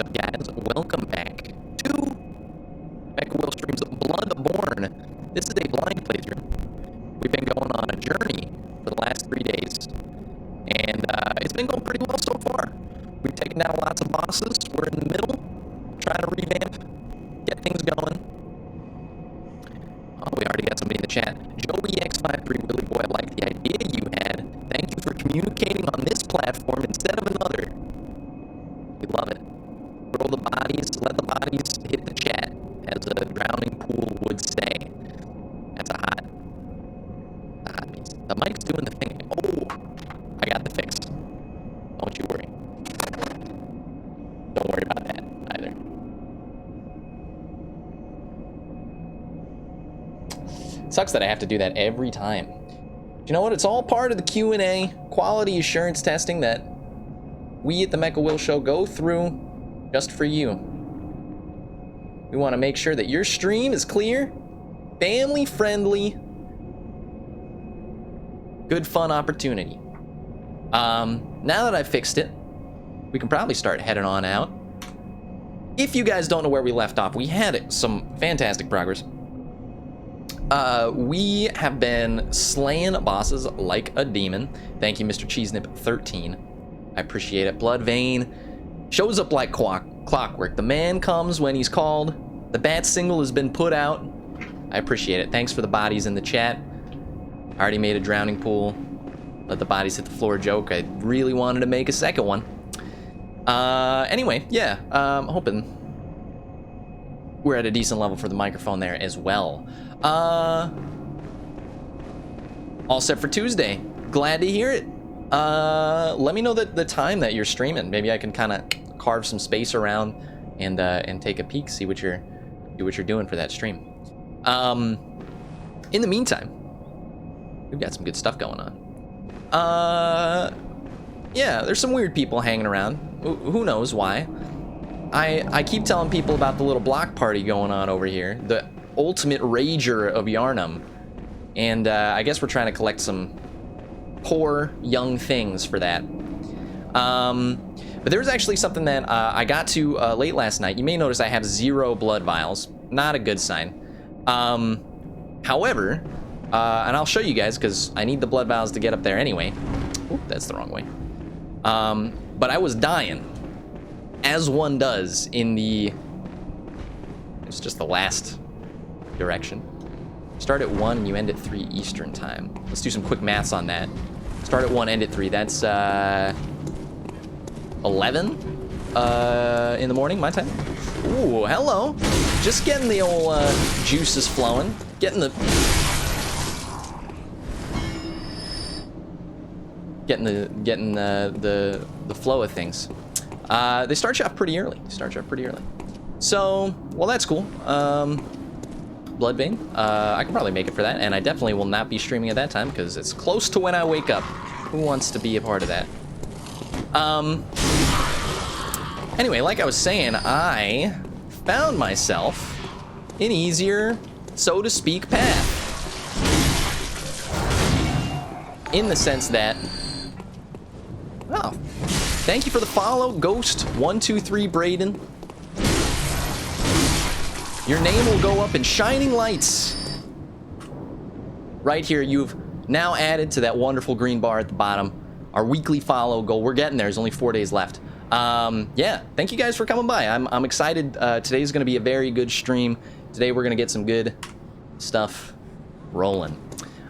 up, guys? Welcome back to Will Stream's Bloodborne. This is a blind playthrough. We've been going on a journey for the last 3 days, and it's been going pretty well so far. We've taken down lots of bosses. We're in the middle, trying to revamp, get things going. Oh, we already got somebody in the chat. JoeyX53, Willy Boy, I like the idea you had. Thank you for communicating on this platform instead of another. We love it. Throw the bodies, let the bodies hit the chat, as a drowning pool would say. That's a hot piece. The mic's doing the thing. Oh, I got the fix. Don't you worry. Don't worry about that either. Sucks that I have to do that every time. You know what? It's all part of the Q&A quality assurance testing that we at the Mecha Will Show go through just for you. We want to make sure that your stream is clear, family friendly, good fun opportunity. Now that I've fixed it, we can probably start heading on out. If you guys don't know where we left off, we had some fantastic progress. We have been slaying bosses like a demon. Thank you, Mr. Cheesenip13. I appreciate it. Blood Vein shows up like clockwork. The man comes when he's called. The bat single has been put out. I appreciate it. Thanks for the bodies in the chat. I already made a drowning pool. Let the bodies hit the floor joke. I really wanted to make a second one. Anyway, yeah. I'm hoping we're at a decent level for the microphone there as well. All set for Tuesday. Glad to hear it. Let me know the time that you're streaming. Maybe I can kind of carve some space around and take a peek, see what you're doing for that stream. In the meantime, we've got some good stuff going on. Yeah, there's some weird people hanging around. Who knows why? I keep telling people about the little block party going on over here, the ultimate rager of Yarnum, and I guess we're trying to collect some poor young things for that. But there was actually something that I got to late last night. You may notice I have 0 blood vials. Not a good sign. However, and I'll show you guys because I need the blood vials to get up there anyway. Oop, that's the wrong way. But I was dying, as one does in the... It's just the last direction. Start at 1 and you end at 3 Eastern time. Let's do some quick maths on that. Start at 1, end at 3. That's 11 in the morning, my time. Ooh, hello. Just getting the old juices flowing. Getting the flow of things. They start you off pretty early. So, well, that's cool. Blood Vein. I can probably make it for that, and I definitely will not be streaming at that time because it's close to when I wake up. Who wants to be a part of that? Anyway, like I was saying, I found myself an easier, so to speak, path. In the sense that... Oh, thank you for the follow, Ghost123 Braden. Your name will go up in shining lights. Right here, you've now added to that wonderful green bar at the bottom. Our weekly follow goal. We're getting there. There's only 4 days left. Yeah, thank you guys for coming by. I'm excited. Today's going to be a very good stream. Today we're going to get some good stuff rolling.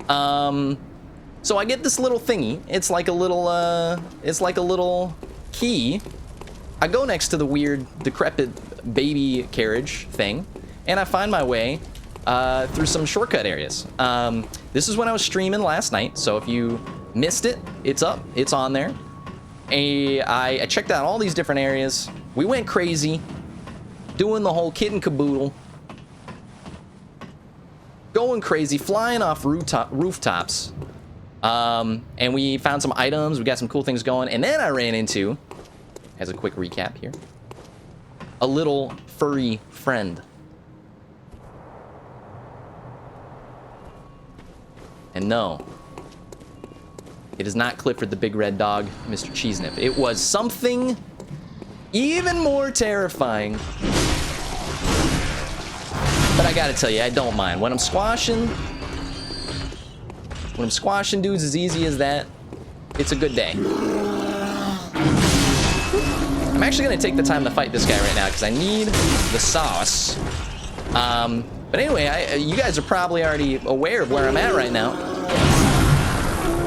So I get this little thingy. It's like a little key. I go next to the weird decrepit baby carriage thing, and I find my way through some shortcut areas. This is when I was streaming last night, so if you missed it, it's up, it's on there. I checked out all these different areas. We went crazy, doing the whole kit and caboodle, going crazy, flying off rooftops. And we found some items, we got some cool things going, and then I ran into, as a quick recap here, a little furry friend. And no, it is not Clifford the Big Red Dog, Mr. Cheesenip. It was something Even more terrifying. But I gotta tell you, I don't mind. When I'm squashing dudes as easy as that, it's a good day. I'm actually gonna take the time to fight this guy right now because I need the sauce. But anyway, you guys are probably already aware of where I'm at right now.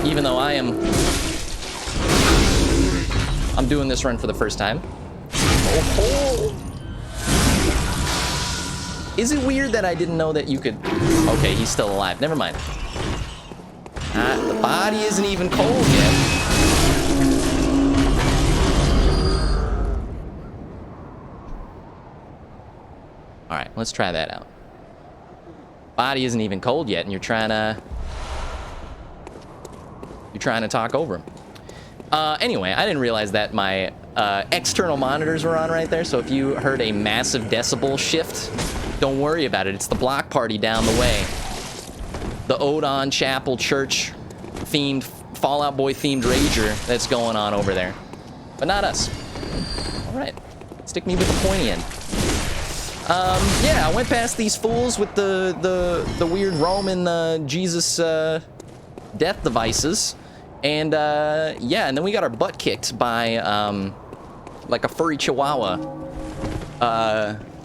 Even though I'm doing this run for the first time. Oh. Is it weird that I didn't know that you could... Okay, he's still alive. Never mind. The body isn't even cold yet. All right, let's try that out. Body isn't even cold yet, and you're trying to talk over him. Anyway, I didn't realize that my external monitors were on right there, so if you heard a massive decibel shift, don't worry about it. It's the block party down the way. The Odon Chapel Church themed, Fall Out Boy themed rager that's going on over there. But not us. All right, stick me with the pointy end. Yeah, I went past these fools with the weird Roman Jesus death devices. And yeah, and then we got our butt kicked by like a furry chihuahua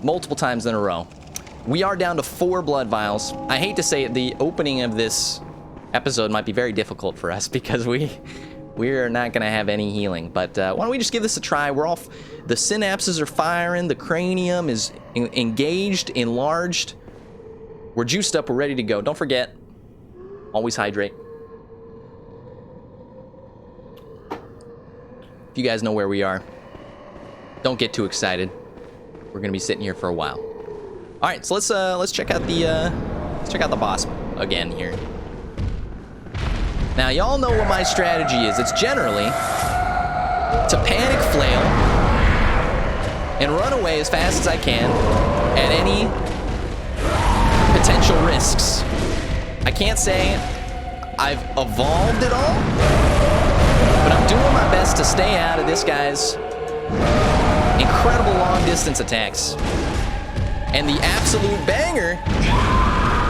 multiple times in a row. We are down to 4 blood vials. I hate to say it, the opening of this episode might be very difficult for us because we're not gonna have any healing. But why don't we just give this a try? We're off. The synapses are firing. The cranium is engaged, enlarged. We're juiced up. We're ready to go. Don't forget, always hydrate. You guys know where we are. Don't get too excited. We're gonna be sitting here for a while. All right, so let's check out the boss again here. Now y'all know what my strategy is. It's generally to panic flail and run away as fast as I can at any potential risks. I can't say I've evolved at all, but I'm doing my best to stay out of this guy's incredible long distance attacks and the absolute banger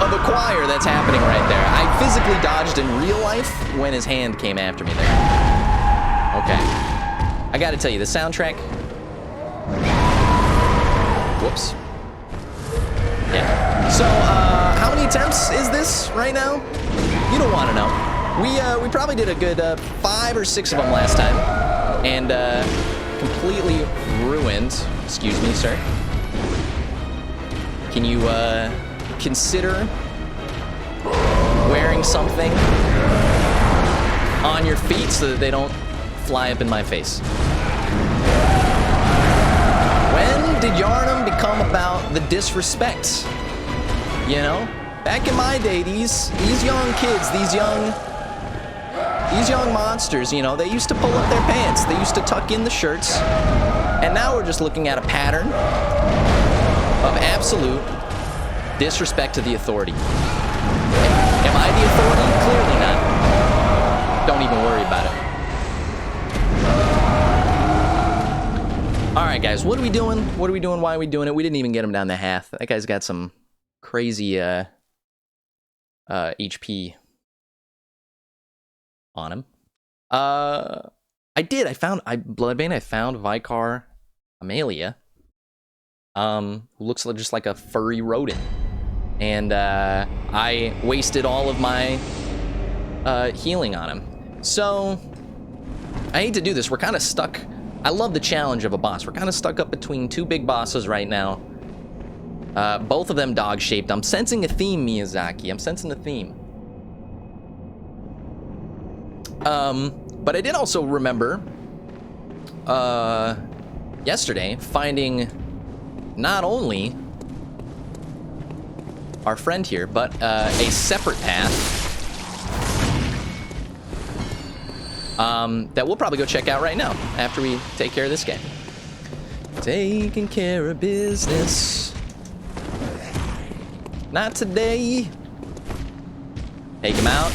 of a choir that's happening right there. I physically dodged in real life when his hand came after me there. Okay. I gotta tell you, the soundtrack... Whoops. Yeah. So, how many attempts is this right now? You don't want to know. We probably did a good 5 or 6 of them last time, and completely ruined. Excuse me, sir. Can you consider wearing something on your feet so that they don't fly up in my face? When did Yarnum become about the disrespect? You know, back in my day, these young kids, these young monsters, you know, they used to pull up their pants, they used to tuck in the shirts, and now we're just looking at a pattern of absolute disrespect to the authority. Am I the authority? Clearly not. Don't even worry about it. All right, guys, what are we doing? What are we doing? Why are we doing it? We didn't even get him down to half. That guy's got some crazy HP on him. I found Vicar Amelia. Who looks just like a furry rodent. And I wasted all of my healing on him. So, I hate to do this. We're kind of stuck. I love the challenge of a boss. We're kind of stuck up between 2 big bosses right now. Both of them dog-shaped. I'm sensing a theme, Miyazaki. I'm sensing a theme. But I did also remember yesterday finding not only our friend here, but a separate path that we'll probably go check out right now after we take care of this guy. Taking care of business. Not today. Take him out.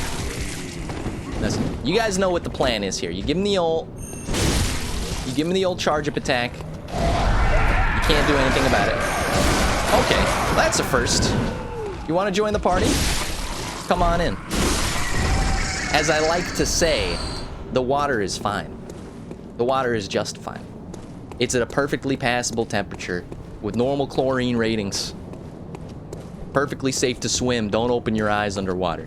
Listen, you guys know what the plan is here. You give him the old charge up attack. Can't do anything about it. Okay, well, that's a first. You want to join the party? Come on in. As I like to say, the water is fine. The water is just fine. It's at a perfectly passable temperature with normal chlorine ratings. Perfectly safe to swim. Don't open your eyes underwater.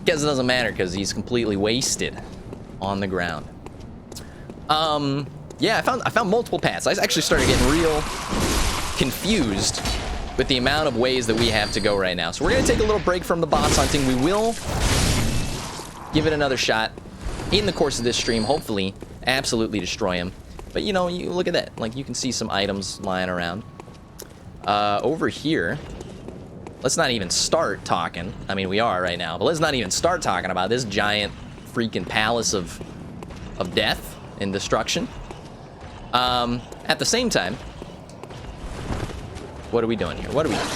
Guess it doesn't matter because he's completely wasted on the ground. Yeah, I found multiple paths. I actually started getting real confused with the amount of ways that we have to go right now. So we're gonna take a little break from the boss hunting. We will give it another shot in the course of this stream. Hopefully, absolutely destroy him. But you know, you look at that. Like, you can see some items lying around. Over here, let's not even start talking. I mean, we are right now, but let's not even start talking about this giant freaking palace of death and destruction. At the same time, what are we doing here? What are we doing?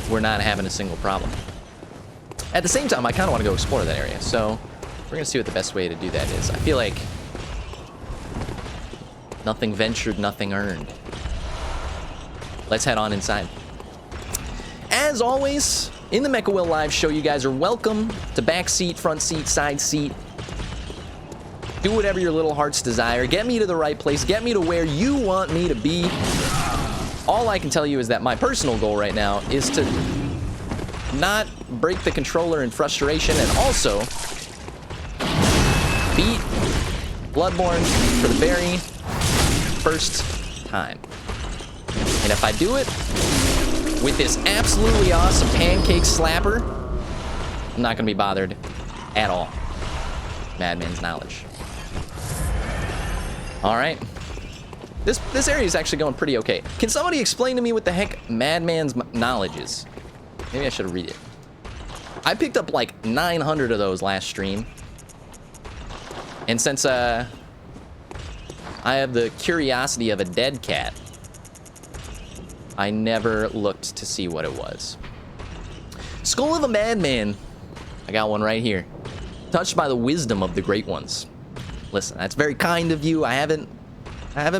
We're not having a single problem. At the same time, I kind of want to go explore that area, so we're going to see what the best way to do that is. I feel like nothing ventured, nothing earned. Let's head on inside. As always, in the Mecha Will Live show, you guys are welcome to back seat, front seat, side seat. Do whatever your little hearts desire. Get me to the right place. Get me to where you want me to be. All I can tell you is that my personal goal right now is to not break the controller in frustration and also beat Bloodborne for the very first time. And if I do it with this absolutely awesome pancake slapper, I'm not going to be bothered at all. Madman's knowledge. All right. This area is actually going pretty okay. Can somebody explain to me what the heck Madman's knowledge is? Maybe I should read it. I picked up like 900 of those last stream. And since I have the curiosity of a dead cat, I never looked to see what it was. Skull of a Madman. I got one right here. Touched by the wisdom of the great ones. Listen, that's very kind of you. I haven't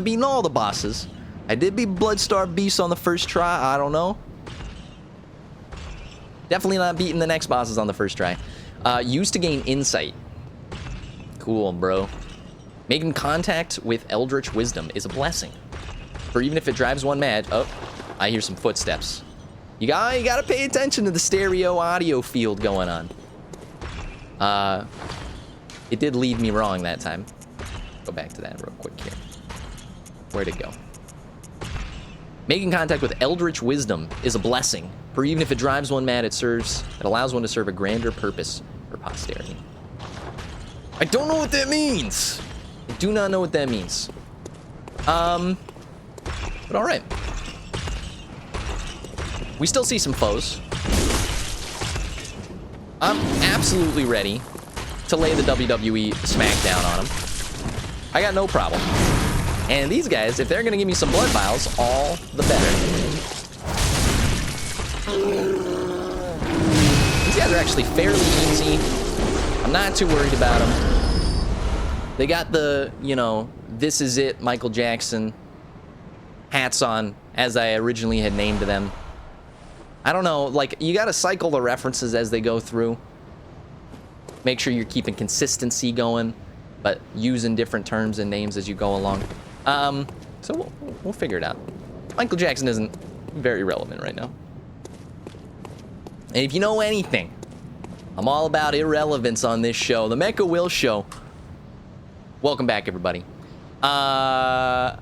beaten all the bosses. I did beat Bloodstar Beast on the first try. I don't know. Definitely not beating the next bosses on the first try. Used to gain insight. Cool, bro. Making contact with Eldritch Wisdom is a blessing. For even if it drives one mad. Oh, I hear some footsteps. You gotta pay attention to the stereo audio field going on. It did lead me wrong that time. Go back to that real quick here. Where'd it go? Making contact with Eldritch Wisdom is a blessing. For even if it drives one mad, it allows one to serve a grander purpose for posterity. I don't know what that means. I do not know what that means. But all right. We still see some foes. I'm absolutely ready to lay the WWE smackdown on them. I got no problem. And these guys, if they're gonna give me some blood vials, all the better. These guys are actually fairly easy. I'm not too worried about them. They got the, you know, this is it, Michael Jackson hats on, as I originally had named them. I don't know, like, you gotta cycle the references as they go through. Make sure you're keeping consistency going, but using different terms and names as you go along. So we'll figure it out. Michael Jackson isn't very relevant right now. And if you know anything, I'm all about irrelevance on this show, the Mecha Will Show. Welcome back, everybody. I've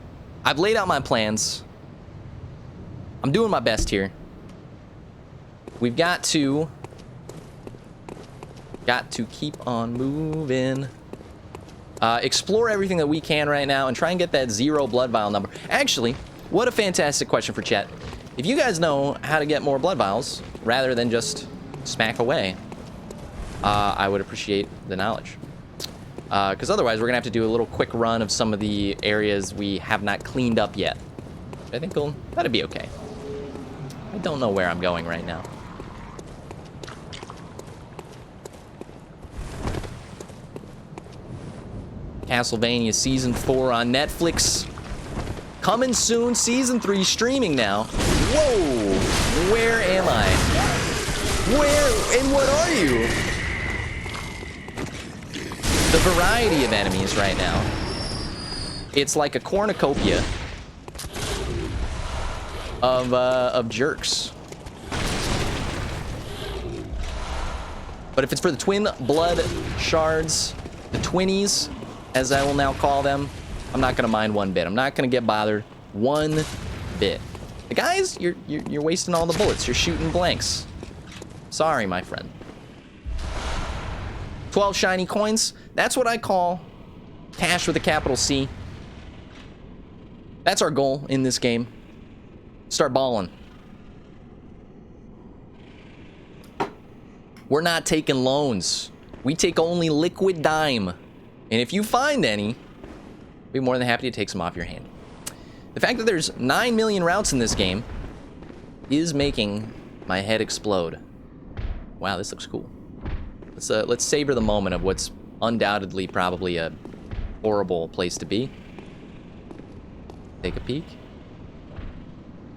laid out my plans. I'm doing my best here. We've got to keep on moving. Explore everything that we can right now and try and get that 0 blood vial number. Actually, what a fantastic question for chat. If you guys know how to get more blood vials rather than just smack away, I would appreciate the knowledge. Because otherwise, we're going to have to do a little quick run of some of the areas we have not cleaned up yet. I think that'll be okay. I don't know where I'm going right now. Castlevania Season 4 on Netflix. Coming soon, Season 3 streaming now. Whoa! Where am I? Where and what are you? The variety of enemies right now. It's like a cornucopia of jerks. But if it's for the twin blood shards, the twinnies, as I will now call them, I'm not gonna mind one bit. I'm not gonna get bothered one bit. The guys, you're wasting all the bullets. You're shooting blanks. Sorry, my friend. 12 shiny coins. That's what I call cash with a capital C. That's our goal in this game. Start balling. We're not taking loans. We take only liquid dime. And if you find any, I'd be more than happy to take some off your hand. The fact that there's 9 million routes in this game is making my head explode. Wow, this looks cool. Let's savor the moment of what's undoubtedly probably a horrible place to be. Take a peek.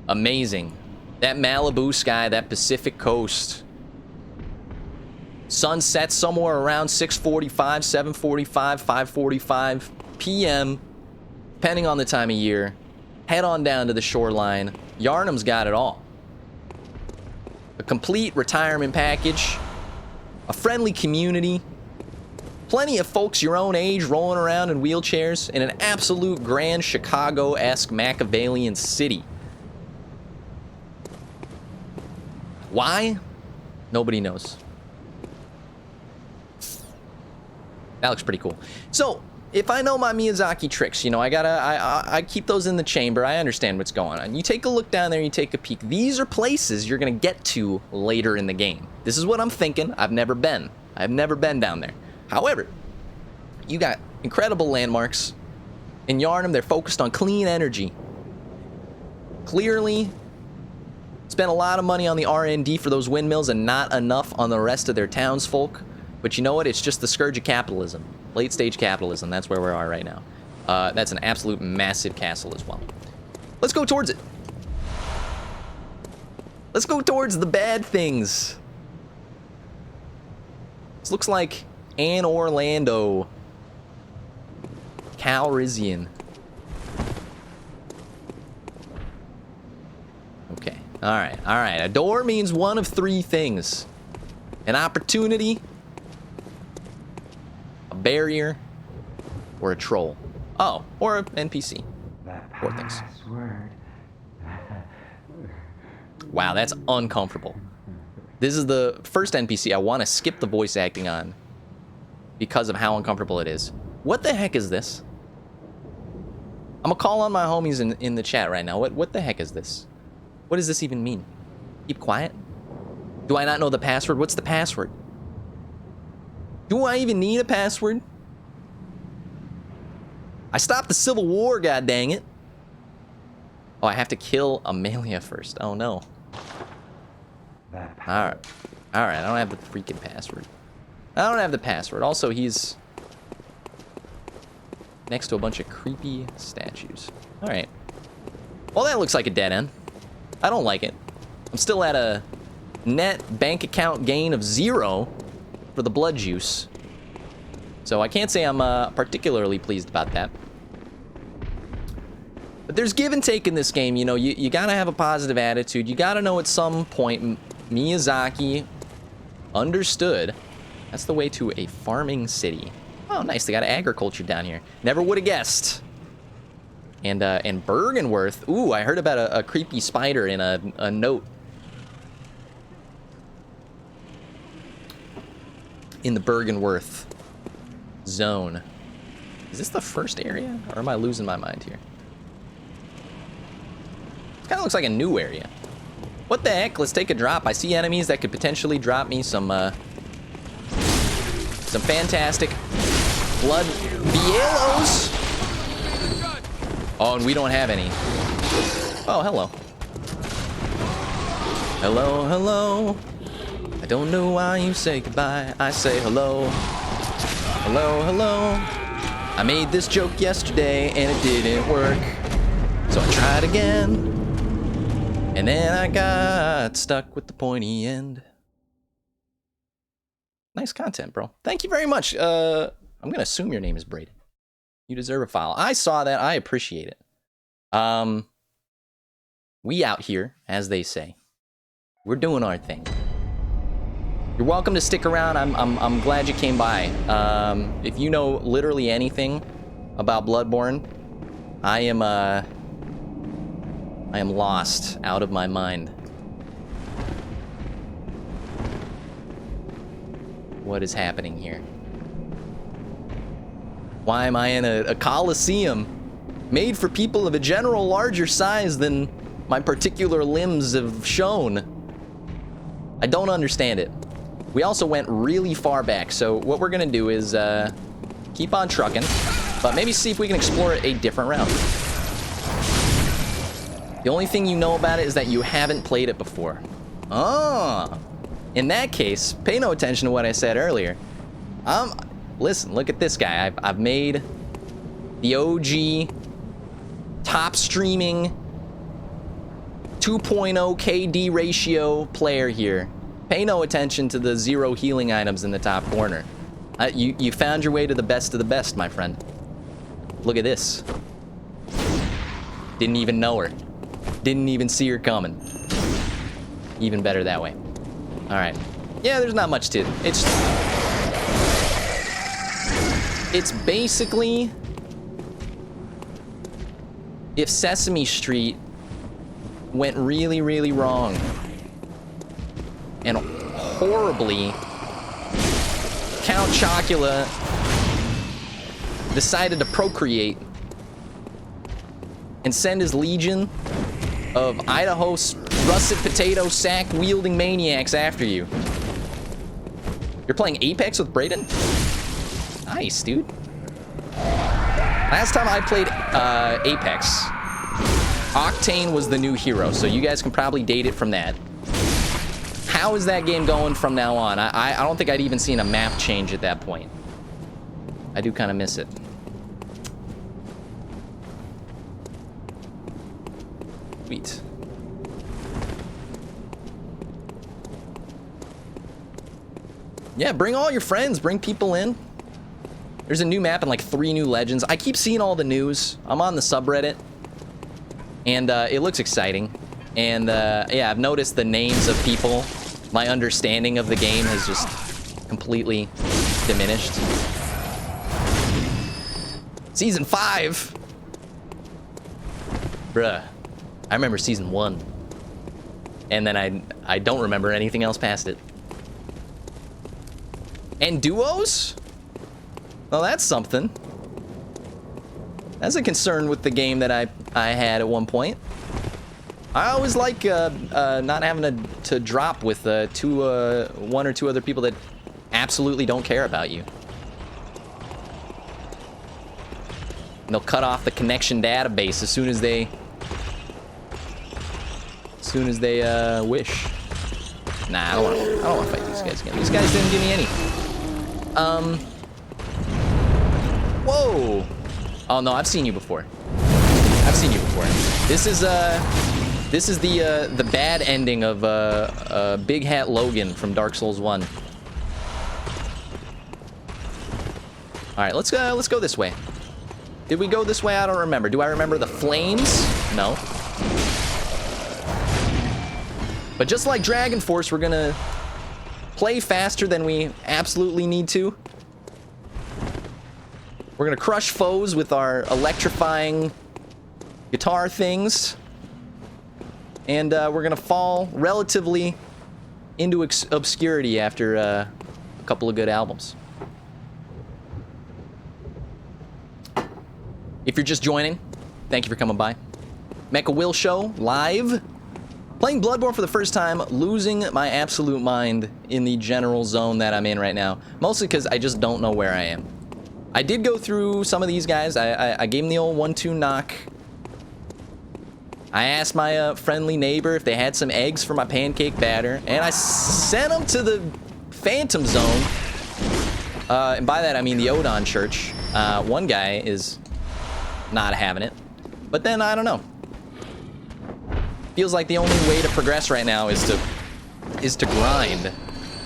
Amazing. That Malibu sky, that Pacific coast. Sunset somewhere around 6:45, 7:45, 5:45 p.m. depending on the time of year. Head on down to the shoreline. Yarnum's got it all. A complete retirement package. A friendly community. Plenty of folks your own age rolling around in wheelchairs in an absolute grand Chicago-esque Machiavellian city. Why? Nobody knows. That looks pretty cool. So, if I know my Miyazaki tricks, you know, I keep those in the chamber. I understand what's going on. You take a look down there, you take a peek. These are places you're gonna get to later in the game. This is what I'm thinking. I've never been down there. However, you got incredible landmarks. In Yarnum, they're focused on clean energy. Clearly, spent a lot of money on the R&D for those windmills and not enough on the rest of their townsfolk. But you know what? It's just the scourge of capitalism. Late stage capitalism. That's where we are right now. That's an absolute massive castle as well. Let's go towards it. Let's go towards the bad things. This looks like An Orlando. Calrissian. Okay. Alright. Alright. A door means one of three things. An opportunity, a barrier, or a troll. Oh, or an NPC. Four things. Wow, that's uncomfortable. This is the first NPC I want to skip the voice acting on because of how uncomfortable it is. What the heck is this? I'm gonna call on my homies in the chat right now. What the heck is this? What does this even mean? Keep quiet? Do I not know the password? What's the password? Do I even need a password? I stopped the Civil War, god dang it. Oh, I have to kill Amelia first. Oh no. Alright. Alright, I don't have the freaking password. I don't have the password. Also, he's next to a bunch of creepy statues. Alright. Well, that looks like a dead end. I don't like it. I'm still at a net bank account gain of 0 for the blood juice. So I can't say I'm particularly pleased about that. But there's give and take in this game, you know. You gotta have a positive attitude. You gotta know at some point Miyazaki understood that's the way to a farming city. Oh, nice. They got agriculture down here. Never would have guessed. And Bergenworth. Ooh, I heard about a creepy spider in a note. In the Bergenworth zone. Is this the first area? Or am I losing my mind here? It kind of looks like a new area. What the heck? Let's take a drop. I see enemies that could potentially drop me some fantastic blood bielos. Oh, and we don't have any. Oh, hello. Hello, hello. I don't know why you say goodbye. I say hello. Hello, hello. I made this joke yesterday and it didn't work. So I tried again. And then I got stuck with the pointy end. Nice content, bro. Thank you very much. I'm going to assume your name is Braden. You deserve a follow. I saw that. I appreciate it. We out here, as they say. We're doing our thing. You're welcome to stick around. I'm glad you came by. If you know literally anything about Bloodborne, I am lost out of my mind. What is happening here? Why am I in a coliseum made for people of a general larger size than my particular limbs have shown? I don't understand it. We also went really far back, so what we're gonna do is keep on trucking, but maybe see if we can explore a different route. The only thing you know about it is that you haven't played it before. Oh, in that case, pay no attention to what I said earlier. Listen, look at this guy. I've made the OG top streaming 2.0 KD ratio player here. Pay no attention to the 0 healing items in the top corner. You found your way to the best of the best, my friend. Look at this. Didn't even know her. Didn't even see her coming. Even better that way. All right. Yeah, there's not much to it. It's basically if Sesame Street went really, really wrong and horribly Count Chocula decided to procreate and send his legion of Idaho russet potato sack wielding maniacs after you. You're playing Apex with Braden? Nice, dude. Last time I played Apex, Octane was the new hero, so you guys can probably date it from that. How is that game going from now on? I don't think I'd even seen a map change at that point. I do kind of miss it. Sweet. Yeah, bring all your friends, bring people in. There's a new map and like 3 new legends. I keep seeing all the news. I'm on the subreddit, and it looks exciting. And yeah, I've noticed the names of people. My understanding of the game has just completely diminished. Season 5! Bruh. I remember Season 1. And then I don't remember anything else past it. And duos? Well, that's something. That's a concern with the game that I had at one point. I always like not having to drop with 1 or 2 other people that absolutely don't care about you. And they'll cut off the connection database as soon as they wish. Nah, I don't want to fight these guys again. These guys didn't give me any. Whoa. Oh no, I've seen you before. I've seen you before. This is the bad ending of Big Hat Logan from Dark Souls 1. All right, let's go this way. Did we go this way? I don't remember. Do I remember the flames? No. But just like Dragon Force, we're gonna play faster than we absolutely need to. We're gonna crush foes with our electrifying guitar things. And we're gonna fall relatively into obscurity after a couple of good albums. If you're just joining, thank you for coming by. Mecha Will Show, live. Playing Bloodborne for the first time, losing my absolute mind in the general zone that I'm in right now. Mostly because I just don't know where I am. I did go through some of these guys. I gave them the old 1-2 knock. I asked my friendly neighbor if they had some eggs for my pancake batter, and I sent them to the Phantom Zone. And by that I mean the Odon Church. One guy is not having it. But then, I don't know. Feels like the only way to progress right now is to grind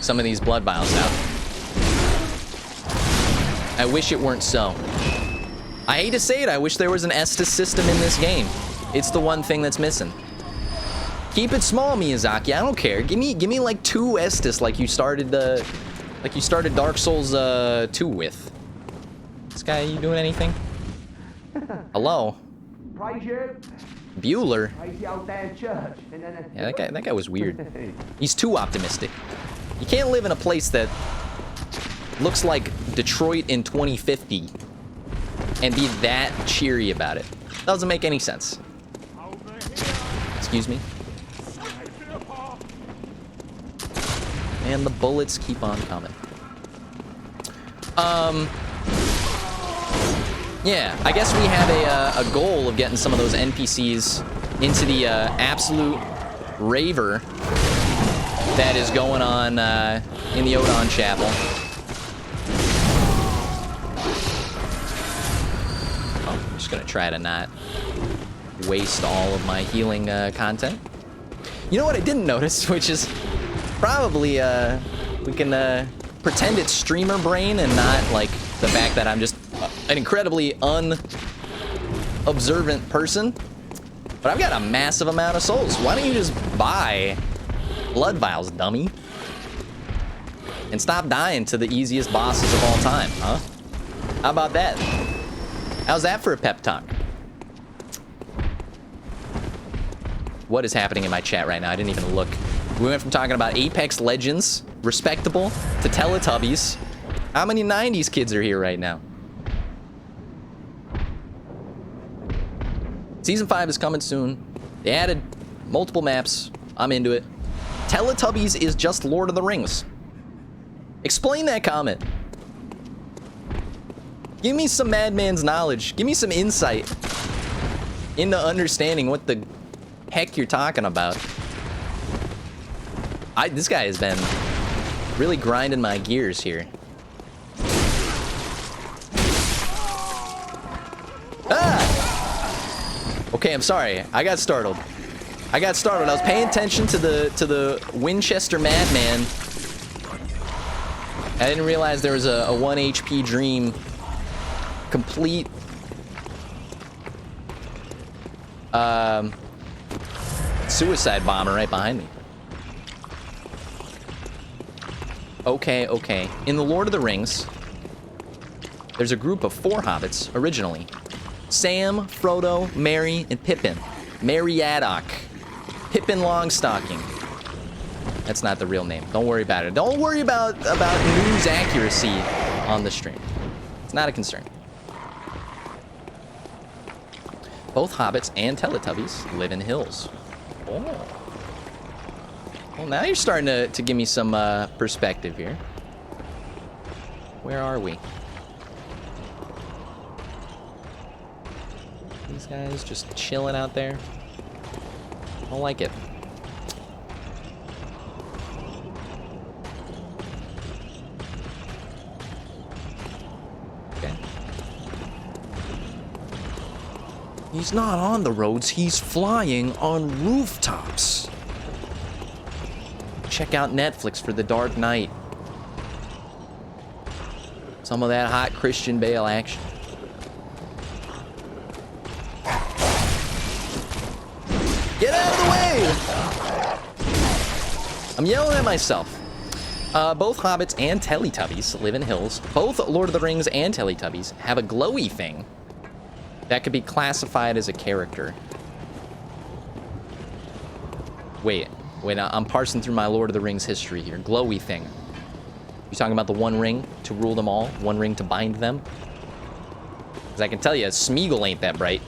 some of these blood vials out. I wish it weren't so. I hate to say it, I wish there was an Estus system in this game. It's the one thing that's missing. Keep it small, Miyazaki. I don't care. Give me like 2 Estus like you started Dark Souls 2 with. This guy, you doing anything? Hello? Bueller? Yeah, that guy was weird. He's too optimistic. You can't live in a place that looks like Detroit in 2050 and be that cheery about it. Doesn't make any sense. Excuse me? And the bullets keep on coming. Yeah, I guess we have a goal of getting some of those NPCs into the absolute raver that is going on in the Odon Chapel. Oh, I'm just gonna try to not waste all of my healing content. You know what I didn't notice, which is probably we can pretend it's streamer brain and not like the fact that I'm just an incredibly unobservant person. But I've got a massive amount of souls. Why don't you just buy blood vials, dummy? And stop dying to the easiest bosses of all time, huh? How about that? How's that for a pep talk? What is happening in my chat right now? I didn't even look. We went from talking about Apex Legends, respectable, to Teletubbies. How many 90s kids are here right now? Season 5 is coming soon. They added multiple maps. I'm into it. Teletubbies is just Lord of the Rings. Explain that comment. Give me some madman's knowledge. Give me some insight into understanding what the heck you're talking about. This guy has been really grinding my gears here. Ah! Okay, I'm sorry. I got startled. I was paying attention to the Winchester Madman. I didn't realize there was a 1 HP dream complete suicide bomber right behind me. Okay. In the Lord of the Rings, there's a group of 4 hobbits originally. Sam, Frodo, Merry, and Pippin. Meriadoc. Pippin Longstocking. That's not the real name. Don't worry about it. Don't worry about news accuracy on the stream. It's not a concern. Both hobbits and Teletubbies live in hills. Oh. Well, now you're starting to give me some perspective here. Where are we? These guys just chilling out there. Don't like it. Okay. He's not on the roads, he's flying on rooftops. Check out Netflix for The Dark Knight. Some of that hot Christian Bale action. Get out of the way! I'm yelling at myself. Both hobbits and Teletubbies live in hills. Both Lord of the Rings and Teletubbies have a glowy thing that could be classified as a character. Wait, I'm parsing through my Lord of the Rings history here. Glowy thing. You talking about the one ring to rule them all? One ring to bind them? Because I can tell you, Smeagol ain't that bright.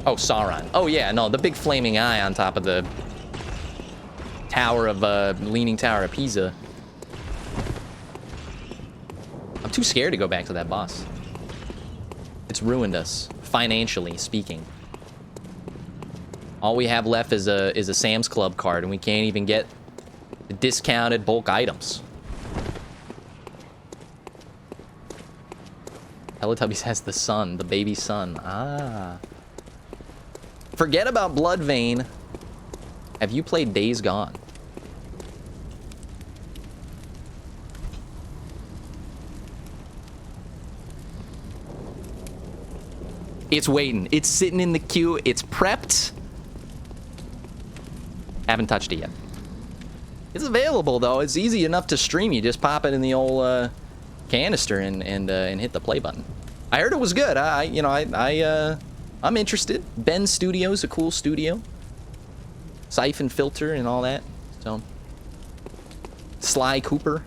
Oh, Sauron. Oh, yeah, no, the big flaming eye on top of the tower of, Leaning Tower of Pisa. I'm too scared to go back to that boss. It's ruined us, financially speaking. All we have left is a Sam's Club card, and we can't even get the discounted bulk items. Teletubbies has the sun, the baby sun. Ah. Forget about Bloodvein. Have you played Days Gone? It's waiting. It's sitting in the queue. It's prepped. Haven't touched it yet. It's available though. It's easy enough to stream. You just pop it in the old canister and hit the play button. I heard it was good. I'm interested. Ben Studio's a cool studio. Siphon Filter and all that. So Sly Cooper.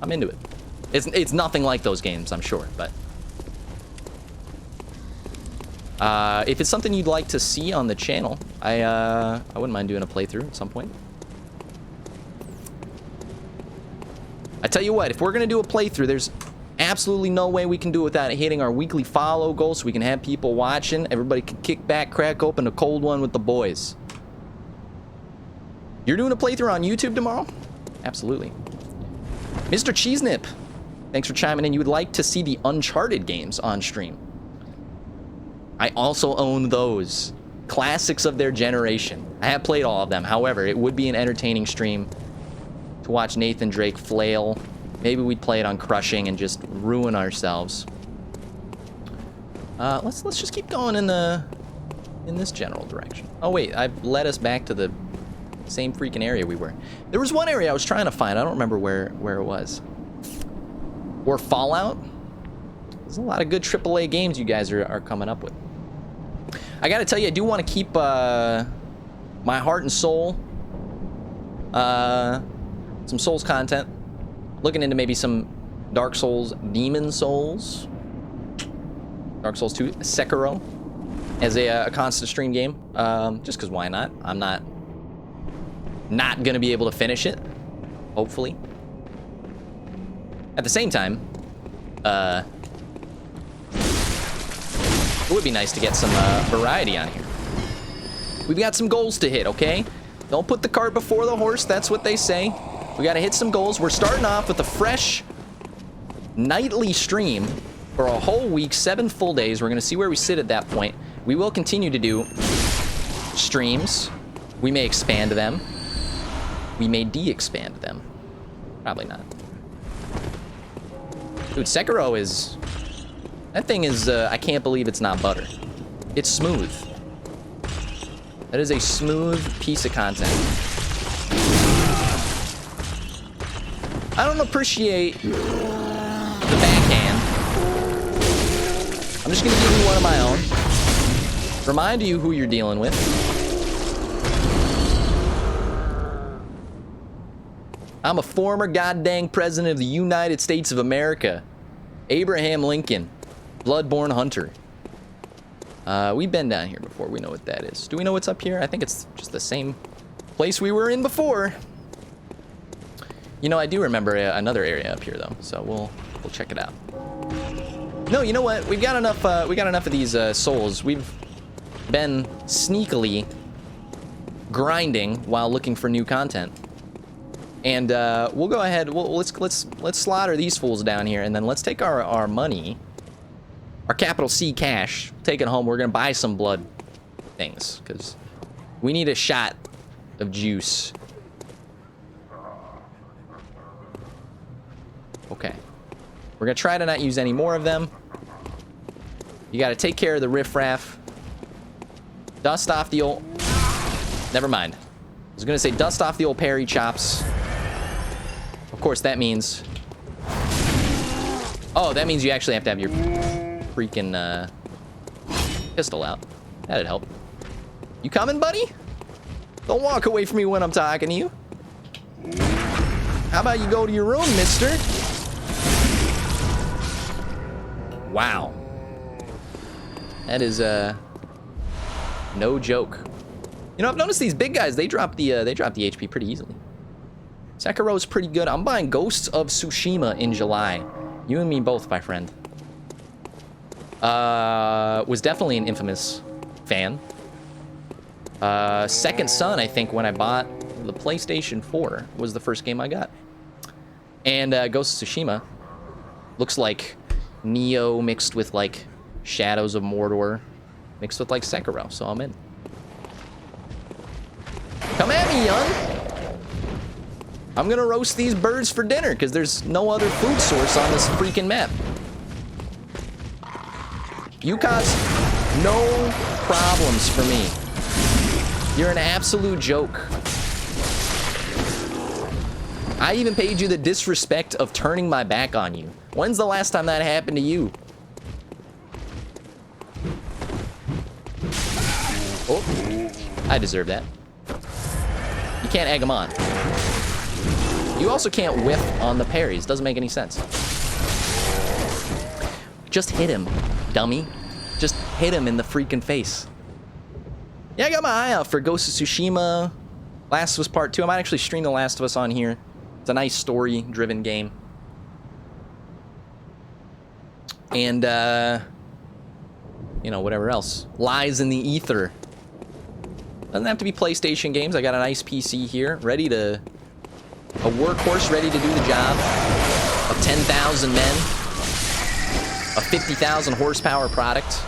I'm into it. It's nothing like those games, I'm sure, but if it's something you'd like to see on the channel, I wouldn't mind doing a playthrough at some point. I tell you what, if we're gonna do a playthrough, there's absolutely no way we can do it without hitting our weekly follow goal, so we can have people watching. Everybody can kick back, crack open a cold one with the boys. You're doing a playthrough on YouTube tomorrow? Absolutely. Mr. Cheesenip, thanks for chiming in. You would like to see the Uncharted games on stream. I also own those. Classics of their generation. I have played all of them. However, it would be an entertaining stream to watch Nathan Drake flail. Maybe we'd play it on Crushing and just ruin ourselves. Let's just keep going in this general direction. Oh wait, I've led us back to the same freaking area we were. There was one area I was trying to find. I don't remember where it was. Or Fallout. There's a lot of good AAA games you guys are coming up with. I gotta tell you, I do want to keep my heart and soul, some Souls content. Looking into maybe some Dark Souls, Demon Souls, Dark Souls 2, Sekiro, as a constant stream game. Just because why not? I'm not gonna be able to finish it, hopefully. At the same time, it would be nice to get some variety on here. We've got some goals to hit, okay? Don't put the cart before the horse. That's what they say. We got to hit some goals. We're starting off with a fresh nightly stream for a whole week, 7 full days. We're going to see where we sit at that point. We will continue to do streams. We may expand them. We may de-expand them. Probably not. Dude, Sekiro is... That thing is, I can't believe it's not butter. It's smooth. That is a smooth piece of content. I don't appreciate the backhand. I'm just gonna give you one of my own. Remind you who you're dealing with. I'm a former goddamn president of the United States of America. Abraham Lincoln. Bloodborne Hunter. We've been down here before. We know what that is. Do we know what's up here? I think it's just the same place we were in before. You know, I do remember another area up here though, so we'll check it out. No, you know what? We've got enough. We got enough of these souls. We've been sneakily grinding while looking for new content, and we'll go ahead. Let's slaughter these fools down here, and then let's take our money, our capital C cash, take it home. We're gonna buy some blood things because we need a shot of juice. Okay. We're gonna try to not use any more of them. You gotta take care of the riffraff. Dust off the old... Never mind. I was gonna say dust off the old parry chops. Of course, that means... Oh, that means you actually have to have your freaking pistol out. That'd help. You coming, buddy? Don't walk away from me when I'm talking to you. How about you go to your room, mister? Wow. That is no joke. You know, I've noticed these big guys, they drop the HP pretty easily. Sekiro's pretty good. I'm buying Ghosts of Tsushima in July. You and me both, my friend. Was definitely an Infamous fan. Second Son, I think, when I bought the PlayStation 4 was the first game I got. And Ghost of Tsushima looks like Neo mixed with like Shadows of Mordor mixed with like Sekiro, so I'm in. Come at me, young. I'm gonna roast these birds for dinner because there's no other food source on this freaking map. You cause no problems for me. You're an absolute joke. I even paid you the disrespect of turning my back on you. When's the last time that happened to you? Oh, I deserve that. You can't egg them on. You also can't whiff on the parries. Doesn't make any sense. Just hit him, dummy. Just hit him in the freaking face. Yeah, I got my eye out for Ghost of Tsushima. Last of Us Part 2. I might actually stream The Last of Us on here. It's a nice story-driven game. And, you know, whatever else lies in the ether. Doesn't have to be PlayStation games. I got a nice PC here, ready to... A workhorse ready to do the job of 10,000 men. A 50,000 horsepower product.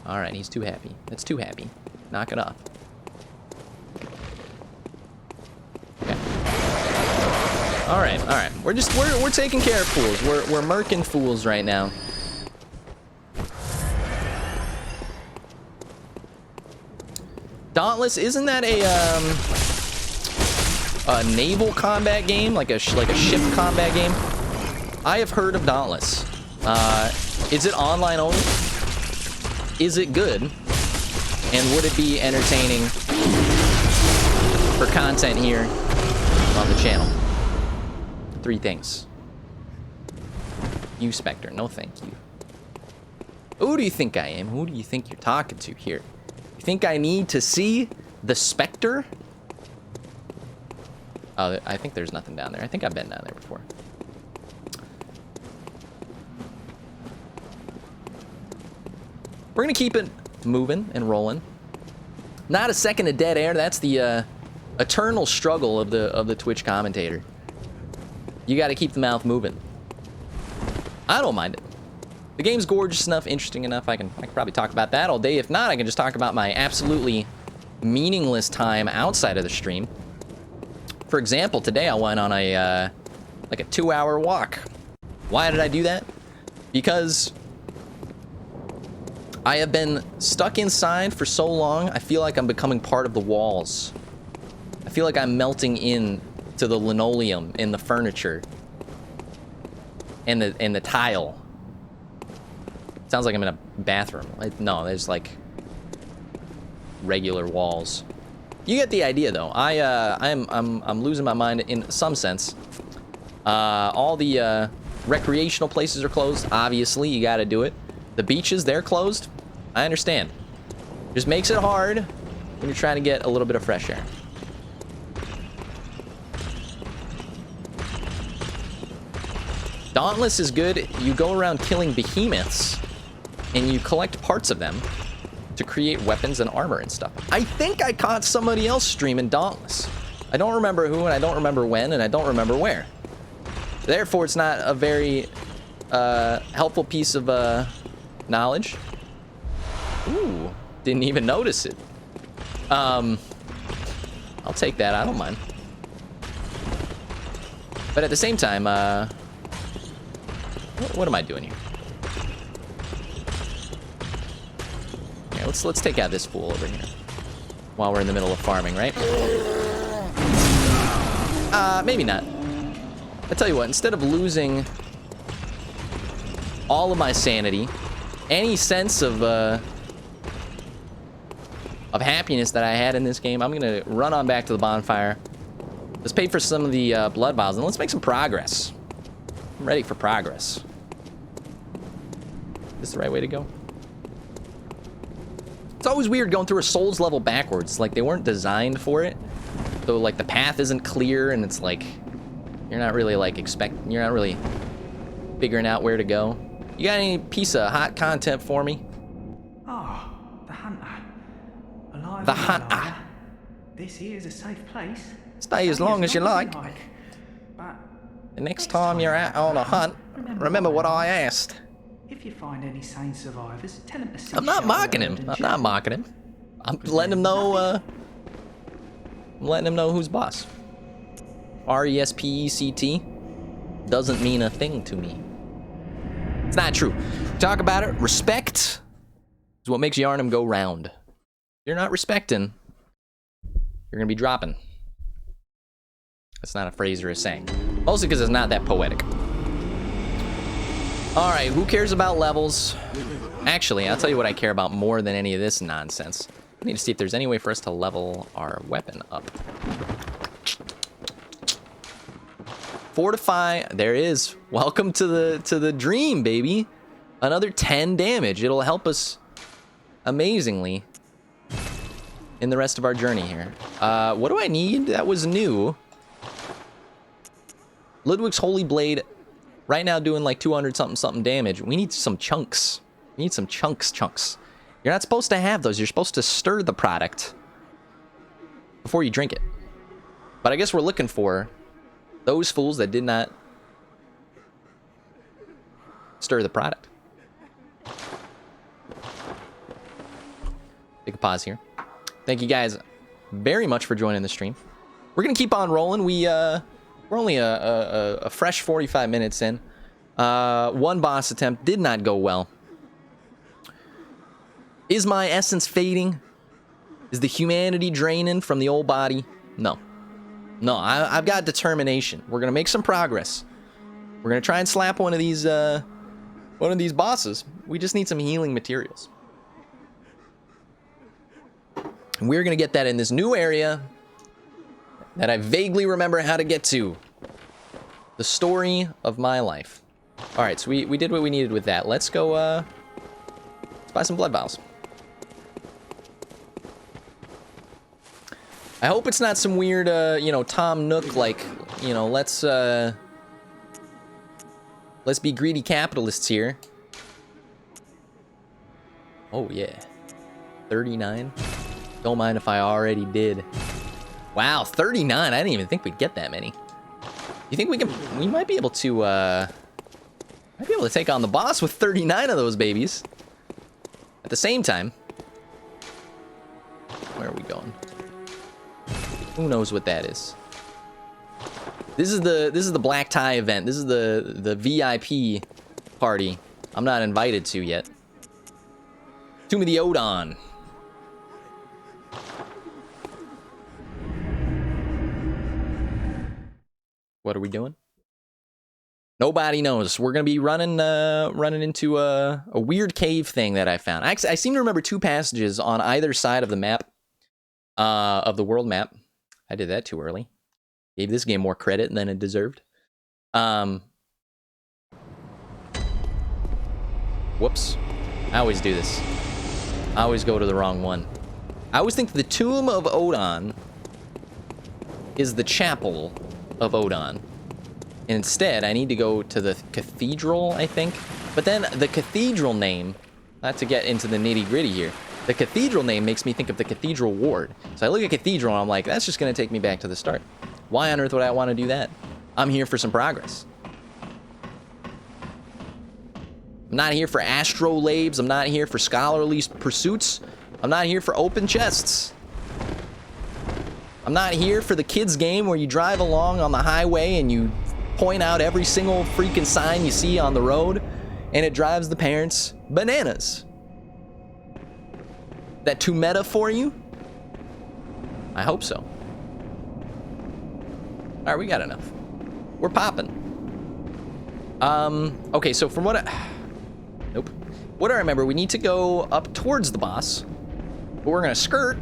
All right, he's too happy. That's too happy. Knock it off. Okay. All right. We're taking care of fools. We're murking fools right now. Dauntless, isn't that a naval combat game, like a ship combat game? I have heard of Dauntless. Is it online only? Is it good? And would it be entertaining for content here on the channel? 3 things. You, Spectre. No, thank you. Who do you think I am? Who do you think you're talking to here? You think I need to see the Spectre? Oh, I think there's nothing down there. I think I've been down there before. We're gonna keep it moving and rolling. Not a second of dead air. That's the eternal struggle of the Twitch commentator. You got to keep the mouth moving. I don't mind it. The game's gorgeous enough, interesting enough. I can probably talk about that all day. If not, I can just talk about my absolutely meaningless time outside of the stream. For example, today I went on a like a 2-hour walk. Why did I do that? Because I have been stuck inside for so long, I feel like I'm becoming part of the walls. I feel like I'm melting in to the linoleum in the furniture and the tile. Sounds like I'm in a bathroom. No, there's like regular walls. You get the idea, though. I'm losing my mind in some sense. All the recreational places are closed. Obviously, you got to do it. The beaches, they're closed. I understand. Just makes it hard when you're trying to get a little bit of fresh air. Dauntless is good. You go around killing behemoths, and you collect parts of them to create weapons and armor and stuff. I think I caught somebody else streaming Dauntless. I don't remember who, and I don't remember when, and I don't remember where. Therefore, it's not a very helpful piece of knowledge. Ooh, didn't even notice it. I'll take that. I don't mind. But at the same time, what am I doing here? Yeah, let's take out this fool over here while we're in the middle of farming, right? Maybe not. I tell you what, instead of losing all of my sanity, any sense of happiness that I had in this game, I'm gonna run on back to the bonfire. Let's pay for some of the blood vials, and let's make some progress. I'm ready for progress. Is this the right way to go? It's always weird going through a Souls level backwards. Like, they weren't designed for it. So, like, the path isn't clear, and it's like, you're not really, like, you're not really figuring out where to go. You got any piece of hot content for me? Ah, the hunter. Alive The and hunter. alive. This here is a safe place. Stay as long as you like. But The next time you're out on a hunt, remember what I asked. If you find any sane survivors, tell them to see I'm not Shelter mocking him. Road I'm and not mocking him. I'm letting him know, I'm letting him know who's boss. RESPECT doesn't mean a thing to me. It's not true. Talk about it. Respect is what makes Yarnum go round. If you're not respecting, you're gonna be dropping. That's not a phrase or a saying. Mostly because it's not that poetic. Alright, who cares about levels? Actually, I'll tell you what I care about more than any of this nonsense. I need to see if there's any way for us to level our weapon up. Fortify, there is. Welcome to the dream, baby. Another 10 damage. It'll help us amazingly in the rest of our journey here. What do I need? That was new. Ludwig's Holy Blade, right now doing like 200 something damage. We need some chunks. We need some chunks. You're not supposed to have those. You're supposed to stir the product before you drink it. But I guess we're looking for those fools that did not stir the product. Take a pause here. Thank you guys very much for joining the stream. We're gonna keep on rolling. We're only a fresh 45 minutes in. One boss attempt did not go well. Is my essence fading? Is the humanity draining from the old body? No. No, I've got determination. We're gonna make some progress. We're gonna try and slap one of these bosses. We just need some healing materials. And we're gonna get that in this new area that I vaguely remember how to get to. The story of my life. Alright, so we did what we needed with that. Let's go, let's buy some blood vials. I hope it's not some weird, you know, Tom Nook, like, you know, let's be greedy capitalists here. Oh, yeah. 39? Don't mind if I already did. Wow, 39. I didn't even think we'd get that many. You think we might be able to take on the boss with 39 of those babies. At the same time. Where are we going? Who knows what that is? This is the black tie event. This is the VIP party. I'm not invited to yet. Tomb of the Odon. What are we doing? Nobody knows. We're gonna be running into a weird cave thing that I found. I seem to remember 2 passages on either side of the map, of the world map. I did that too early. Gave this game more credit than it deserved. Whoops. I always do this. I always go to the wrong one. I always think the Tomb of Odon is the chapel of Odon. And instead, I need to go to the cathedral, I think. But then the cathedral name, not to get into the nitty-gritty here, the cathedral name makes me think of the cathedral ward. So I look at cathedral and I'm like, that's just going to take me back to the start. Why on earth would I want to do that? I'm here for some progress. I'm not here for astrolabes. I'm not here for scholarly pursuits. I'm not here for open chests. I'm not here for the kids game where you drive along on the highway and you point out every single freaking sign you see on the road and it drives the parents bananas. That too meta for you? I hope so. All right, we got enough. We're popping. Okay, so from what nope. What I remember, we need to go up towards the boss, but we're gonna skirt.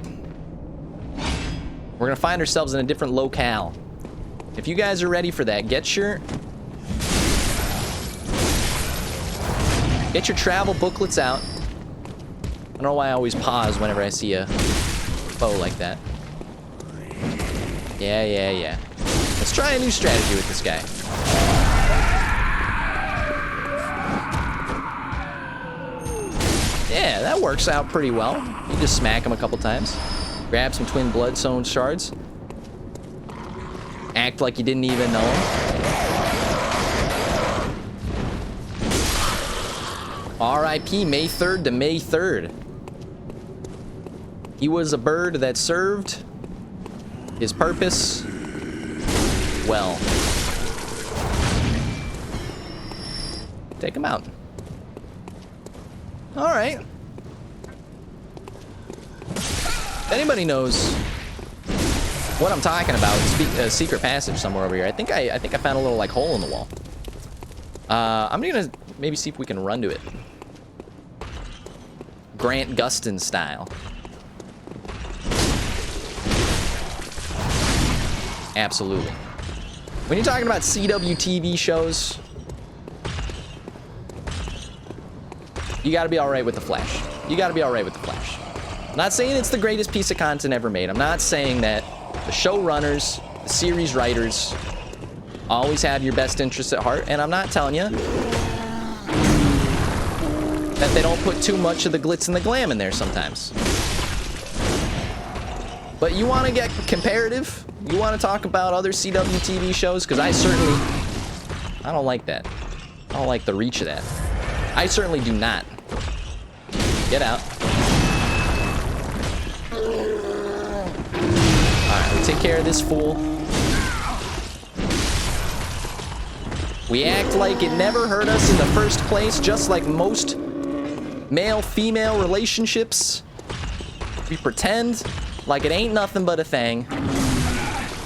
We're gonna find ourselves in a different locale. If you guys are ready for that, get your travel booklets out. I don't know why I always pause whenever I see a foe like that. Yeah. Let's try a new strategy with this guy. Yeah, that works out pretty well. You just smack him a couple times. Grab some twin bloodstone shards. Act like you didn't even know him. R.I.P. May 3rd to May 3rd. He was a bird that served his purpose well. Take him out. All right. If anybody knows what I'm talking about, secret passage somewhere over here. I think I found a little like hole in the wall. I'm gonna maybe see if we can run to it. Grant Gustin style. Absolutely. When you're talking about CW TV shows, you gotta be alright with the Flash. You gotta be alright with the Flash. I'm not saying it's the greatest piece of content ever made. I'm not saying that the showrunners, the series writers, always have your best interests at heart, and I'm not telling you that they don't put too much of the glitz and the glam in there sometimes. But you want to get comparative? You want to talk about other CW TV shows? Because I don't like that. I don't like the reach of that. I certainly do not. Get out. Alright, we'll take care of this fool. We act like it never hurt us in the first place, just like most male-female relationships. We pretend like it ain't nothing but a thing.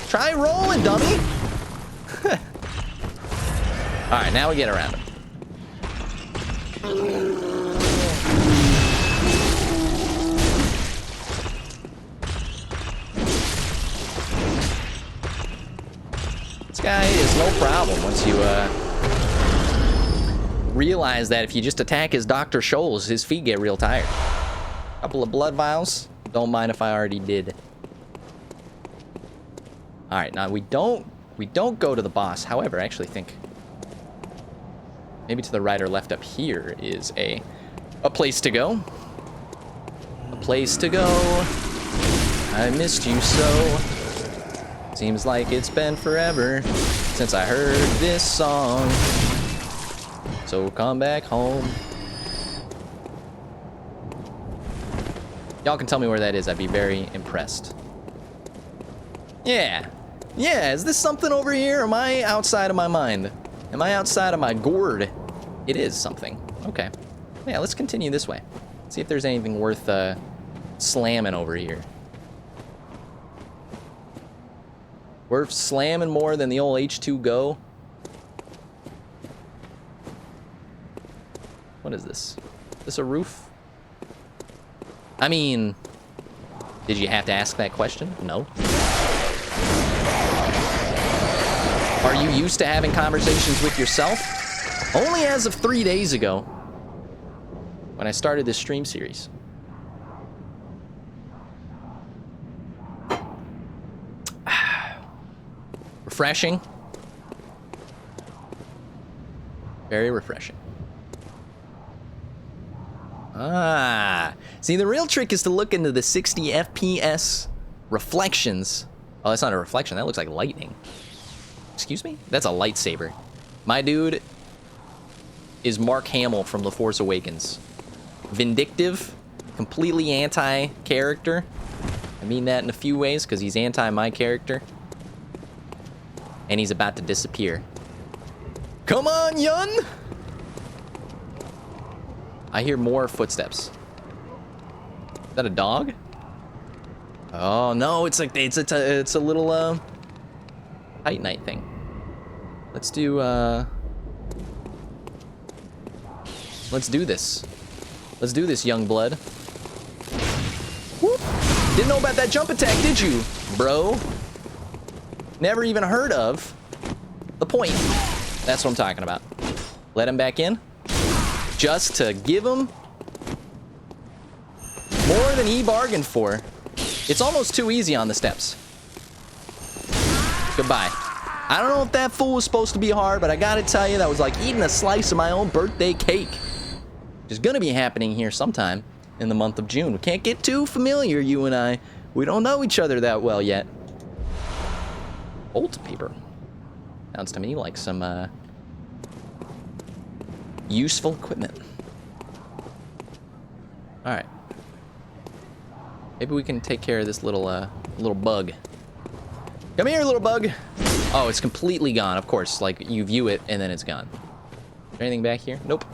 Try rolling, dummy. Alright, now we get around him. This guy is no problem once you realize that if you just attack his Dr. Scholl's, his feet get real tired. Couple of blood vials. Don't mind if I already did. All right, now we don't go to the boss. However, I actually think maybe to the right or left up here is a place to go. A place to go. I missed you so. Seems like it's been forever since I heard this song. So come back home. Y'all can tell me where that is. I'd be very impressed. Yeah. Yeah, is this something over here? Or am I outside of my mind? Am I outside of my gourd? It is something. Okay. Yeah, let's continue this way. See if there's anything worth slamming over here. Worth slamming more than the old H2Go. What is this? Is this a roof? I mean, did you have to ask that question? No. Are you used to having conversations with yourself? Only as of 3 days ago, when I started this stream series. Refreshing. Very refreshing. Ah. See, the real trick is to look into the 60 FPS reflections. Oh, that's not a reflection. That looks like lightning. Excuse me? That's a lightsaber. My dude is Mark Hamill from The Force Awakens. Vindictive, completely anti-character. I mean that in a few ways, because he's anti-my character. And he's about to disappear. Come on, Yun! I hear more footsteps. Is that a dog? Oh no, it's like it's a little Tight Night thing. Let's do this. Let's do this, young blood. Whoop. Didn't know about that jump attack, did you, bro? Never even heard of the point. That's what I'm talking about. Let him back in. Just to give him more than he bargained for. It's almost too easy on the steps. Goodbye. I don't know if that fool was supposed to be hard, but I gotta tell you, that was like eating a slice of my own birthday cake. Which is gonna be happening here sometime in the month of June. We can't get too familiar, you and I. We don't know each other that well yet. Old paper. Sounds to me like some useful equipment. All right. Maybe we can take care of this little bug. Come here, little bug. Oh, it's completely gone. Of course, like you view it and then it's gone. Is there anything back here? Nope.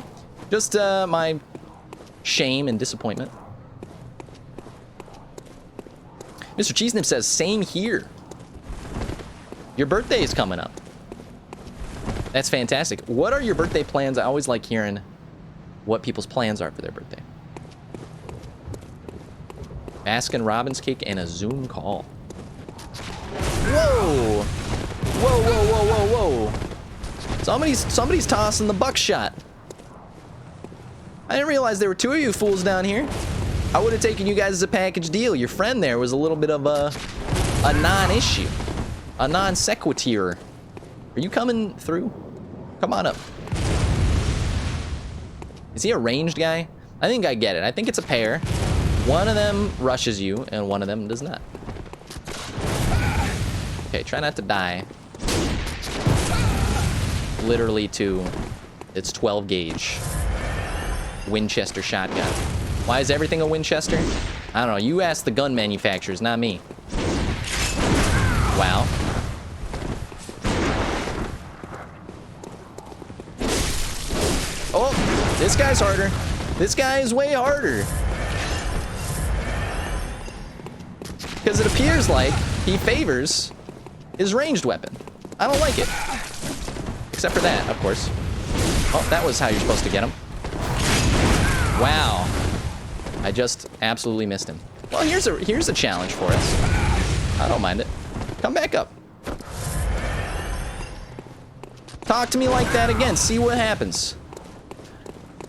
Just my shame and disappointment. Mr. Cheesenip says, same here. Your birthday is coming up. That's fantastic. What are your birthday plans? I always like hearing what people's plans are for their birthday. Baskin Robbins cake and a Zoom call. Whoa! Whoa, whoa, whoa, whoa, whoa. Somebody's tossing the buckshot. I didn't realize there were two of you fools down here. I would have taken you guys as a package deal. Your friend there was a little bit of a non-issue. A non sequitur. Are you coming through? Come on up. Is he a ranged guy? I think I get it. I think it's a pair. One of them rushes you, and one of them does not. Okay, try not to die. Literally to its 12 gauge Winchester shotgun. Why is everything a Winchester? I don't know. You ask the gun manufacturers, not me. Wow. Oh, this guy's harder. This guy is way harder. Because it appears like he favors his ranged weapon. I don't like it. Except for that, of course. Oh, that was how you're supposed to get him. Wow. I just absolutely missed him. Well, here's a challenge for us. I don't mind it. Come back up. Talk to me like that again. See what happens.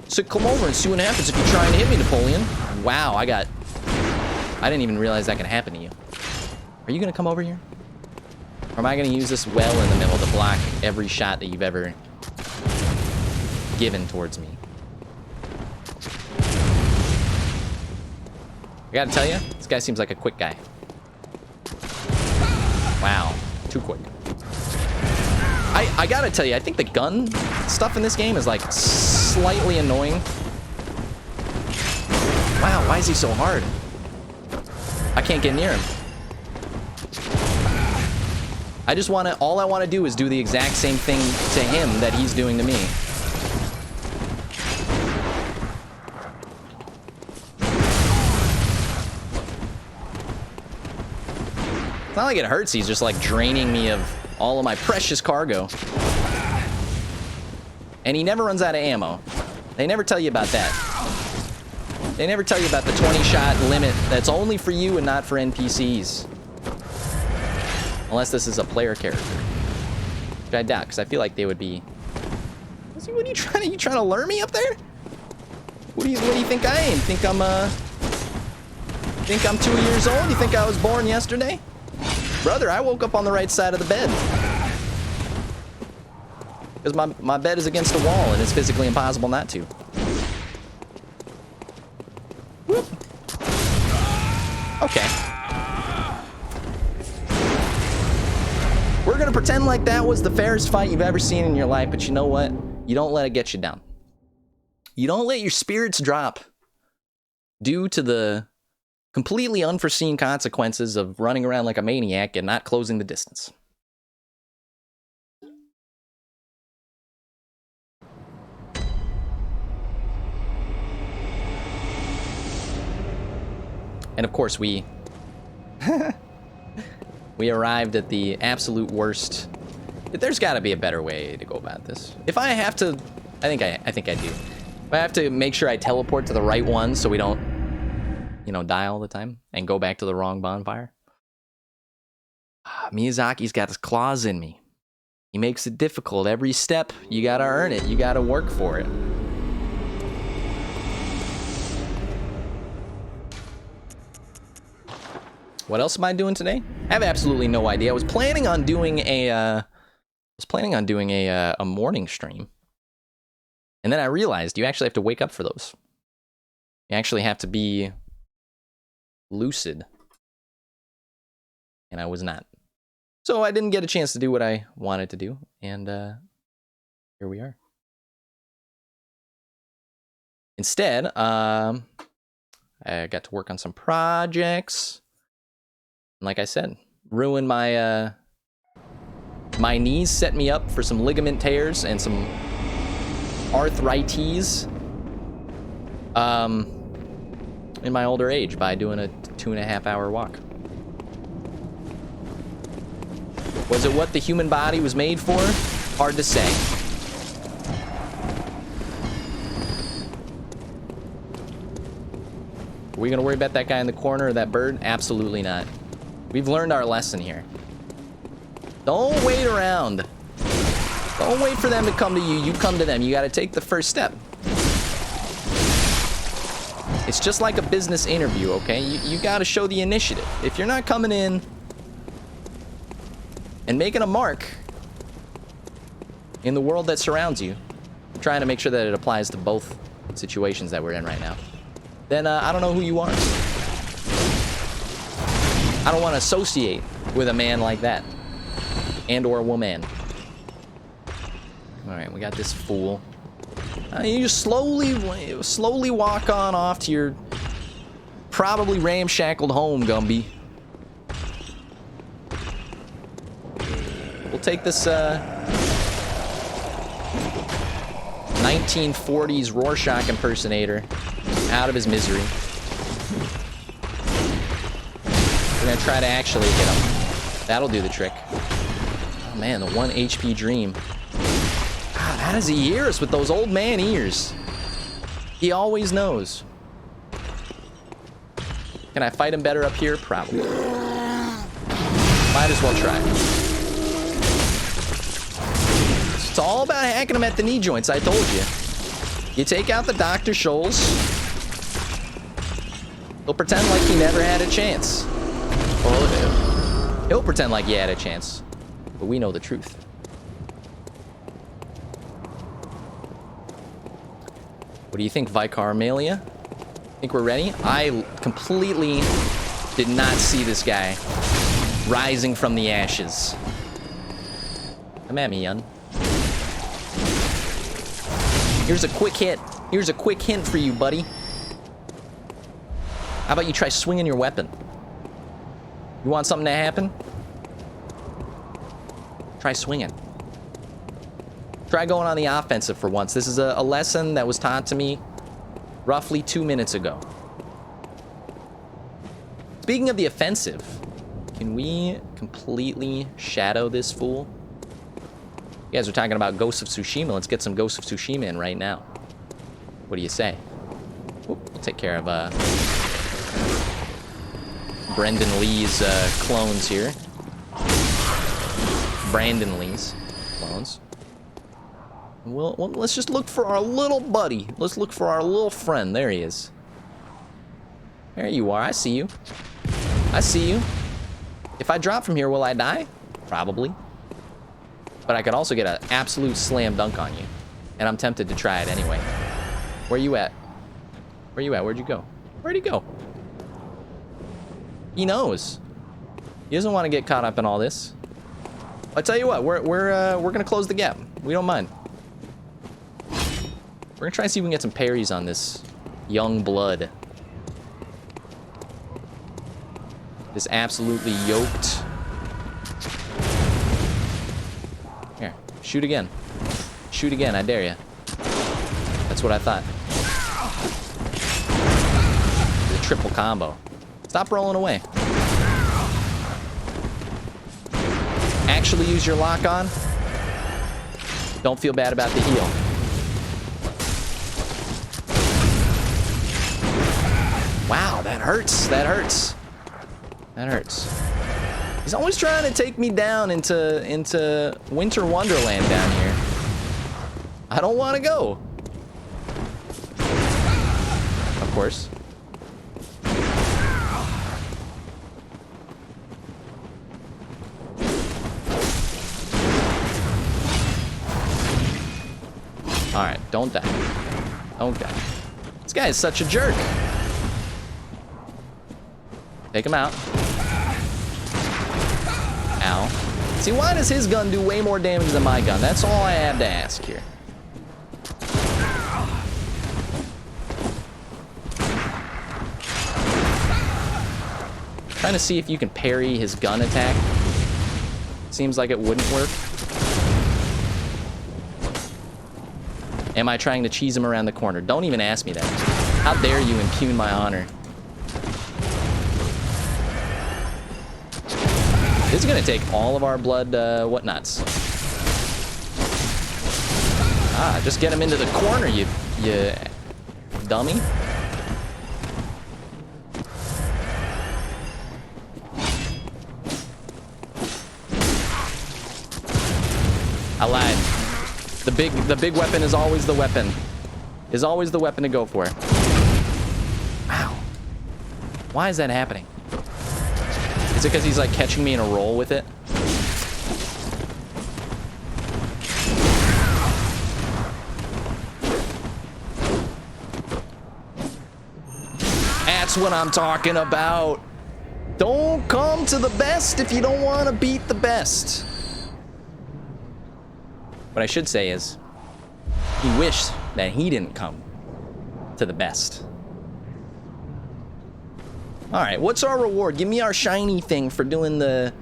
So come over and see what happens if you're trying to hit me, Napoleon. Wow, I didn't even realize that could happen to you. Are you gonna come over here? Or am I gonna use this well in the middle to block every shot that you've ever given towards me? I gotta tell you, this guy seems like a quick guy. Wow, too quick. I gotta tell you, I think the gun stuff in this game is like slightly annoying. Wow, why is he so hard? I can't get near him. I just want to, all I want to do is do the exact same thing to him that he's doing to me. It's not like it hurts, he's just like draining me of all of my precious cargo. And he never runs out of ammo. They never tell you about that. They never tell you about the 20-shot limit that's only for you and not for NPCs. Unless this is a player character. Which I doubt, because I feel like they would be... What are you trying to lure me up there? What do you think I am? Think I'm 2 years old? You think I was born yesterday? Brother, I woke up on the right side of the bed. Because my bed is against a wall and it's physically impossible not to. Whoop. Okay. We're gonna pretend like that was the fairest fight you've ever seen in your life, but you know what? You don't let it get you down. You don't let your spirits drop due to the completely unforeseen consequences of running around like a maniac and not closing the distance. And of course, we arrived at the absolute worst. There's got to be a better way to go about this. If I have to, I think I do. If I have to make sure I teleport to the right one so we don't, you know, die all the time and go back to the wrong bonfire. Miyazaki's got his claws in me. He makes it difficult. Every step, you gotta earn it. You gotta work for it. What else am I doing today? I have absolutely no idea. I was planning on doing a morning stream. And then I realized you actually have to wake up for those. You actually have to be lucid. And I was not. So I didn't get a chance to do what I wanted to do. And here we are. Instead, I got to work on some projects. And like I said, ruined my my knees, set me up for some ligament tears and some arthritis in my older age by doing a 2.5-hour walk. Was it what the human body was made for? Hard to say. Are we gonna worry about that guy in the corner or that bird? Absolutely not. We've learned our lesson here. Don't wait around. Don't wait for them to come to you. You come to them. You gotta take the first step. It's just like a business interview, okay? You gotta show the initiative. If you're not coming in and making a mark in the world that surrounds you, I'm trying to make sure that it applies to both situations that we're in right now, then I don't know who you are. I don't want to associate with a man like that. And or a woman. Alright, we got this fool. You just slowly walk on off to your probably ramshackled home, Gumby. We'll take this 1940s Rorschach impersonator out of his misery. We're gonna try to actually hit him. That'll do the trick. Oh man, the 1 HP dream. God, how does he hear us with those old man ears? He always knows. Can I fight him better up here? Probably. Might as well try. It's all about hacking him at the knee joints, I told you. You take out the Dr. Scholl's, he'll pretend like he never had a chance. Or he'll pretend like he had a chance. But we know the truth. What do you think, Vicar Amelia? Think we're ready? I completely did not see this guy rising from the ashes. Come at me, Yun. Here's a quick hit. Here's a quick hint for you, buddy. How about you try swinging your weapon? You want something to happen? Try swinging. Try going on the offensive for once. This is a lesson that was taught to me roughly 2 minutes ago. Speaking of the offensive, can we completely shadow this fool? You guys are talking about Ghost of Tsushima. Let's get some Ghost of Tsushima in right now. What do you say? We'll take care of Brendan Lee's clones here. Brandon Lee's clones. Well, let's just look for our little buddy. Let's look for our little friend. There he is. There you are. I see you. I see you. If I drop from here, will I die? Probably. But I could also get an absolute slam dunk on you. And I'm tempted to try it anyway. Where you at? Where you at? Where'd you go? Where'd he go? He knows. He doesn't want to get caught up in all this. I tell you what, we're gonna close the gap. We don't mind. We're gonna try and see if we can get some parries on this young blood. This absolutely yoked. Here, shoot again. Shoot again, I dare you. That's what I thought. The triple combo. Stop rolling away. Actually use your lock on. Don't feel bad about the heal. Wow, that hurts. That hurts. That hurts. He's always trying to take me down into Winter Wonderland down here. I don't want to go. Of course. Alright, don't die. Don't die. This guy is such a jerk. Take him out. Ow. See, why does his gun do way more damage than my gun? That's all I have to ask here. Trying to see if you can parry his gun attack. Seems like it wouldn't work. Am I trying to cheese him around the corner? Don't even ask me that. How dare you impugn my honor? This is going to take all of our blood whatnots. Ah, just get him into the corner, you dummy. I lied. The big weapon is always the weapon. Is always the weapon to go for. Wow. Why is that happening? Is it because he's like catching me in a roll with it? That's what I'm talking about. Don't come to the best if you don't want to beat the best. What I should say is, he wished that he didn't come to the best. All right, what's our reward? Give me our shiny thing for doing the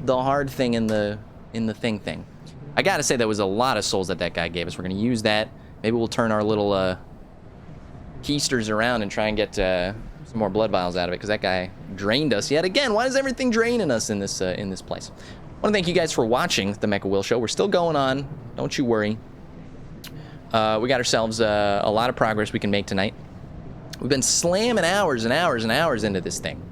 hard thing in the thing. I gotta say, that was a lot of souls that guy gave us. We're gonna use that. Maybe we'll turn our little keisters around and try and get some more blood vials out of it, because that guy drained us yet again. Why is everything draining us in this place? I want to thank you guys for watching the Mecha Will Show. We're still going on. Don't you worry. We got ourselves a lot of progress we can make tonight. We've been slamming hours and hours and hours into this thing.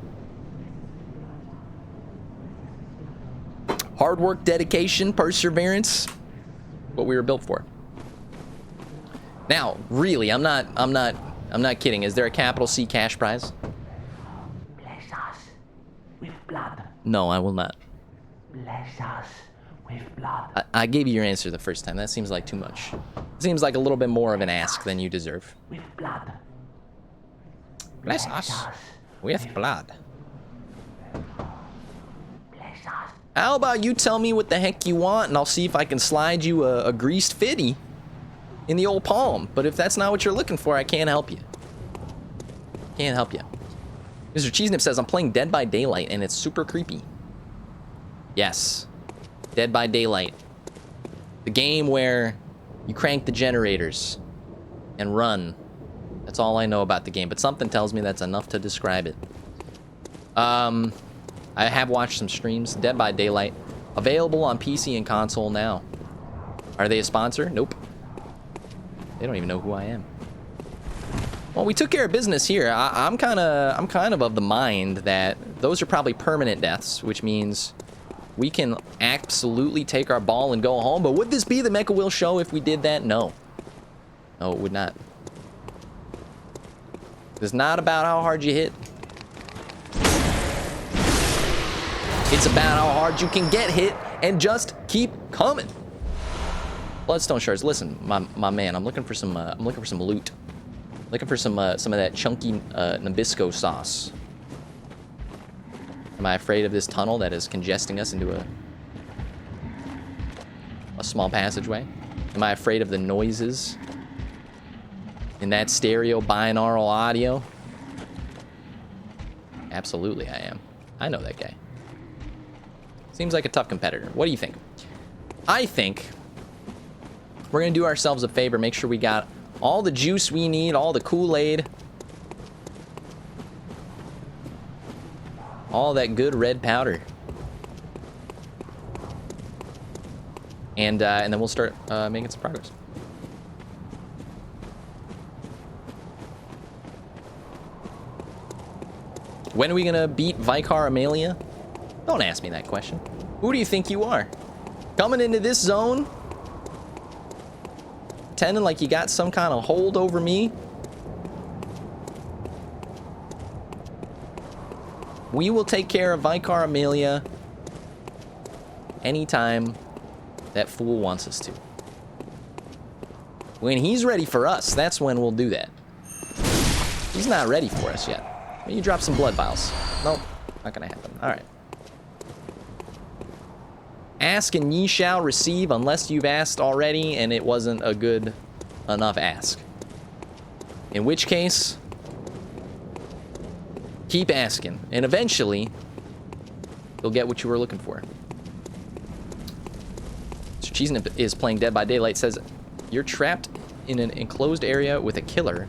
Hard work, dedication, perseverance. What we were built for. Now, really, I'm not kidding. Is there a capital C cash prize? Bless us with blood. No, I will not. Bless us with blood. I gave you your answer the first time. That seems like too much. Seems like a little bit more of an ask than you deserve. With blood. Bless us with blood. Bless us. How about you tell me what the heck you want, and I'll see if I can slide you a greased fitty in the old palm. But if that's not what you're looking for, I can't help you. Can't help you. Mr. Cheesenip says, I'm playing Dead by Daylight, and it's super creepy. Yes. Dead by Daylight. The game where you crank the generators and run. That's all I know about the game, but something tells me that's enough to describe it. I have watched some streams. Dead by Daylight. Available on PC and console now. Are they a sponsor? Nope. They don't even know who I am. Well, we took care of business here. I'm kind of the mind that those are probably permanent deaths, which means we can absolutely take our ball and go home. But would this be the Mecha Will Show if we did that? No. No, it would not. It's not about how hard you hit. It's about how hard you can get hit and just keep coming. Bloodstone shards. Listen, my man, I'm looking for some loot. Looking for some of that chunky Nabisco sauce. Am I afraid of this tunnel that is congesting us into a small passageway? Am I afraid of the noises in that stereo binaural audio? Absolutely I am. I know that guy. Seems like a tough competitor. What do you think? I think we're gonna do ourselves a favor, make sure we got all the juice we need, all the Kool-Aid, all that good red powder, and then we'll start making some progress. When are we gonna beat Vicar Amelia? Don't ask me that question. Who do you think you are? Coming into this zone, pretending like you got some kind of hold over me? We will take care of Vicar Amelia anytime that fool wants us to. When he's ready for us, that's when we'll do that. He's not ready for us yet. You drop some blood vials. Nope, not gonna happen. All right. Ask and ye shall receive unless you've asked already and it wasn't a good enough ask. In which case, keep asking. And eventually, you'll get what you were looking for. So Cheesenip is playing Dead by Daylight, says, you're trapped in an enclosed area with a killer,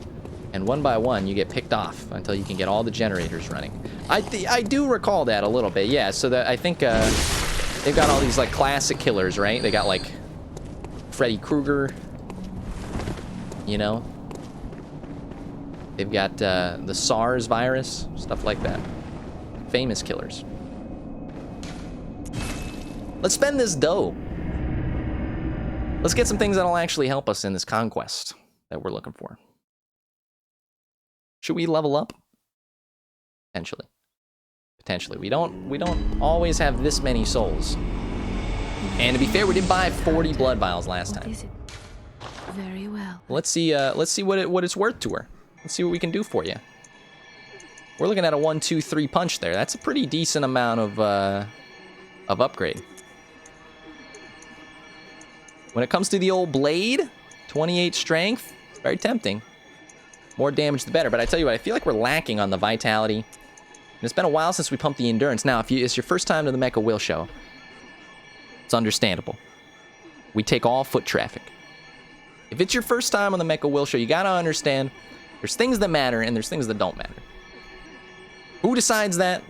and one by one you get picked off until you can get all the generators running. I do recall that a little bit, yeah. So that I think they've got all these like classic killers, right? They got like Freddy Krueger, you know. They've got the SARS virus, stuff like that. Famous killers. Let's spend this dough. Let's get some things that'll actually help us in this conquest that we're looking for. Should we level up? Potentially. Potentially. We don't always have this many souls. And to be fair, we did buy 40 blood vials last time. Very well. Let's see what it's worth to her. Let's see what we can do for you. We're looking at a 1, 2, 3 punch there. That's a pretty decent amount of upgrade. When it comes to the old blade, 28 strength, it's very tempting. More damage the better, but I tell you what, I feel like we're lacking on the vitality. And it's been a while since we pumped the endurance. Now, if it's your first time to the Mecha Will Show, it's understandable. We take all foot traffic. If it's your first time on the Mecha Will Show, you gotta understand there's things that matter and there's things that don't matter. Who decides that?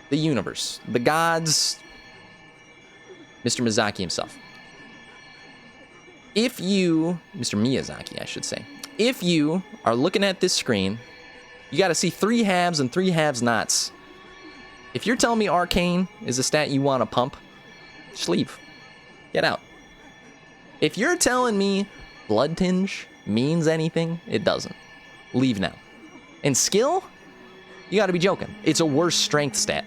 The universe. The gods. Mr. Miyazaki himself. If you... Mr. Miyazaki, I should say. If you are looking at this screen, you gotta see 3 haves and 3 have-nots. If you're telling me Arcane is a stat you want to pump, just leave. Get out. If you're telling me Blood Tinge means anything, it doesn't. Leave now. And skill? You gotta be joking. It's a worse strength stat.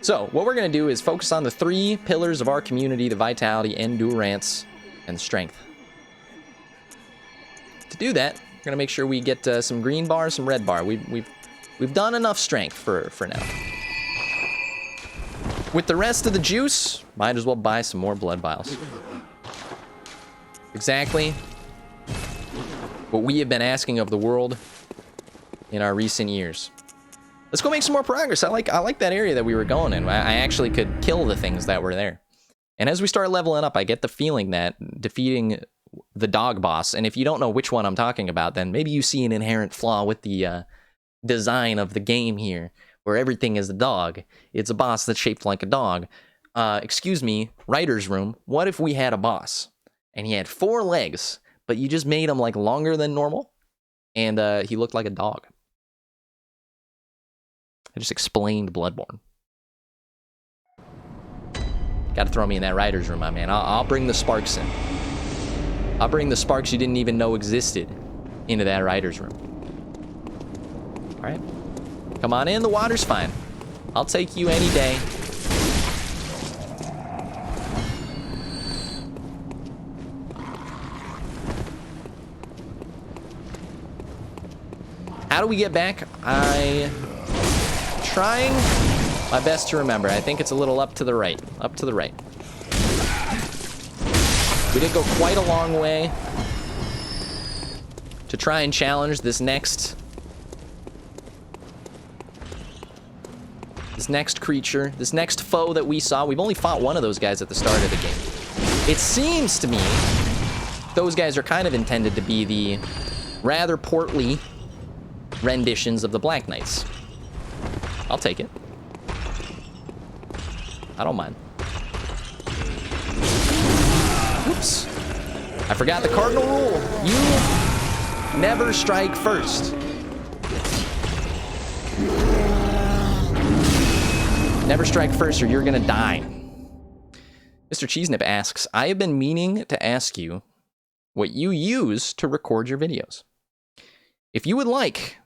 So, what we're gonna do is focus on the 3 pillars of our community, the vitality, endurance, and strength. To do that, we're gonna make sure we get some green bar, some red bar. We've done enough strength for now. With the rest of the juice, might as well buy some more blood vials. Exactly what we have been asking of the world in our recent years. Let's go make some more progress. I like that area that we were going in. I actually could kill the things that were there. And as we start leveling up, I get the feeling that defeating the dog boss, and if you don't know which one I'm talking about, then maybe you see an inherent flaw with the design of the game here, where everything is a dog. It's a boss that's shaped like a dog. Excuse me, writer's room, what if we had a boss, and he had 4 legs, but you just made him like longer than normal, and he looked like a dog? I just explained Bloodborne. Gotta throw me in that writer's room, my man. I'll bring the sparks in. I'll bring the sparks you didn't even know existed into that writer's room. Alright. Come on in, the water's fine. I'll take you any day. How do we get back? I'm trying my best to remember. I think it's a little up to the right. Up to the right. We did go quite a long way to try and challenge this next creature, this next foe that we saw. We've only fought one of those guys at the start of the game. It seems to me those guys are kind of intended to be the rather portly renditions of the Black Knights. I'll take it. I don't mind. Oops. I forgot the cardinal rule. You never strike first. Never strike first or you're gonna die. Mr. Cheesenip asks, I have been meaning to ask you what you use to record your videos. If you would like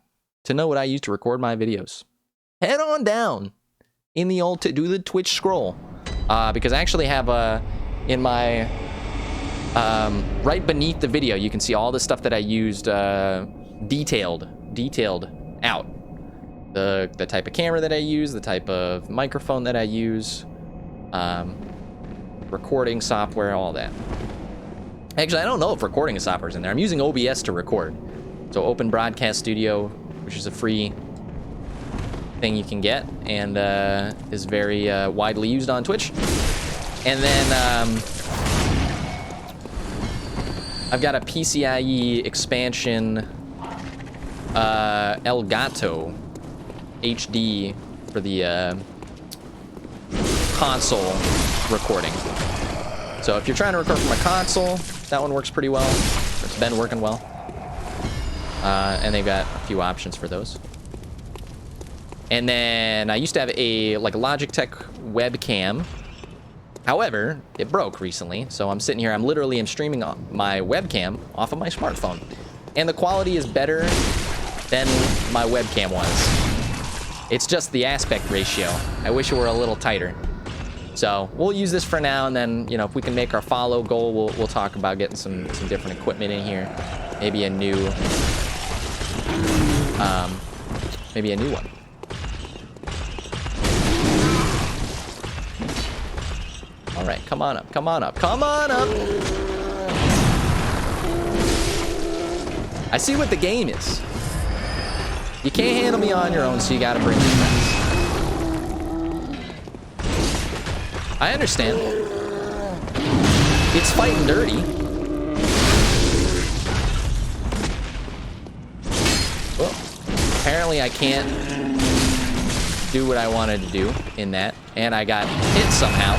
to know what I use to record my videos, head on down in the old, do the Twitch scroll. Because I actually have in my, right beneath the video, you can see all the stuff that I used detailed out. The type of camera that I use, the type of microphone that I use, recording software, all that. Actually, I don't know if recording software is in there. I'm using OBS to record. So Open Broadcast Studio, which is a free thing you can get, and is very widely used on Twitch. And then I've got a PCIe expansion, El Gato HD for the console recording. So if you're trying to record from a console, that one works pretty well. It's been working well. And they've got a few options for those. And then I used to have a Logitech webcam. However, it broke recently. So I'm sitting here, I'm streaming my webcam off of my smartphone. And the quality is better than my webcam was. It's just the aspect ratio. I wish it were a little tighter. So we'll use this for now, and then, you know, if we can make our follow goal, we'll talk about getting some different equipment in here. Maybe a new one. All right, come on up, come on up, come on up. I see what the game is. You can't handle me on your own, so you gotta bring your friends. I understand. It's fighting dirty. Well, apparently I can't do what I wanted to do in that, and I got hit somehow.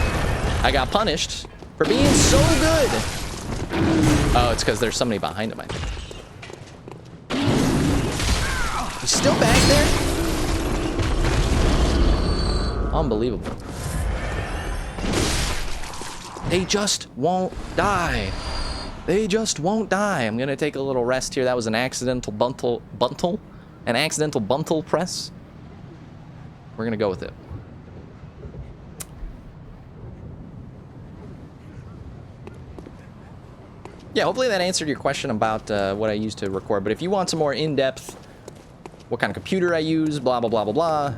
I got punished for being so good. Oh, it's because there's somebody behind him, I think. He's still back there? Unbelievable. They just won't die. They just won't die. I'm gonna take a little rest here. That was an accidental buntle? An accidental buntle press? We're gonna go with it. Yeah, hopefully that answered your question about what I use to record. But if you want some more in-depth, what kind of computer I use, blah, blah, blah, blah, blah,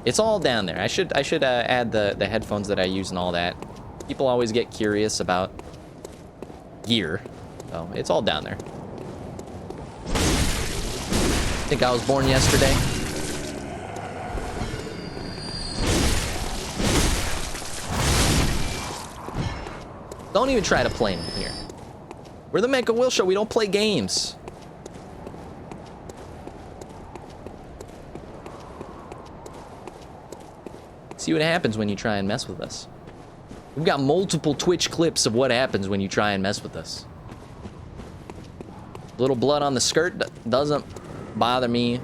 it's all down there. I should add the headphones that I use and all that. People always get curious about gear, so it's all down there. Think I was born yesterday? Don't even try to play me here. We're the Mecha Will Show. We don't play games. See what happens when you try and mess with us. We've got multiple Twitch clips of what happens when you try and mess with us. Little blood on the skirt doesn't bother me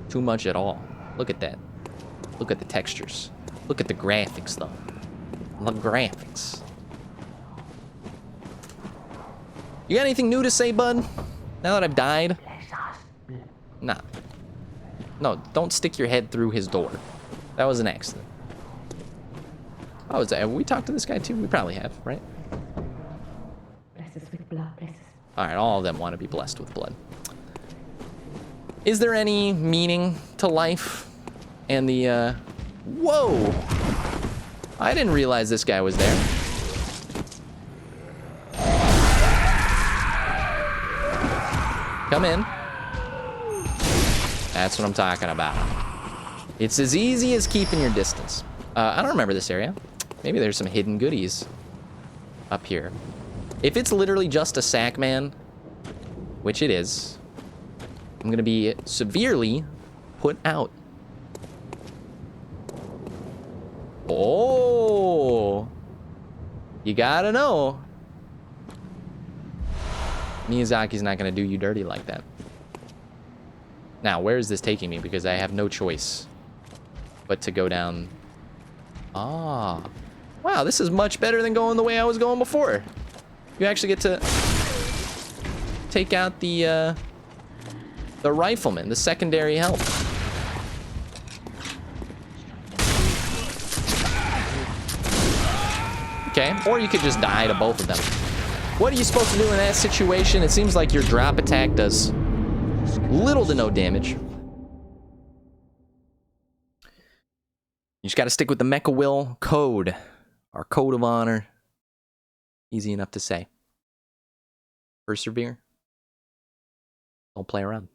too much at all. Look at that. Look at the textures. Look at the graphics, though. The graphics. You got anything new to say, bud? Now that I've died? Nah. No, don't stick your head through his door. That was an accident. Oh, have we talked to this guy too? We probably have, right? Bless us with blood, bless us. Alright, all of them want to be blessed with blood. Is there any meaning to life? And the, whoa! I didn't realize this guy was there. Come in. That's what I'm talking about. It's as easy as keeping your distance. I don't remember this area. Maybe there's some hidden goodies up here. If it's literally just a sack man, which it is, I'm gonna be severely put out. Oh, you gotta know. Miyazaki's not gonna do you dirty like that. Now, where is this taking me? Because I have no choice but to go down. Ah. Wow, this is much better than going the way I was going before. You actually get to take out the rifleman, the secondary help. Okay, or you could just die to both of them. What are you supposed to do in that situation? It seems like your drop attack does little to no damage. You just got to stick with the Mecha Will code. Our code of honor. Easy enough to say. Persevere. Don't play around.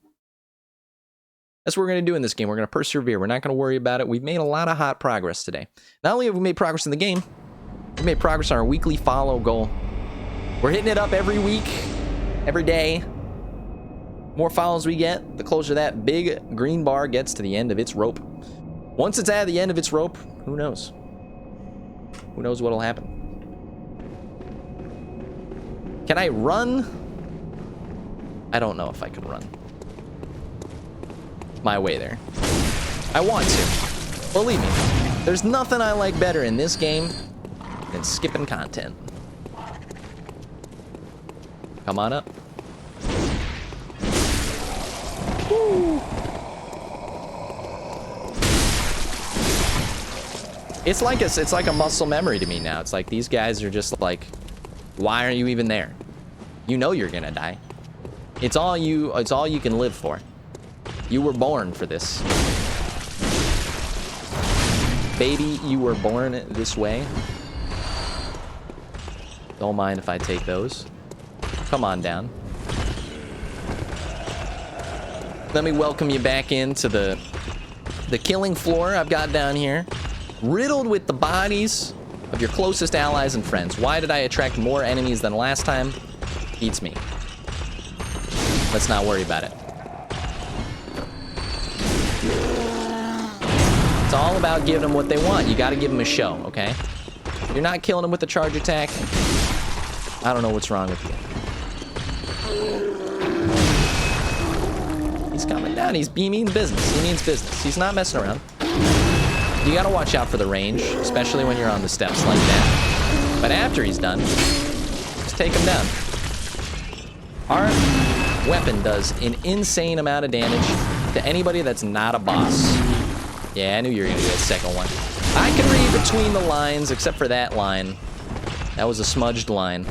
That's what we're going to do in this game. We're going to persevere. We're not going to worry about it. We've made a lot of hot progress today. Not only have we made progress in the game, we made progress on our weekly follow goal. We're hitting it up every week, every day. More follows we get, the closer that big green bar gets to the end of its rope. Once it's at the end of its rope, who knows? Who knows what'll happen? Can I run? I don't know if I can run my way there. I want to. Believe me, there's nothing I like better in this game than skipping content. Come on up. Woo. It's like a muscle memory to me now. It's like these guys are just like, why are you even there? You know you're gonna die. It's all you can live for. You were born for this. Baby, you were born this way. Don't mind if I take those. Come on down. Let me welcome you back into the killing floor I've got down here. Riddled with the bodies of your closest allies and friends. Why did I attract more enemies than last time? Beats me. Let's not worry about it. It's all about giving them what they want. You gotta give them a show, okay? You're not killing them with the charge attack. I don't know what's wrong with you. He's coming down. He means business. He means business. He's not messing around. You gotta watch out for the range, especially when you're on the steps like that. But after he's done, just take him down. Our weapon does an insane amount of damage to anybody that's not a boss. Yeah, I knew you were gonna do that second one. I can read between the lines, except for that line. That was a smudged line.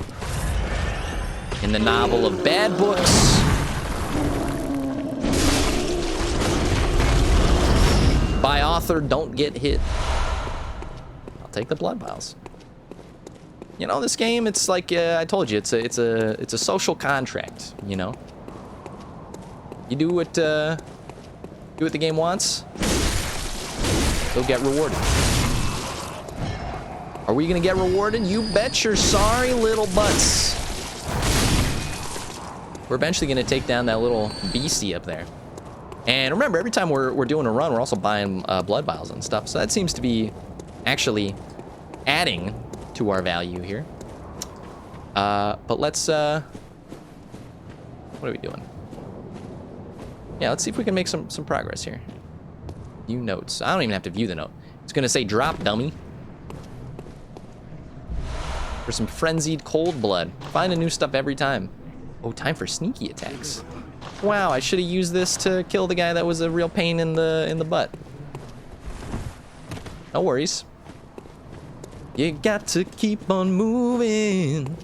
In the novel of bad books. By author, don't get hit. I'll take the blood vials. You know, this game, it's like I told you, it's a social contract. You know, you do what the game wants, you'll get rewarded. Are we gonna get rewarded? You bet your sorry little butts. We're eventually gonna take down that little beastie up there. And remember, every time we're doing a run, we're also buying blood vials and stuff. So that seems to be actually adding to our value here. But let's, what are we doing? Yeah, let's see if we can make some progress here. View notes. I don't even have to view the note. It's gonna say drop, dummy. For some frenzied cold blood. Finding new stuff every time. Oh, time for sneaky attacks. Wow, I should have used this to kill the guy that was a real pain in the butt. No worries. You got to keep on moving.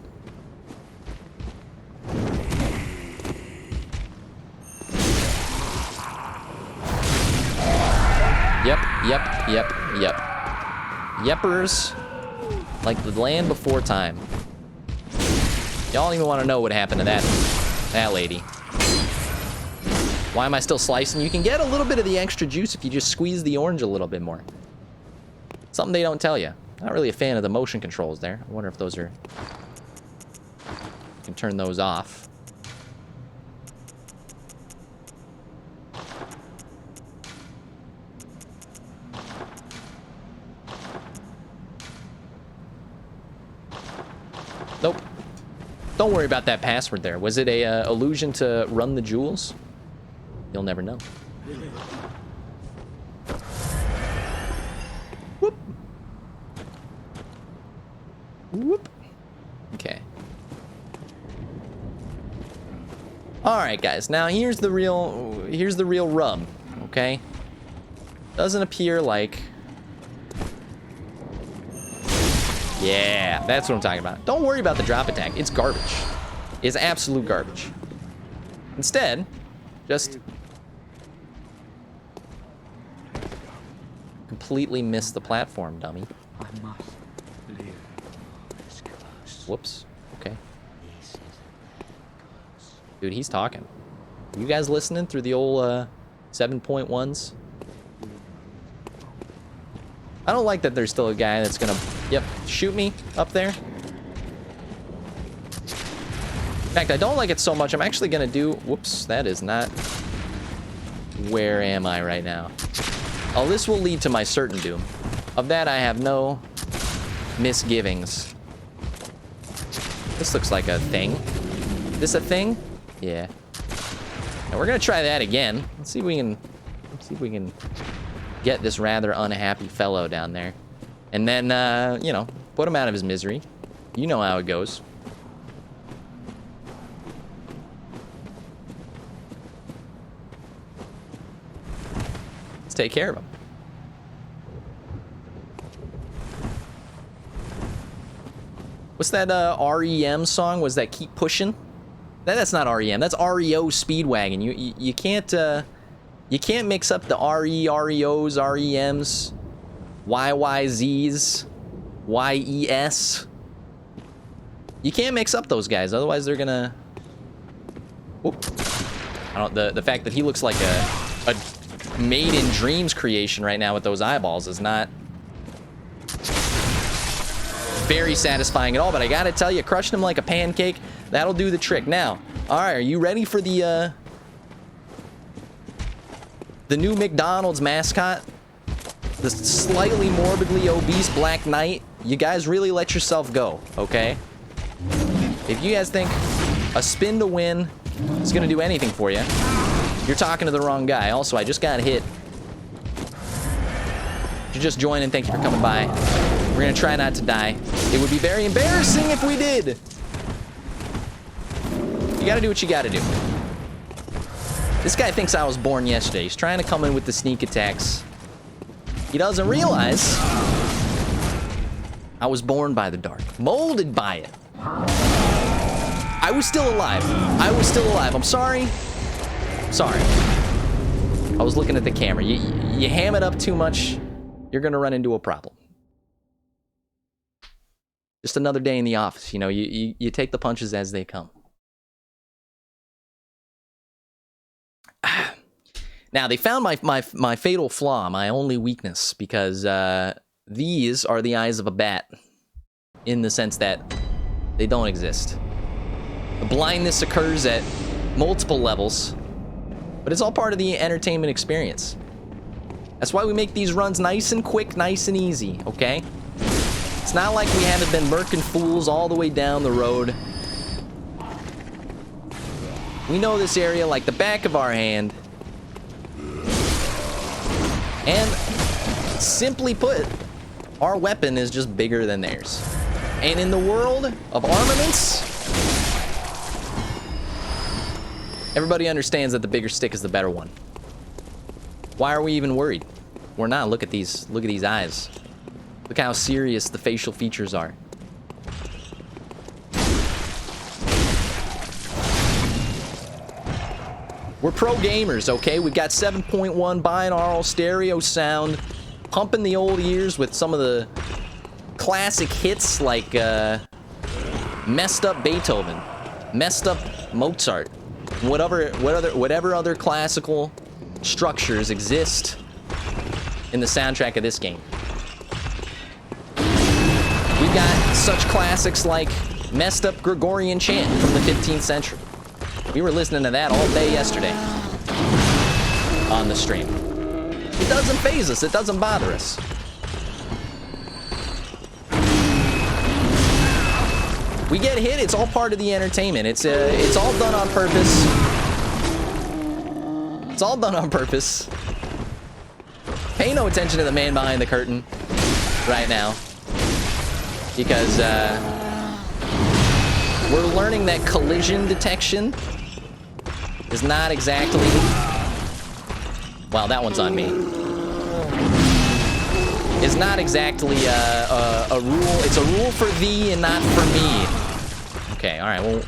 Yep. Yeppers. Like the land before time. Y'all don't even want to know what happened to that lady. Why am I still slicing? You can get a little bit of the extra juice if you just squeeze the orange a little bit more. Something they don't tell you. Not really a fan of the motion controls there. I wonder if those are... You can turn those off. Nope. Don't worry about that password there. Was it a illusion to run the jewels? You'll never know. Whoop. Whoop. Okay. All right, guys. Now here's the real rub. Okay. Doesn't appear like. Yeah, that's what I'm talking about. Don't worry about the drop attack. It's garbage. It's absolute garbage. Instead, just completely miss the platform, dummy. I must live this curse. Whoops. Okay. Dude, he's talking. You guys listening through the old 7.1s. I don't like that there's still a guy that's gonna, yep, shoot me up there. In fact, I don't like it so much. I'm actually gonna do, whoops, that is not, where am I right now? Oh, this will lead to my certain doom. Of that, I have no misgivings. This looks like a thing. This a thing? Yeah. And we're gonna try that again. Let's see if we can get this rather unhappy fellow down there. And then, you know, put him out of his misery. You know how it goes. Let's take care of him. What's that REM song? Was that Keep Pushing? That's not REM. That's REO Speedwagon. You can't mix up the REOs, REMs, YYZs, YES. You can't mix up those guys, otherwise they're gonna. Whoop. I don't. The fact that he looks like a Made in Dreams creation right now with those eyeballs is not very satisfying at all. But I gotta tell you, crushing him like a pancake, that'll do the trick. Now, all right, are you ready for the new McDonald's mascot? The slightly morbidly obese Black Knight? You guys really let yourself go, okay? If you guys think a spin to win is gonna do anything for you, you're talking to the wrong guy. Also, I just got hit. If you just joined in, thank you for coming by. We're gonna try not to die. It would be very embarrassing if we did. You gotta do what you gotta do. This guy thinks I was born yesterday. He's trying to come in with the sneak attacks. He doesn't realize I was born by the dark, molded by it. I was still alive. I was still alive. I'm sorry. Sorry. I was looking at the camera. You ham it up too much, you're gonna run into a problem. Just another day in the office, you know. You take the punches as they come. Now, they found my fatal flaw, my only weakness, because these are the eyes of a bat, in the sense that they don't exist. The blindness occurs at multiple levels, but it's all part of the entertainment experience. That's why we make these runs nice and quick, nice and easy, okay? It's not like we haven't been murking fools all the way down the road. We know this area like the back of our hand. And simply put, our weapon is just bigger than theirs. And in the world of armaments, everybody understands that the bigger stick is the better one. Why are we even worried? We're not. Look at these eyes. Look how serious the facial features are. We're pro gamers, okay? We've got 7.1 binaural stereo sound, pumping the old ears with some of the classic hits like messed up Beethoven, messed up Mozart, whatever other classical structures exist in the soundtrack of this game. We've got such classics like messed up Gregorian chant from the 15th century. We were listening to that all day yesterday on the stream. It doesn't faze us. It doesn't bother us. We get hit. It's all part of the entertainment. It's all done on purpose. It's all done on purpose. Pay no attention to the man behind the curtain right now, because we're learning that collision detection is not exactly... Wow, that one's on me. Is not exactly a rule. It's a rule for thee and not for me. Okay, all right, well,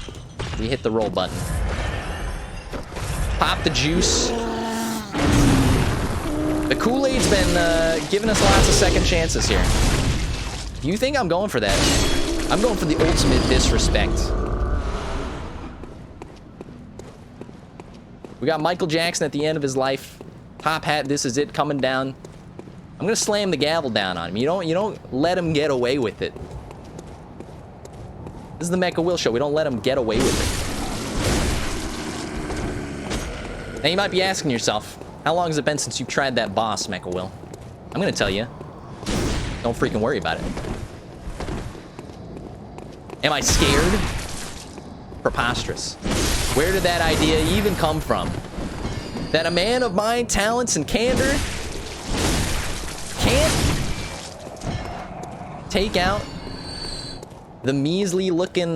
we hit the roll button. Pop the juice. The Kool-Aid's been giving us lots of second chances here. You think I'm going for that? I'm going for the ultimate disrespect. We got Michael Jackson at the end of his life. Top hat, this is it coming down. I'm gonna slam the gavel down on him. You don't let him get away with it. This is the Mecha Will show. We don't let him get away with it. Now you might be asking yourself, how long has it been since you've tried that boss, Mecha Will? I'm gonna tell you. Don't freaking worry about it. Am I scared? Preposterous. Where did that idea even come from? That a man of my talents and candor can't take out the measly looking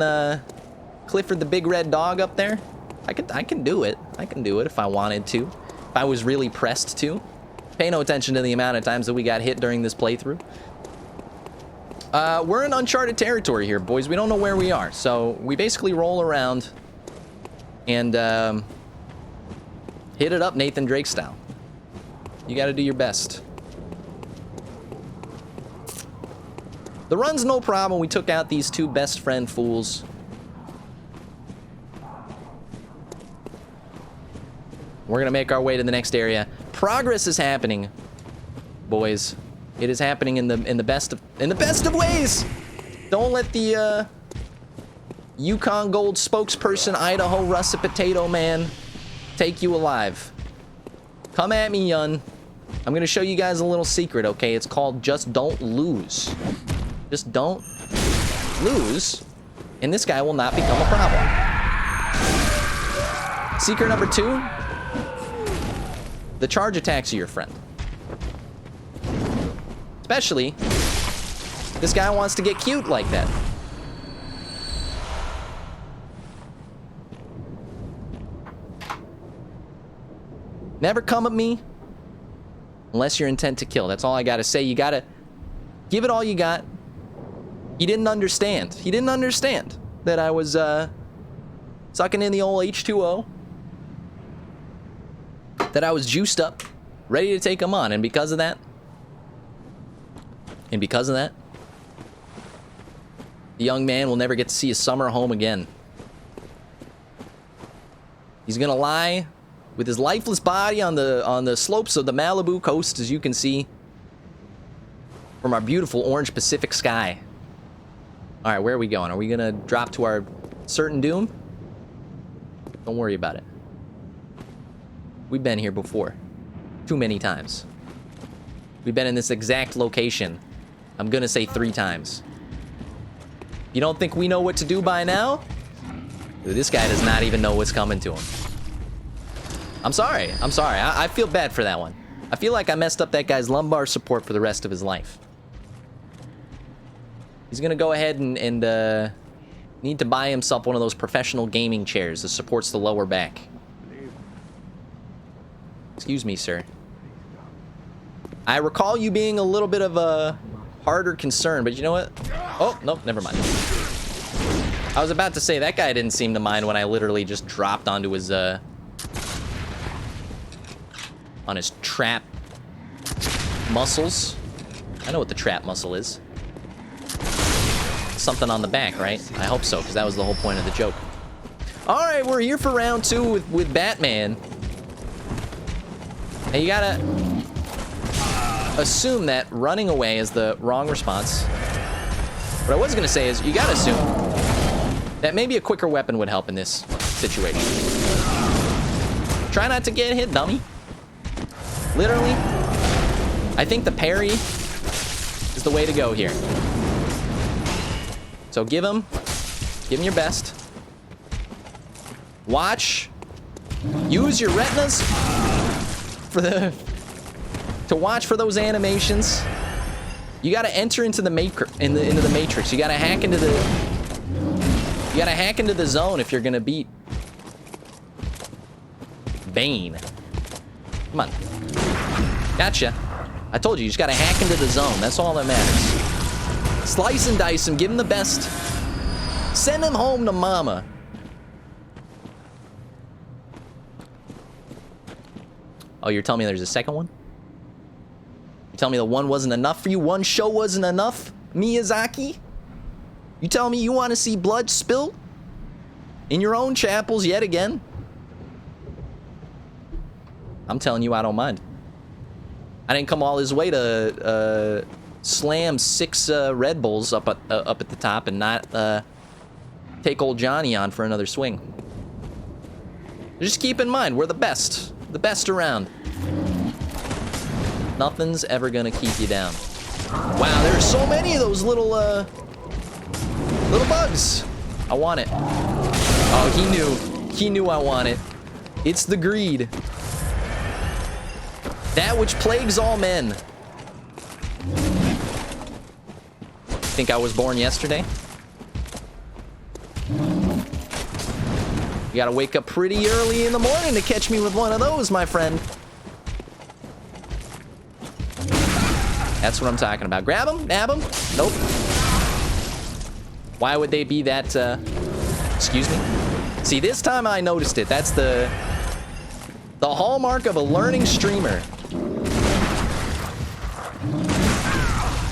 Clifford the Big Red Dog up there? I can do it. I can do it if I wanted to. If I was really pressed to. Pay no attention to the amount of times that we got hit during this playthrough. We're in uncharted territory here, boys. We don't know where we are. So we basically roll around and hit it up Nathan Drake style. You got to do your best. The run's no problem. We took out these two best friend fools. We're going to make our way to the next area. Progress is happening, boys. It is happening in the best of ways. Don't let the Yukon Gold spokesperson Idaho Russet Potato Man take you alive. Come at me, Yun. I'm gonna show you guys a little secret, okay? It's called just don't lose. Just don't lose, and this guy will not become a problem. Secret number 2, the charge attacks are your friend. Especially, this guy wants to get cute like that. Never come at me unless you're intent to kill. That's all I gotta say. You gotta give it all you got. He didn't understand. He didn't understand that I was sucking in the old H2O. That I was juiced up, ready to take him on, and because of that, the young man will never get to see his summer home again. He's gonna lie with his lifeless body on the slopes of the Malibu coast, as you can see from our beautiful orange Pacific sky. All right, where are we going? Are we gonna drop to our certain doom? Don't worry about it. We've been here before. Too many times. We've been in this exact location. I'm gonna say 3 times. You don't think we know what to do by now? Dude, this guy does not even know what's coming to him. I'm sorry. I feel bad for that one. I feel like I messed up that guy's lumbar support for the rest of his life. He's gonna go ahead and need to buy himself one of those professional gaming chairs that supports the lower back. Excuse me, sir. I recall you being a little bit of a harder concern, but you know what? Oh, nope, never mind. I was about to say, that guy didn't seem to mind when I literally just dropped onto his, on his trap muscles. I know what the trap muscle is. Something on the back, right? I hope so, because that was the whole point of the joke. All right, we're here for round 2 with Batman. And you gotta assume that running away is the wrong response. What I was gonna say is, you gotta assume that maybe a quicker weapon would help in this situation. Try not to get hit, dummy. Literally, I think the parry is the way to go here. So give him your best. Watch. Use your retinas to watch for those animations. You got to enter into the into the matrix. You got to hack into the zone if you're gonna beat Bane. Come on. Gotcha. I told you just got to hack into the zone. That's all that matters. Slice and dice him. Give him the best. Send him home to mama. Oh, you're telling me there's a second one? You telling me the one wasn't enough for you? One show wasn't enough? Miyazaki? You telling me you want to see blood spill in your own chapels yet again? I'm telling you I don't mind. I didn't come all this way to slam 6 Red Bulls up at the top and not take old Johnny on for another swing. Just keep in mind, we're the best around. Nothing's ever gonna keep you down. Wow, there's so many of those little bugs. I want it. Oh, he knew I want it. It's the greed. That which plagues all men. Think I was born yesterday? You gotta wake up pretty early in the morning to catch me with one of those, my friend. That's what I'm talking about. Grab him, nab him. Nope. Why would they be that, excuse me? See, this time I noticed it. That's the hallmark of a learning streamer.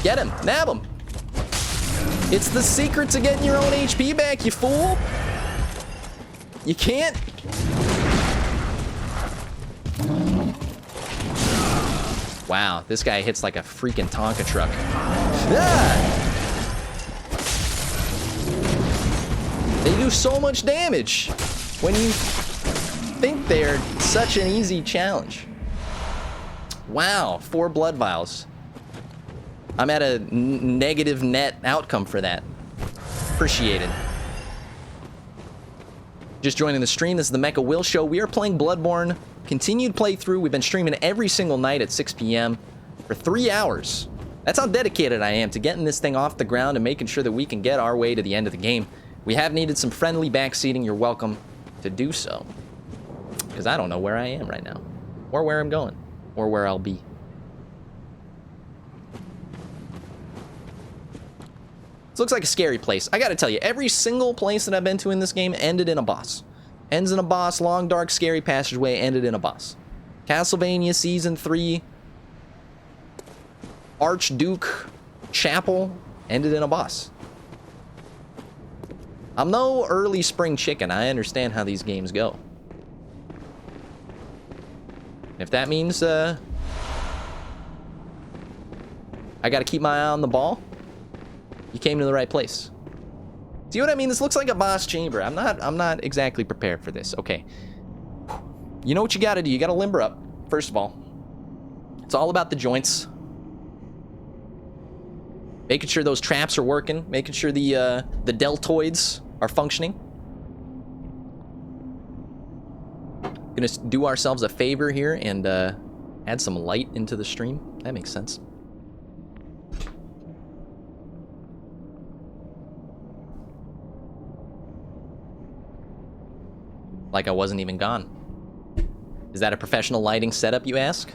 Get him, nab him. It's the secret to getting your own HP back, you fool. You can't. Wow, this guy hits like a freaking Tonka truck. Ah! They do so much damage when you think they're such an easy challenge. Wow, 4 blood vials. I'm at a negative net outcome for that. Appreciate it. Just joining the stream, this is the Mecha Will Show. We are playing Bloodborne. Continued playthrough. We've been streaming every single night at 6 p.m. for 3 hours. That's how dedicated I am to getting this thing off the ground and making sure that we can get our way to the end of the game. We have needed some friendly backseating. You're welcome to do so. Because I don't know where I am right now. Or where I'm going. Or where I'll be. This looks like a scary place. I gotta tell you, every single place that I've been to in this game ended in a boss. Ends in a boss, long, dark, scary passageway, ended in a boss. Castlevania Season 3, Archduke Chapel, ended in a boss. I'm no early spring chicken. I understand how these games go. If that means, I gotta keep my eye on the ball, you came to the right place. See what I mean? This looks like a boss chamber. I'm not exactly prepared for this. Okay. You know what you gotta do? You gotta limber up, first of all. It's all about the joints. Making sure those traps are working. Making sure the deltoids are functioning. Gonna do ourselves a favor here and add some light into the stream. That makes sense. Like I wasn't even gone. Is that a professional lighting setup, you ask?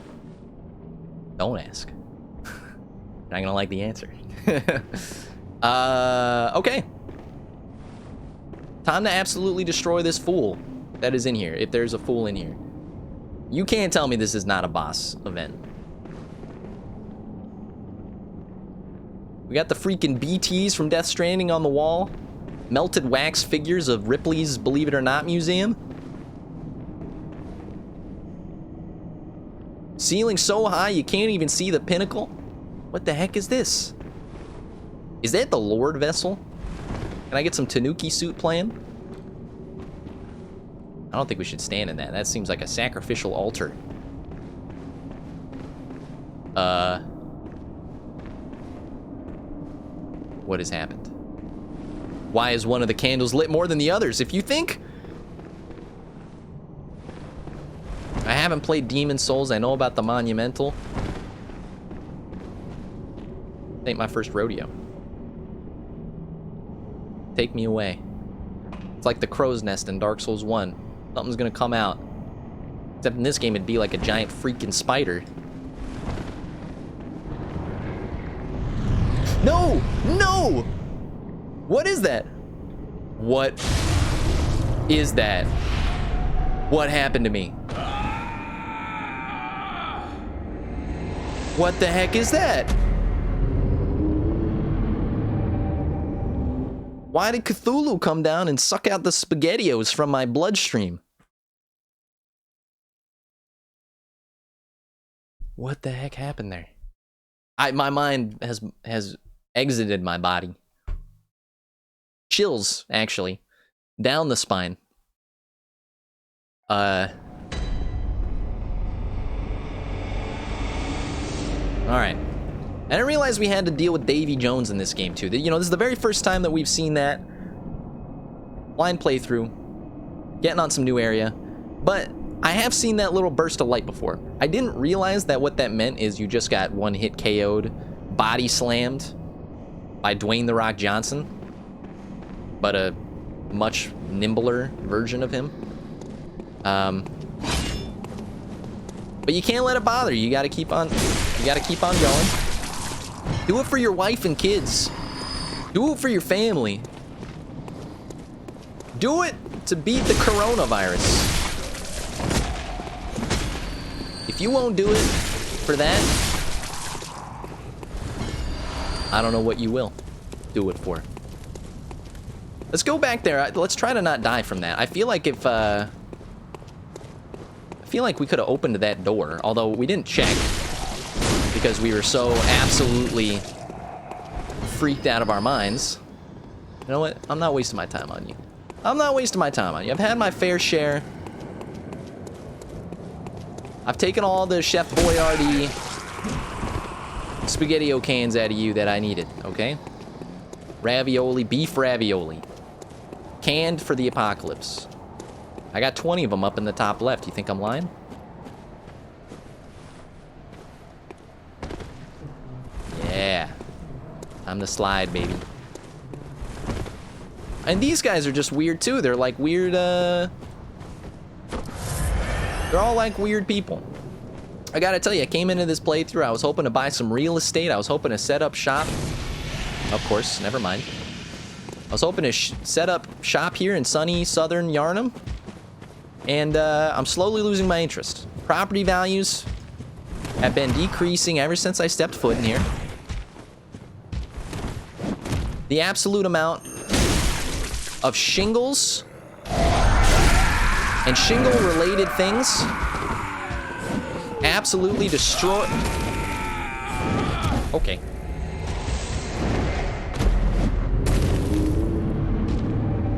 Don't ask. Not gonna like the answer. Okay. Time to absolutely destroy this fool that is in here, if there's a fool in here. You can't tell me this is not a boss event. We got the freaking BTs from Death Stranding on the wall. Melted wax figures of Ripley's Believe It or Not museum. Ceiling so high you can't even see the pinnacle. What the heck is this? Is that the Lord vessel? Can I get some Tanuki suit playing? I don't think we should stand in that. That seems like a sacrificial altar. What has happened? Why is one of the candles lit more than the others? If you think... I haven't played Demon Souls. I know about the Monumental. Ain't my first rodeo. Take me away. It's like the crow's nest in Dark Souls 1. Something's gonna come out. Except in this game, it'd be like a giant freaking spider. No! No! What is that? What is that? What happened to me? What the heck is that? Why did Cthulhu come down and suck out the SpaghettiOs from my bloodstream? What the heck happened there? My mind has exited my body. Chills, actually. Down the spine. Alright. I didn't realize we had to deal with Davy Jones in this game, too. You know, this is the very first time that we've seen that. Blind playthrough. Getting on some new area. But I have seen that little burst of light before. I didn't realize that what that meant is you just got one hit KO'd, body slammed by Dwayne "The Rock" Johnson. But a much nimbler version of him. But you can't let it bother you. You gotta keep on going. Do it for your wife and kids. Do it for your family. Do it to beat the coronavirus. If you won't do it for that, I don't know what you will do it for. Let's go back there. Let's try to not die from that. I feel like if, I feel like we could have opened that door, although we didn't check because we were so absolutely freaked out of our minds. You know what? I'm not wasting my time on you. I'm not wasting my time on you. I've had my fair share. I've taken all the Chef Boyardee SpaghettiO cans out of you that I needed, okay? Ravioli, beef ravioli. Canned for the apocalypse. I got 20 of them up in the top left. You think I'm lying? Yeah. Time to slide, baby. And these guys are just weird, too. They're like weird, they're all like weird people. I gotta tell you, I came into this playthrough, I was hoping to buy some real estate. I was hoping to set up shop. Of course, never mind. I was hoping to set up shop here in sunny southern Yarnum. And I'm slowly losing my interest. Property values have been decreasing ever since I stepped foot in here. The absolute amount of shingles and shingle-related things absolutely destroy... Okay.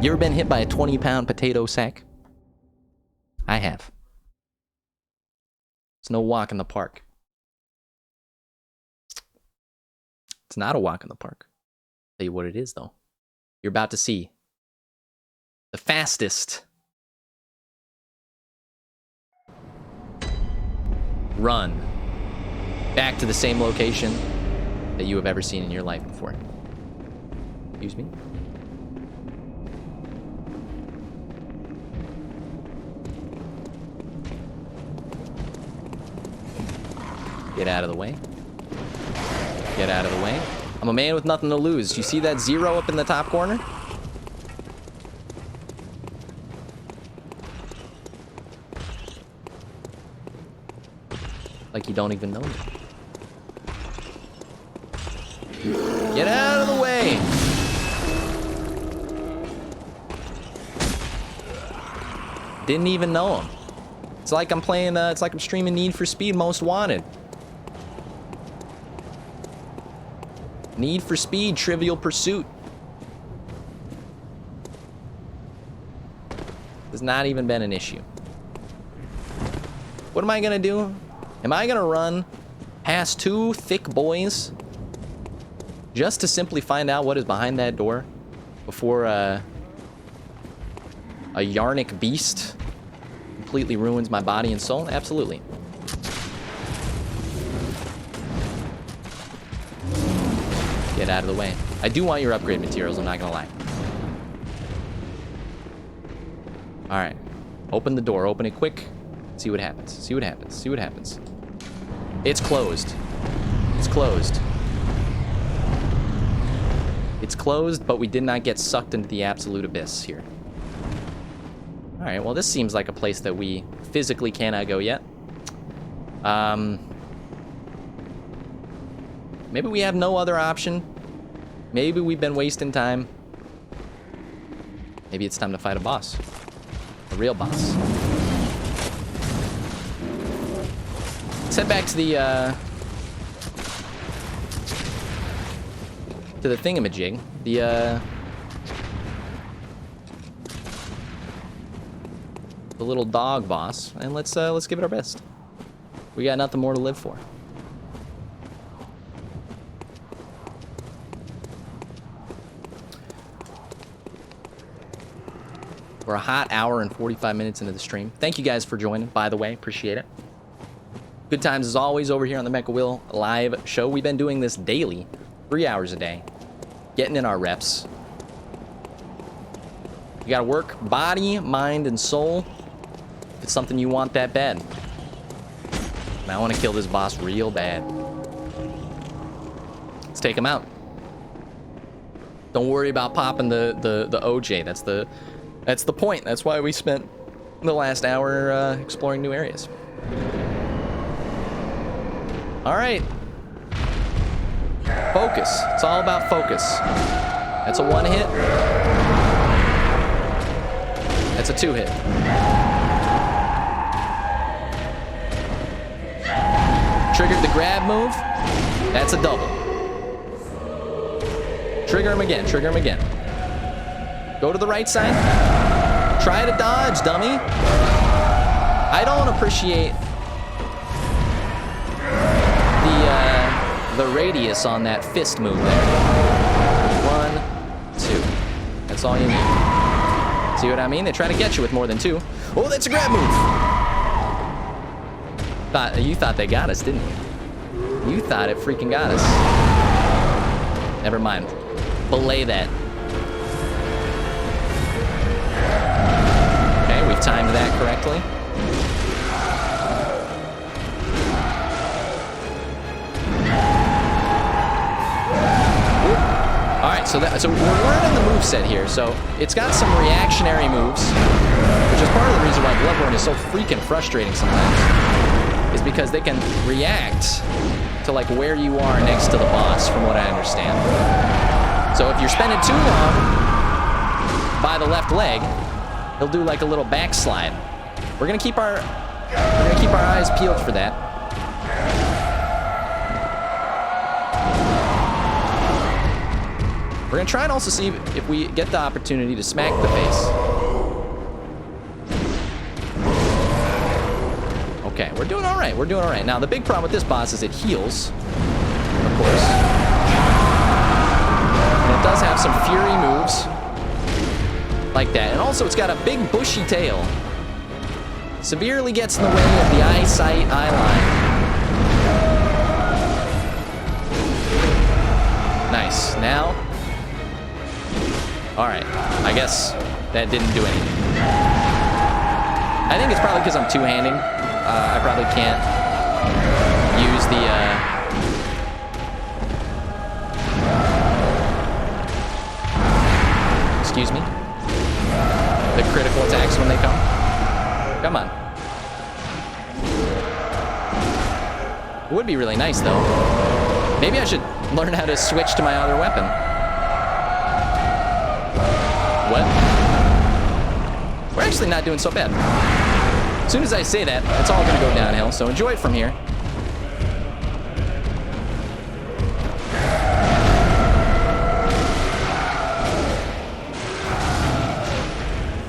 You ever been hit by a 20-pound potato sack? I have. It's no walk in the park. It's not a walk in the park. Tell you what it is, though. You're about to see the fastest run back to the same location that you have ever seen in your life before. Excuse me? Get out of the way. Get out of the way. I'm a man with nothing to lose. You see that 0 up in the top corner? Like you don't even know me. Get out of the way! Didn't even know him. It's like I'm playing, it's like I'm streaming Need for Speed Most Wanted. Need for Speed Trivial Pursuit. Has not even been an issue. What am I gonna do? Am I gonna run past 2 thick boys just to simply find out what is behind that door before a Yarnic beast completely ruins my body and soul? Absolutely. Get out of the way. I do want your upgrade materials, I'm not gonna lie. Alright. Open the door. Open it quick. See what happens. See what happens. See what happens. It's closed. It's closed. It's closed, but we did not get sucked into the absolute abyss here. Alright, well this seems like a place that we physically cannot go yet. Maybe we have no other option. Maybe we've been wasting time. Maybe it's time to fight a boss. A real boss. head back to the thingamajig. The little dog boss, and let's give it our best. We got nothing more to live for. We're a hot hour and 45 minutes into the stream. Thank you guys for joining, by the way. Appreciate it. Good times as always over here on the Mecha Will live show. We've been doing this daily, 3 hours a day, getting in our reps. You gotta work body, mind, and soul if it's something you want that bad. And I want to kill this boss real bad. Let's take him out. Don't worry about popping the OJ. That's the point. That's why we spent the last hour exploring new areas. All right. Focus. It's all about focus. That's a 1 hit. That's a 2 hit. Triggered the grab move. That's a double. Trigger him again. Trigger him again. Go to the right side. Try to dodge, dummy. I don't appreciate the radius on that fist move there. 1, 2. That's all you need. See what I mean? They try to get you with more than 2. Oh, that's a grab move. You thought they got us, didn't you? You thought it freaking got us. Never mind. Belay that. Okay, we've timed that correctly. All right, so we're learning the moveset here. So it's got some reactionary moves, which is part of the reason why Bloodborne is so freaking frustrating sometimes, is because they can react to like where you are next to the boss, from what I understand. So if you're spending too long by the left leg, he'll do like a little backslide. We're gonna keep our eyes peeled for that. We're gonna try and also see if we get the opportunity to smack the face. Okay, we're doing all right. We're doing all right. Now, the big problem with this boss is it heals, of course. And it does have some fury moves like that. And also, it's got a big bushy tail. Severely gets in the way of the eyesight, eye line. Nice. Now, all right. I guess that didn't do anything. I think it's probably because I'm two-handing. I probably can't use the excuse me, the critical attacks when they come. Come on. It would be really nice though. Maybe I should learn how to switch to my other weapon. What? We're actually not doing so bad. As soon as I say that, it's all gonna go downhill, so enjoy it from here.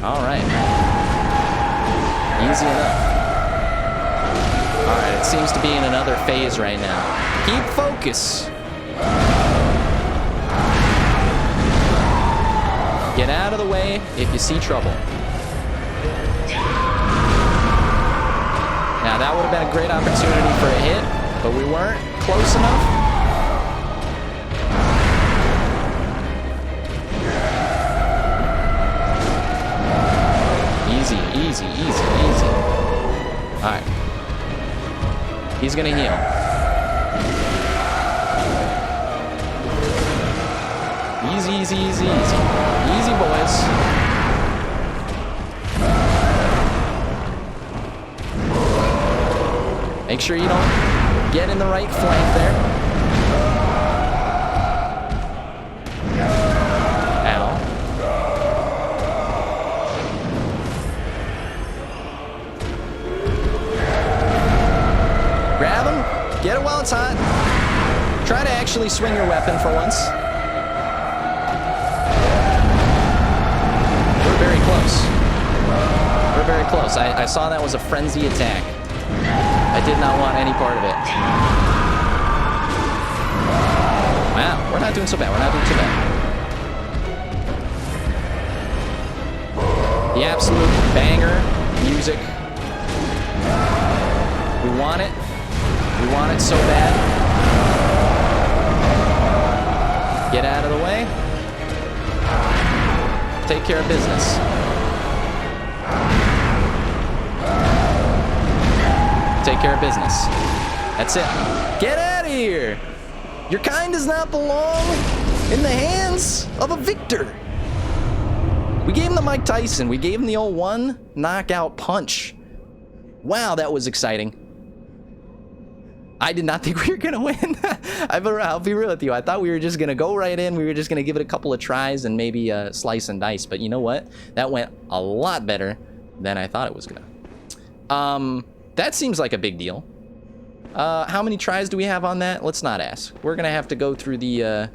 All right. Easy enough. All right, it seems to be in another phase right now. Keep focus. Get out of the way if you see trouble. Now, that would have been a great opportunity for a hit, but we weren't close enough. Easy, easy, easy, easy. All right. He's gonna heal. Easy, easy, easy, easy. Easy, boys. Make sure you don't get in the right flank there. Ow. Grab spot. Try to actually swing your weapon for once. We're very close. We're very close. I saw that was a frenzy attack. I did not want any part of it. Wow, we're not doing so bad. We're not doing so bad. The absolute banger music. We want it. We want it so bad. Get out of the way. Take care of business. Take care of business. That's it. Get out of here. Your kind does not belong in the hands of a victor. We gave him the Mike Tyson. We gave him the old one knockout punch. Wow, that was exciting. I did not think we were going to win. I'll be real with you. I thought we were just going to go right in. We were just going to give it a couple of tries and maybe slice and dice. But you know what? That went a lot better than I thought it was going to. That seems like a big deal. How many tries do we have on that? Let's not ask. We're going to have to go through the...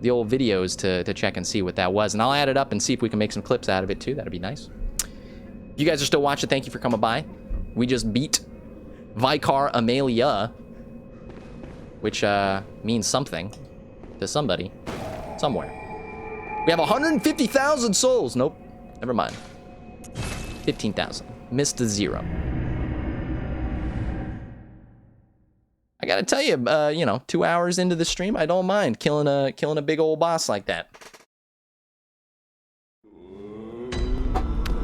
the old videos to check and see what that was. And I'll add it up and see if we can make some clips out of it too. That'd be nice. If you guys are still watching, thank you for coming by. We just beat Vicar Amelia, which means something to somebody somewhere. We have 150,000 souls. Nope, never mind. 15,000. Missed a 0. I gotta tell you, you know, 2 hours into the stream, I don't mind killing a big old boss like that.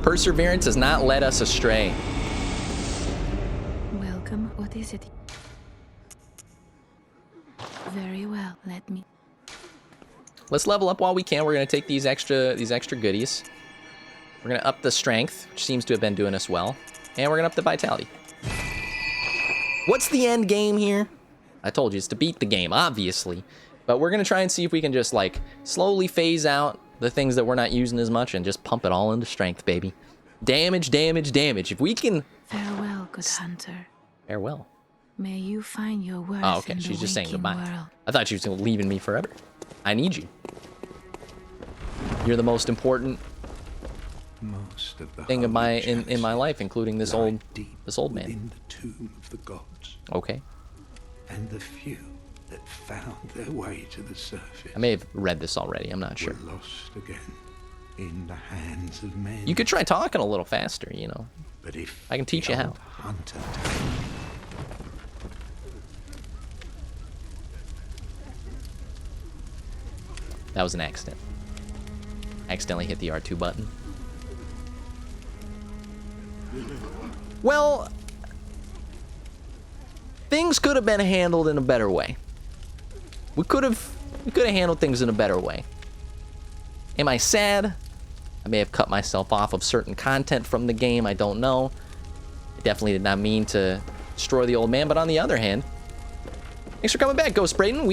Perseverance has not led us astray. Welcome. What is it? Very well. Let me. Let's level up while we can. We're gonna take these extra goodies. We're gonna up the strength, which seems to have been doing us well, and we're gonna up the vitality. What's the end game here? I told you, it's to beat the game, obviously. But we're going to try and see if we can just, like, slowly phase out the things that we're not using as much and just pump it all into strength, baby. Damage, damage, damage. If we can... Farewell, good hunter. Farewell. May you find your worth. Oh, okay. In She's the just saying waking goodbye. world. I thought she was leaving me forever. I need you. You're the most important thing in my life, including this old man. In the tomb of the gods. Okay. And the few that found their way to the surface. I may have read this already. I'm not sure. Were lost again in the hands of men. You could try talking a little faster, you know. But if I can teach you how. Hunter That was an accident. I accidentally hit the R2 button. Well, things could have been handled in a better way. We could have handled things in a better way. Am I sad? I may have cut myself off of certain content from the game. I don't know. I definitely did not mean to destroy the old man. But on the other hand, thanks for coming back, Ghost Brayden.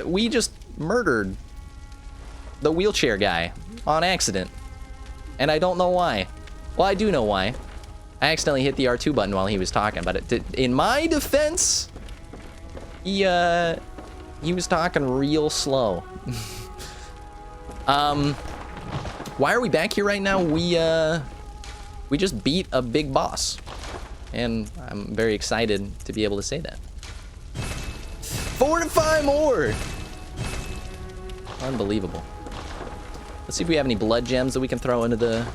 We just murdered the wheelchair guy on accident, and I don't know why. Well, I do know why. I accidentally hit the R2 button while he was talking, but it did, in my defense, he was talking real slow. Why are we back here right now? We just beat a big boss, and I'm very excited to be able to say that. 4 to 5 more. Unbelievable. Let's see if we have any blood gems that we can throw into the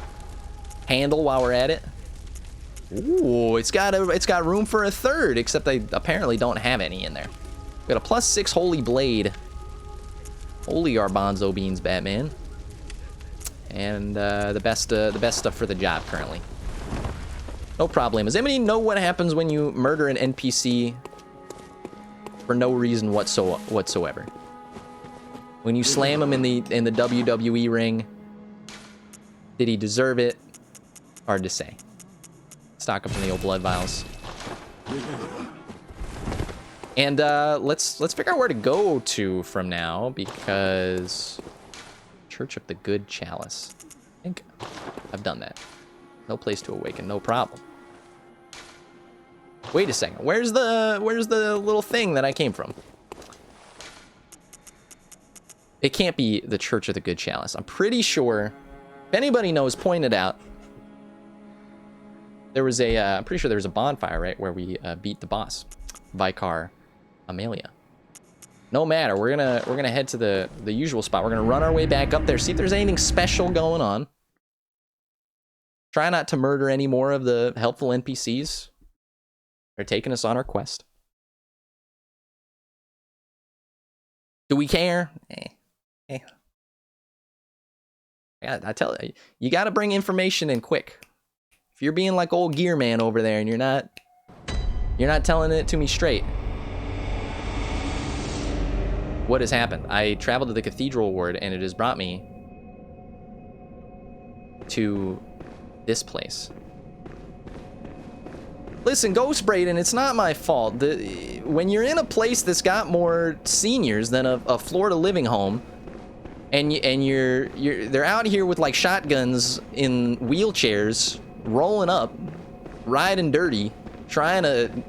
handle while we're at it. Ooh, it's got room for a third, except I apparently don't have any in there. We got a +6 holy blade. Holy garbanzo beans, Batman. And the best stuff for the job currently. No problem. Does anybody know what happens when you murder an NPC for no reason whatsoever? When you slam him in the WWE ring, did he deserve it? Hard to say. Stock up on the old blood vials. And let's figure out where to go to from now, because Church of the Good Chalice. I think I've done that. No place to awaken, no problem. Wait a second. Where's the little thing that I came from? It can't be the Church of the Good Chalice. I'm pretty sure, if anybody knows, point it out. There was a, I'm pretty sure there was a bonfire, right, where we beat the boss, Vicar Amelia. No matter, we're gonna head to the usual spot. We're gonna run our way back up there, see if there's anything special going on. Try not to murder any more of the helpful NPCs. They're taking us on our quest. Do we care? Yeah, I tell you, you got to bring information in quick. If you're being like old Gear Man over there and you're not telling it to me straight. What has happened? I traveled to the Cathedral Ward and it has brought me to this place. Listen, Ghost Braden, it's not my fault. When you're in a place that's got more seniors than a Florida living home, and they're out here with like shotguns in wheelchairs, rolling up, riding dirty, trying to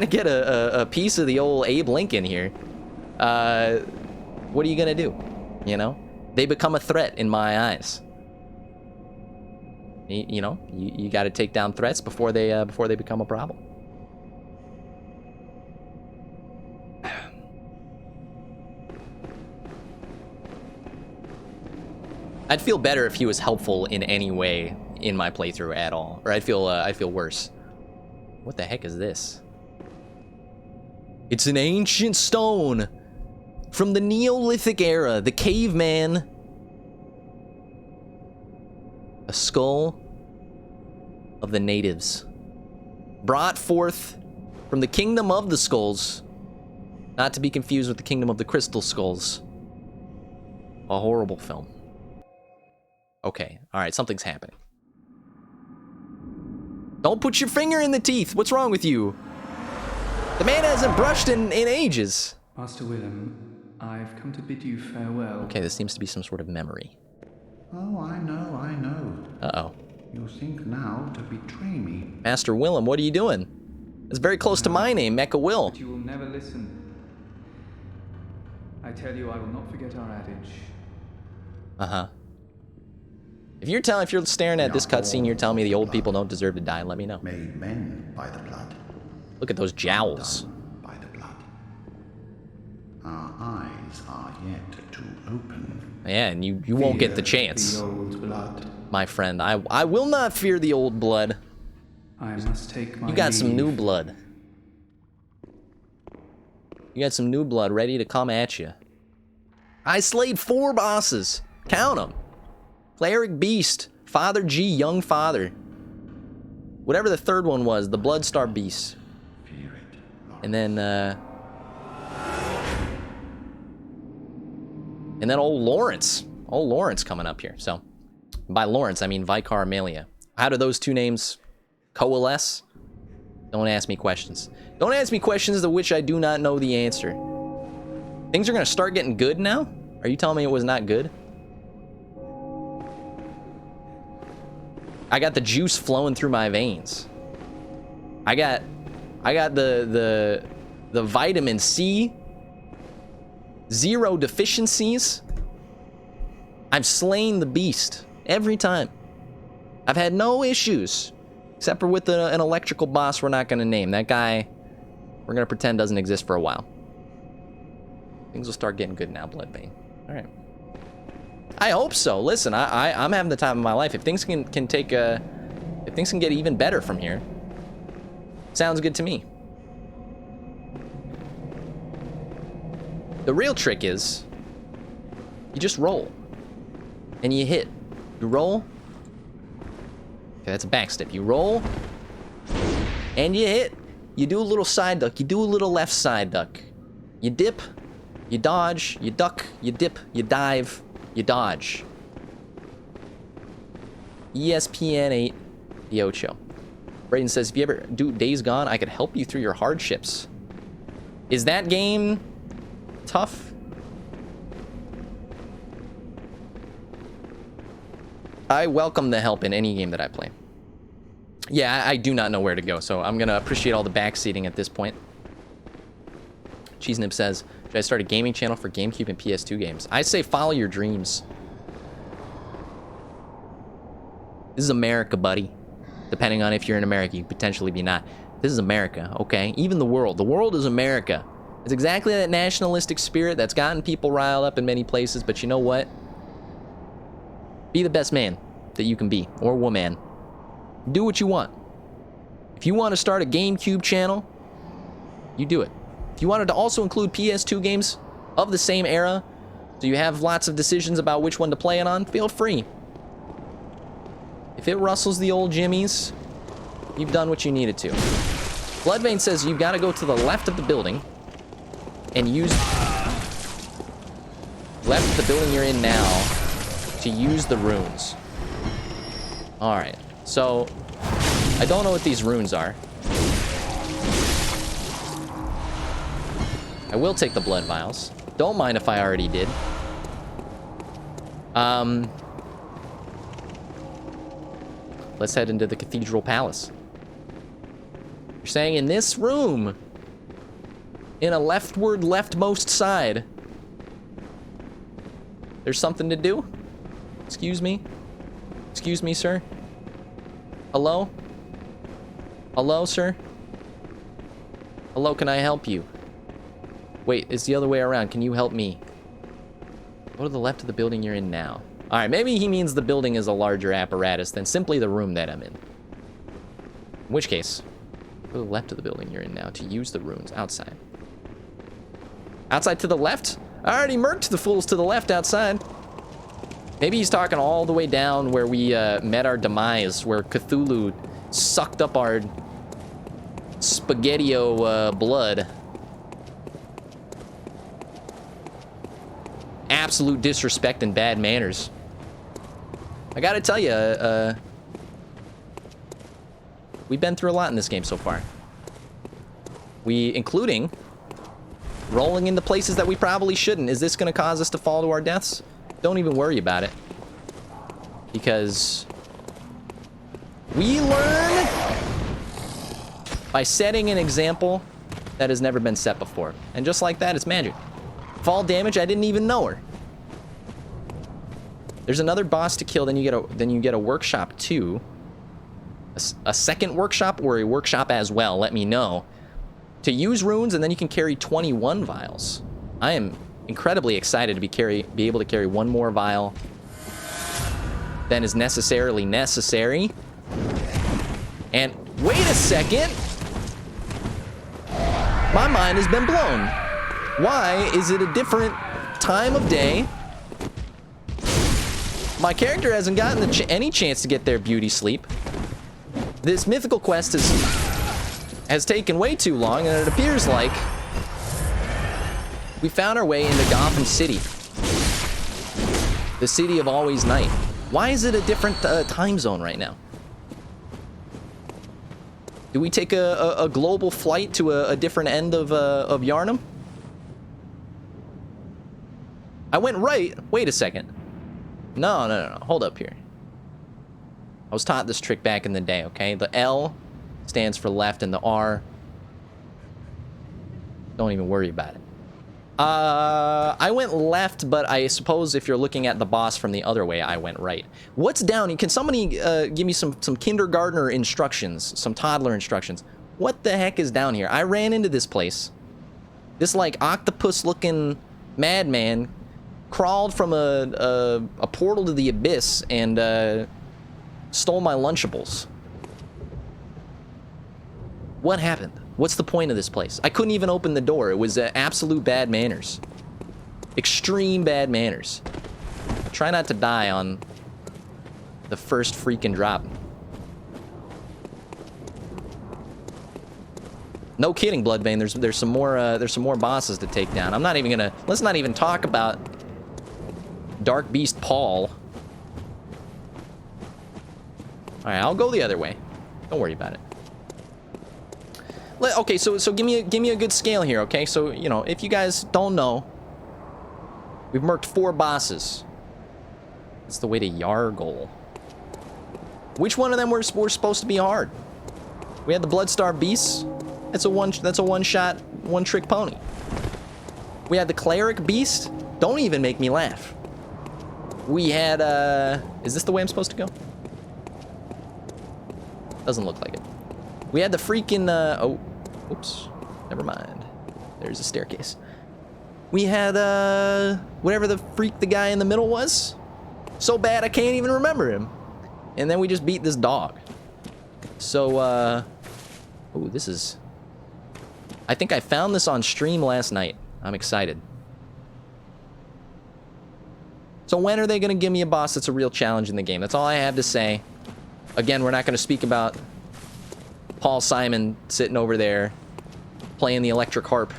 get a piece of the old Abe Lincoln here. What are you gonna do? You know, they become a threat in my eyes. You know, you got to take down threats before they become a problem. I'd feel better if he was helpful in any way in my playthrough at all, or I'd feel worse. What the heck is this? It's an ancient stone from the Neolithic era, the caveman. A skull of the natives, brought forth from the kingdom of the skulls, not to be confused with the kingdom of the crystal skulls. A horrible film. Okay, all right, something's happening. Don't put your finger in the teeth. What's wrong with you? The man hasn't brushed in ages. Master Willem, I've come to bid you farewell. Okay, this seems to be some sort of memory. Oh, I know. Uh-oh. You think now to betray me. Master Willem, what are you doing? It's very close to my name, Mecha Will. But you will never listen. I tell you, I will not forget our adage. Uh-huh. If you're staring at this cutscene, you're telling me the old people don't deserve to die, let me know. Made men by the blood. Look at those jowls. By the blood. Our eyes are yet to open. Yeah, and you won't get the chance. The old blood. My friend, I will not fear the old blood. I must take my You got some new leave. blood. You got some new blood ready to come at you. I slayed 4 bosses. Count them. Cleric Beast, Father G, Young Father. Whatever the third one was, the Bloodstar Beast. Fear it, Lord. And then old Lawrence. Old Lawrence coming up here. So, by Lawrence, I mean Vicar Amelia. How do those two names coalesce? Don't ask me questions. Don't ask me questions to which I do not know the answer. Things are going to start getting good now? Are you telling me it was not good? I got the juice flowing through my veins. I got the vitamin C. 0 deficiencies. I've slain the beast every time. I've had no issues, except for with an electrical boss we're not going to name. That guy, we're going to pretend doesn't exist for a while. Things will start getting good now, Bloodbane. All right. I hope so. Listen, I'm having the time of my life. If things can get even better from here, sounds good to me. The real trick is you just roll and you hit. You roll. Okay, that's a backstep. You roll and you hit. You do a little side duck. You do a little left side duck. You dip. You dodge. You duck. You dip. You dive. You dodge. ESPN 8, the Ocho. Brayden says, if you ever do Days Gone, I could help you through your hardships. Is that game tough? I welcome the help in any game that I play. Yeah, I do not know where to go, so I'm gonna appreciate all the backseating at this point. Cheese Nib says, should I start a gaming channel for GameCube and PS2 games? I say follow your dreams. This is America, buddy. Depending on if you're in America, you potentially be not. This is America, okay? Even the world. The world is America. It's exactly that nationalistic spirit that's gotten people riled up in many places, but you know what? Be the best man that you can be, or woman. Do what you want. If you want to start a GameCube channel, you do it. If you wanted to also include PS2 games of the same era, so you have lots of decisions about which one to play it on, feel free. If it rustles the old jimmies, you've done what you needed to. Bloodvein says you've got to go to the left of the building and use left of the building you're in now to use the runes. Alright, so I don't know what these runes are. I will take the blood vials. Don't mind if I already did. Let's head into the Cathedral Palace. You're saying in this room, in a leftmost side, there's something to do? Excuse me? Excuse me, sir? Hello? Hello, sir? Hello, can I help you? Wait, it's the other way around. Can you help me? Go to the left of the building you're in now. Alright, maybe he means the building is a larger apparatus than simply the room that I'm in. In which case, go to the left of the building you're in now to use the runes outside. Outside to the left? I already murked the fools to the left outside. Maybe he's talking all the way down where we met our demise, where Cthulhu sucked up our spaghetti-o blood. Absolute disrespect and bad manners. I gotta tell you, we've been through a lot in this game so far. Including rolling into places that we probably shouldn't. Is this gonna cause us to fall to our deaths? Don't even worry about it. Because we learn by setting an example that has never been set before. And just like that, it's magic. Fall damage, I didn't even know her. There's another boss to kill, then you get a workshop too. A second workshop or a workshop as well, let me know. To use runes, and then you can carry 21 vials. I am incredibly excited to be able to carry one more vial than is necessarily necessary. And wait a second! My mind has been blown. Why is it a different time of day? My character hasn't gotten any chance to get their beauty sleep. This mythical quest has taken way too long, and it appears like we found our way into Gotham City. The city of always night. Why is it a different time zone right now? Do we take a global flight to a different end of Yarnum? I went right. Wait a second. No. Hold up here. I was taught this trick back in the day, okay? The L stands for left and the R. Don't even worry about it. I went left, but I suppose if you're looking at the boss from the other way, I went right. What's down? Can somebody give me some kindergartner instructions, some toddler instructions? What the heck is down here? I ran into this place. This, like, octopus-looking madman crawled from a portal to the abyss and stole my Lunchables. What happened? What's the point of this place? I couldn't even open the door. It was absolute bad manners. Extreme bad manners. Try not to die on the first freaking drop. No kidding, Bloodvein. There's some more bosses to take down. I'm not even gonna. Let's not even talk about Dark Beast Paul. All right, I'll go the other way. Don't worry about it. Okay, so give me a good scale here, okay? So, you know, if you guys don't know, we've murked 4 bosses. It's the way to Yargol. Which one of them were supposed to be hard? We had the Bloodstar Beasts. That's a one-shot, one-trick pony. We had the Cleric Beast. Don't even make me laugh. We had, is this the way I'm supposed to go? Doesn't look like it. We had the freaking, oh, oops. Never mind. There's a staircase. We had, whatever the freak the guy in the middle was. So bad I can't even remember him. And then we just beat this dog. So, ooh, this is... I think I found this on stream last night. I'm excited. So when are they going to give me a boss that's a real challenge in the game? That's all I have to say. Again, we're not going to speak about Paul Simon sitting over there playing the electric harp.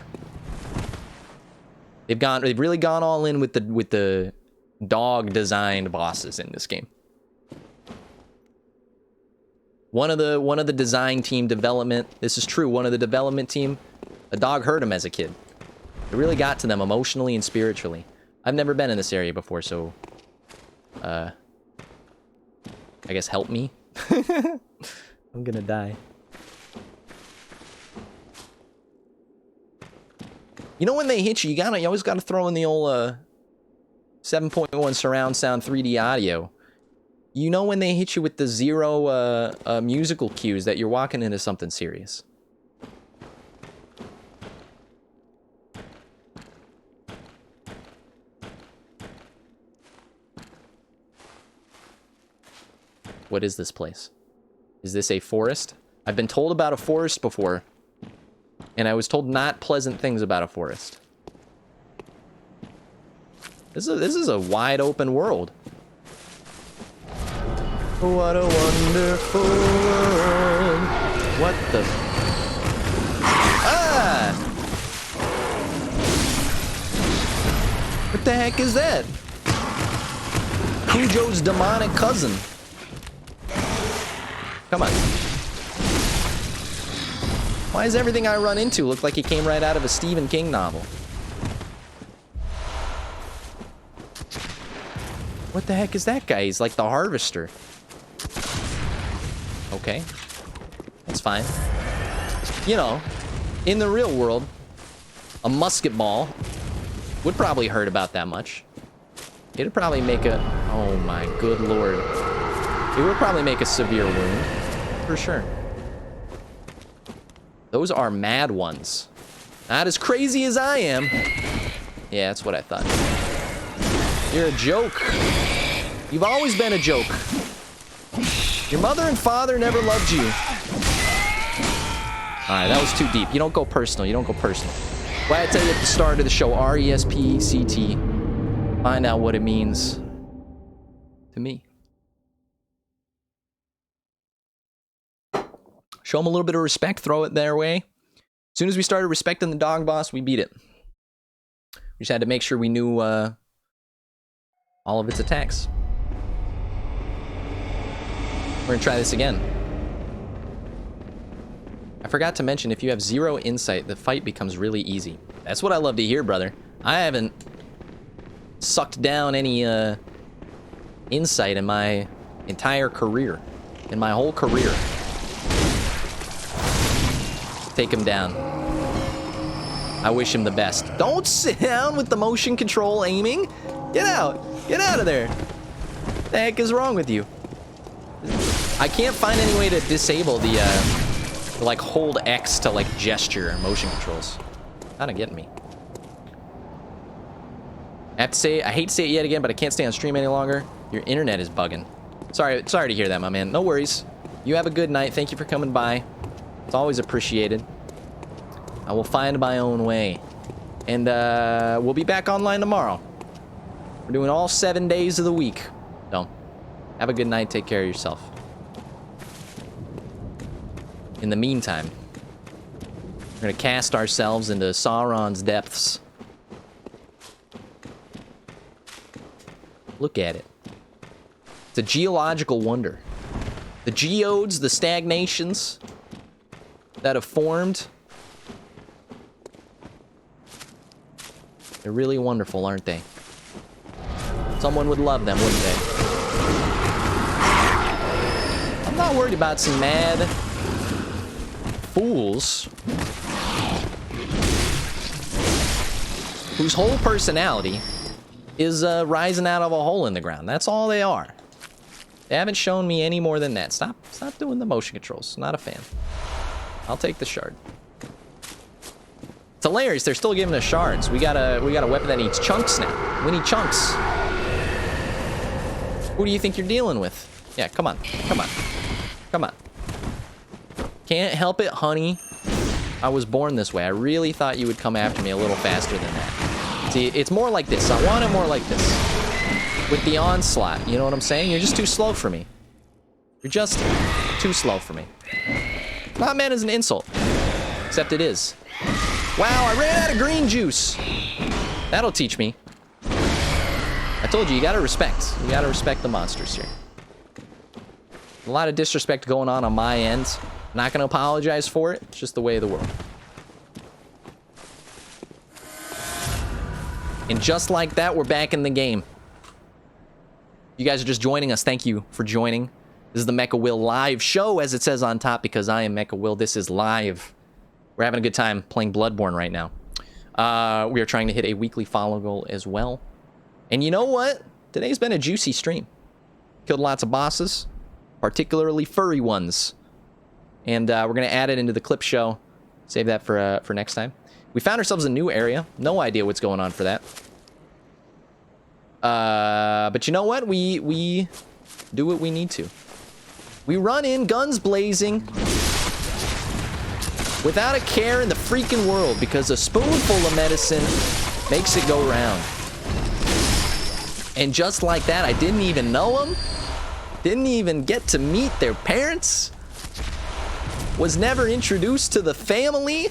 They've really gone all in with the dog designed bosses in this game. One of the design team development, this is true, one of the development team, a dog hurt him as a kid. It really got to them emotionally and spiritually. I've never been in this area before, so I guess help me. I'm gonna die. You know when they hit you, you always gotta throw in the old 7.1 surround sound 3D audio. You know when they hit you with the 0 musical cues that you're walking into something serious. What is this place? Is this a forest? I've been told about a forest before, and I was told not pleasant things about a forest. This is a wide open world. What a wonderful world. What the... Ah! What the heck is that? Cujo's demonic cousin. Come on. Why does everything I run into look like it came right out of a Stephen King novel? What the heck is that guy? He's like the harvester. Okay. That's fine. You know, in the real world, a musket ball would probably hurt about that much. It'd probably make a... Oh my good lord. It would probably make a severe wound. For sure. Those are mad ones. Not as crazy as I am. Yeah, that's what I thought. You're a joke. You've always been a joke. Your mother and father never loved you. Alright, that was too deep. You don't go personal. You don't go personal. Why I tell you at the start of the show, R-E-S-P-C-T. Find out what it means to me. Show them a little bit of respect. Throw it their way. As soon as we started respecting the dog boss, we beat it. We just had to make sure we knew all of its attacks. We're gonna try this again. I forgot to mention, if you have 0 insight, the fight becomes really easy. That's what I love to hear, brother. I haven't sucked down any insight in my entire career. In my whole career. Take him down. I wish him the best. Don't sit down with the motion control aiming. Get out. Get out of there. What the heck is wrong with you? I can't find any way to disable the, like, hold X to, like, gesture motion controls. Kinda getting me. I have to say, I hate to say it yet again, but I can't stay on stream any longer. Your internet is bugging. Sorry to hear that, my man. No worries. You have a good night. Thank you for coming by. It's always appreciated. I will find my own way. And, we'll be back online tomorrow. We're doing all 7 days of the week. So, have a good night. Take care of yourself. In the meantime, we're gonna cast ourselves into Sauron's depths. Look at it. It's a geological wonder. The geodes, the stagnations that have formed, they're really wonderful, aren't they? Someone would love them, wouldn't they? not worried about some mad fools whose whole personality is rising out of a hole in the ground. That's all they are. They haven't shown me any more than that. Stop doing the motion controls. Not a fan. I'll take the shard. It's hilarious. They're still giving us shards. We got a weapon that needs chunks now. We need chunks. Who do you think you're dealing with? Yeah, come on. Come on. Come on. Can't help it, honey. I was born this way. I really thought you would come after me a little faster than that. See, it's more like this. I want it more like this. With the onslaught. You know what I'm saying? You're just too slow for me. You're just too slow for me. Not meant as an insult. Except it is. Wow, I ran out of green juice. That'll teach me. I told you, you gotta respect. You gotta respect the monsters here. A lot of disrespect going on my end. Not gonna apologize for it. It's just the way of the world. And just like that, we're back in the game. You guys are just joining us. Thank you for joining. This is the Mecha Will live show, as it says on top, because I am Mecha Will. This is live. We're having a good time playing Bloodborne right now. We are trying to hit a weekly follow goal as well. And you know what? Today's been a juicy stream. Killed lots of bosses, particularly furry ones. And we're going to add it into the clip show. Save that for next time. We found ourselves a new area. No idea what's going on for that. But you know what? We do what we need to. We run in, guns blazing, without a care in the freaking world, because a spoonful of medicine makes it go round. And just like that, I didn't even know them. Didn't even get to meet their parents. Was never introduced to the family.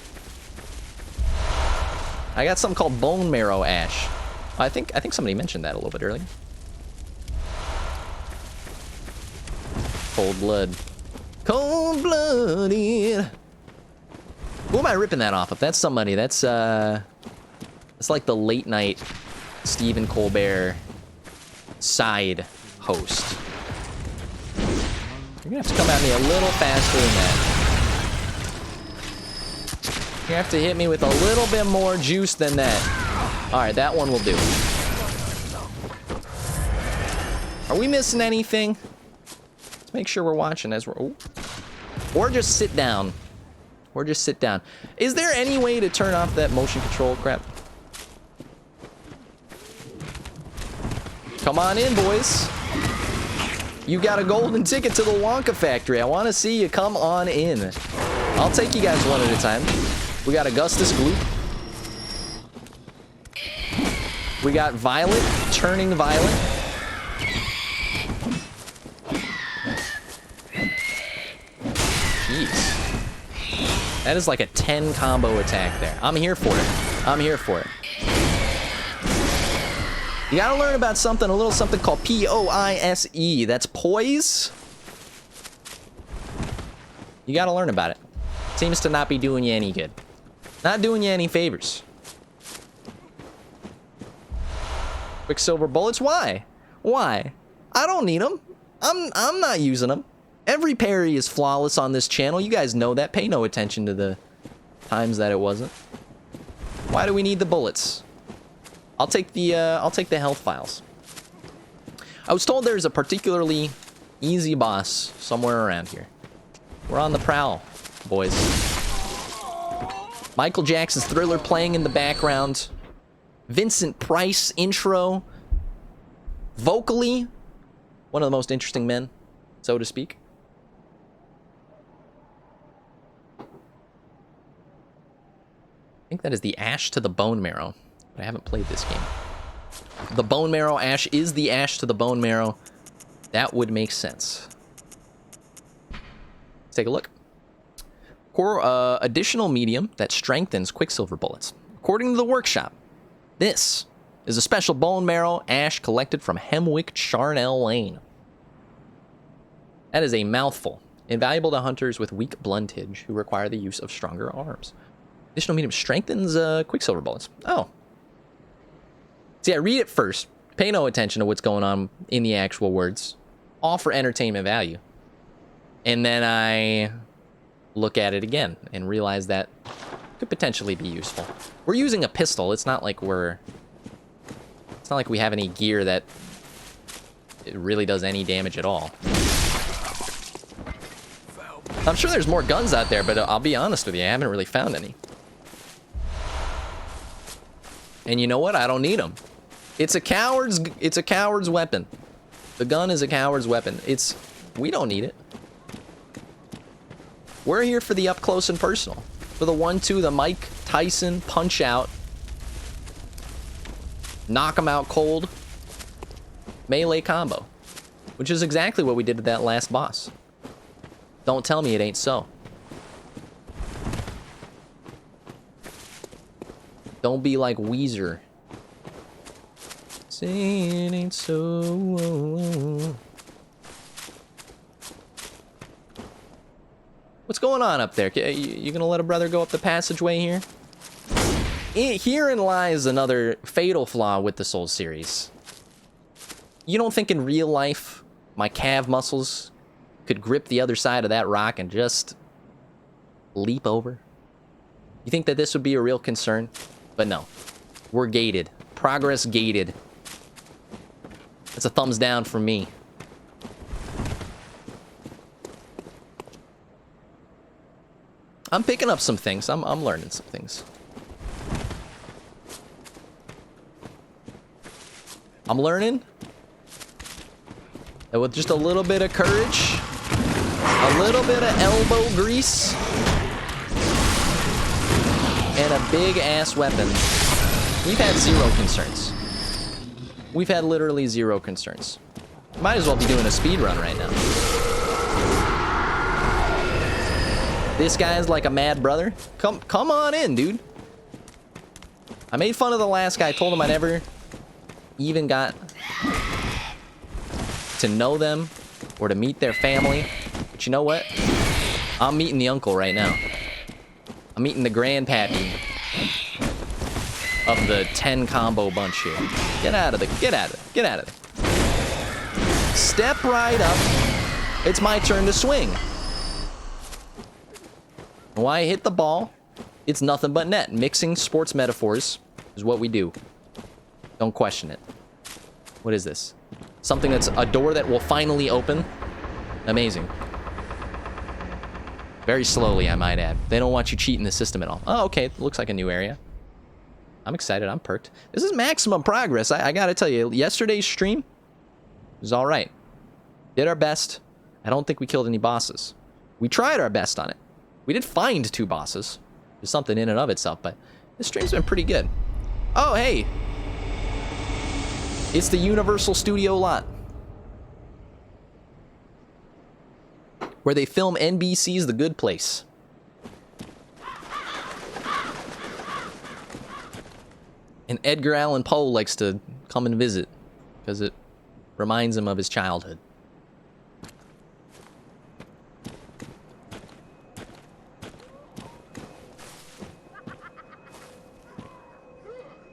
I got something called bone marrow ash. I think somebody mentioned that a little bit earlier. Cold blood. Cold-blooded. Who am I ripping that off of? That's somebody. That's like the late night Stephen Colbert side host. You're gonna have to come at me a little faster than that. You have to hit me with a little bit more juice than that. Alright, that one will do. Are we missing anything? Let's make sure we're watching as we're... Ooh. Or just sit down. Or just sit down. Is there any way to turn off that motion control crap? Come on in, boys. You got a golden ticket to the Wonka factory. I want to see you come on in. I'll take you guys one at a time. We got Augustus Gloop. We got Violet turning violet. Jeez. That is like a 10 combo attack there. I'm here for it. I'm here for it. You gotta learn about something, a little something called P-O-I-S-E. That's poise. You gotta learn about it. Seems to not be doing you any good. Not doing you any favors. Quicksilver bullets? Why? Why? I don't need them. I'm not using them. Every parry is flawless on this channel. You guys know that. Pay no attention to the times that it wasn't. Why do we need the bullets? I'll take the health files. I was told there's a particularly easy boss somewhere around here. We're on the prowl, boys. Michael Jackson's Thriller playing in the background. Vincent Price intro. Vocally, one of the most interesting men, so to speak. I think that is the ash to the bone marrow. But I haven't played this game. The bone marrow ash is the ash to the bone marrow. That would make sense. Let's take a look. Core additional medium that strengthens quicksilver bullets. According to the workshop, this is a special bone marrow ash collected from Hemwick Charnel Lane. That is a mouthful. Invaluable to hunters with weak bluntage who require the use of stronger arms. Additional medium strengthens quicksilver bullets. Oh. See, I read it first. Pay no attention to what's going on in the actual words. All for entertainment value. And then I look at it again and realize that could potentially be useful. We're using a pistol. It's not like we have any gear that it really does any damage at all. I'm sure there's more guns out there, but I'll be honest with you, I haven't really found any. And you know what? I don't need them. It's a coward's weapon. The gun is a coward's weapon. We don't need it. We're here for the up close and personal. For the 1-2, the Mike Tyson punch out. Knock him out cold. Melee combo. Which is exactly what we did to that last boss. Don't tell me it ain't so. Don't be like Weezer. Say it ain't so. What's going on up there? You gonna let a brother go up the passageway here? Herein lies another fatal flaw with the Souls series. You don't think in real life my calf muscles could grip the other side of that rock and just leap over? You think that this would be a real concern? But no. We're gated. Progress gated. That's a thumbs down from me. I'm picking up some things. I'm learning some things. I'm learning that with just a little bit of courage, a little bit of elbow grease, and a big ass weapon, we've had zero concerns. We've had literally zero concerns. Might as well be doing a speed run right now. This guy's like a mad brother. Come on in, dude. I made fun of the last guy. I told him I never even got to know them or to meet their family. But you know what? I'm meeting the uncle right now. I'm meeting the grandpappy of the 10 combo bunch here. Get out of there. Get out of there. Get out of there. Step right up. It's my turn to swing. When I hit the ball, it's nothing but net. Mixing sports metaphors is what we do. Don't question it. What is this? Something that's a door that will finally open? Amazing. Very slowly, I might add. They don't want you cheating the system at all. Oh, okay. Looks like a new area. I'm excited. I'm perked. This is maximum progress. I gotta tell you, yesterday's stream was all right. Did our best. I don't think we killed any bosses. We tried our best on it. We did find 2 bosses. There's something in and of itself, but this stream's been pretty good. Oh, hey. It's the Universal Studio lot, where they film NBC's The Good Place. And Edgar Allan Poe likes to come and visit because it reminds him of his childhood.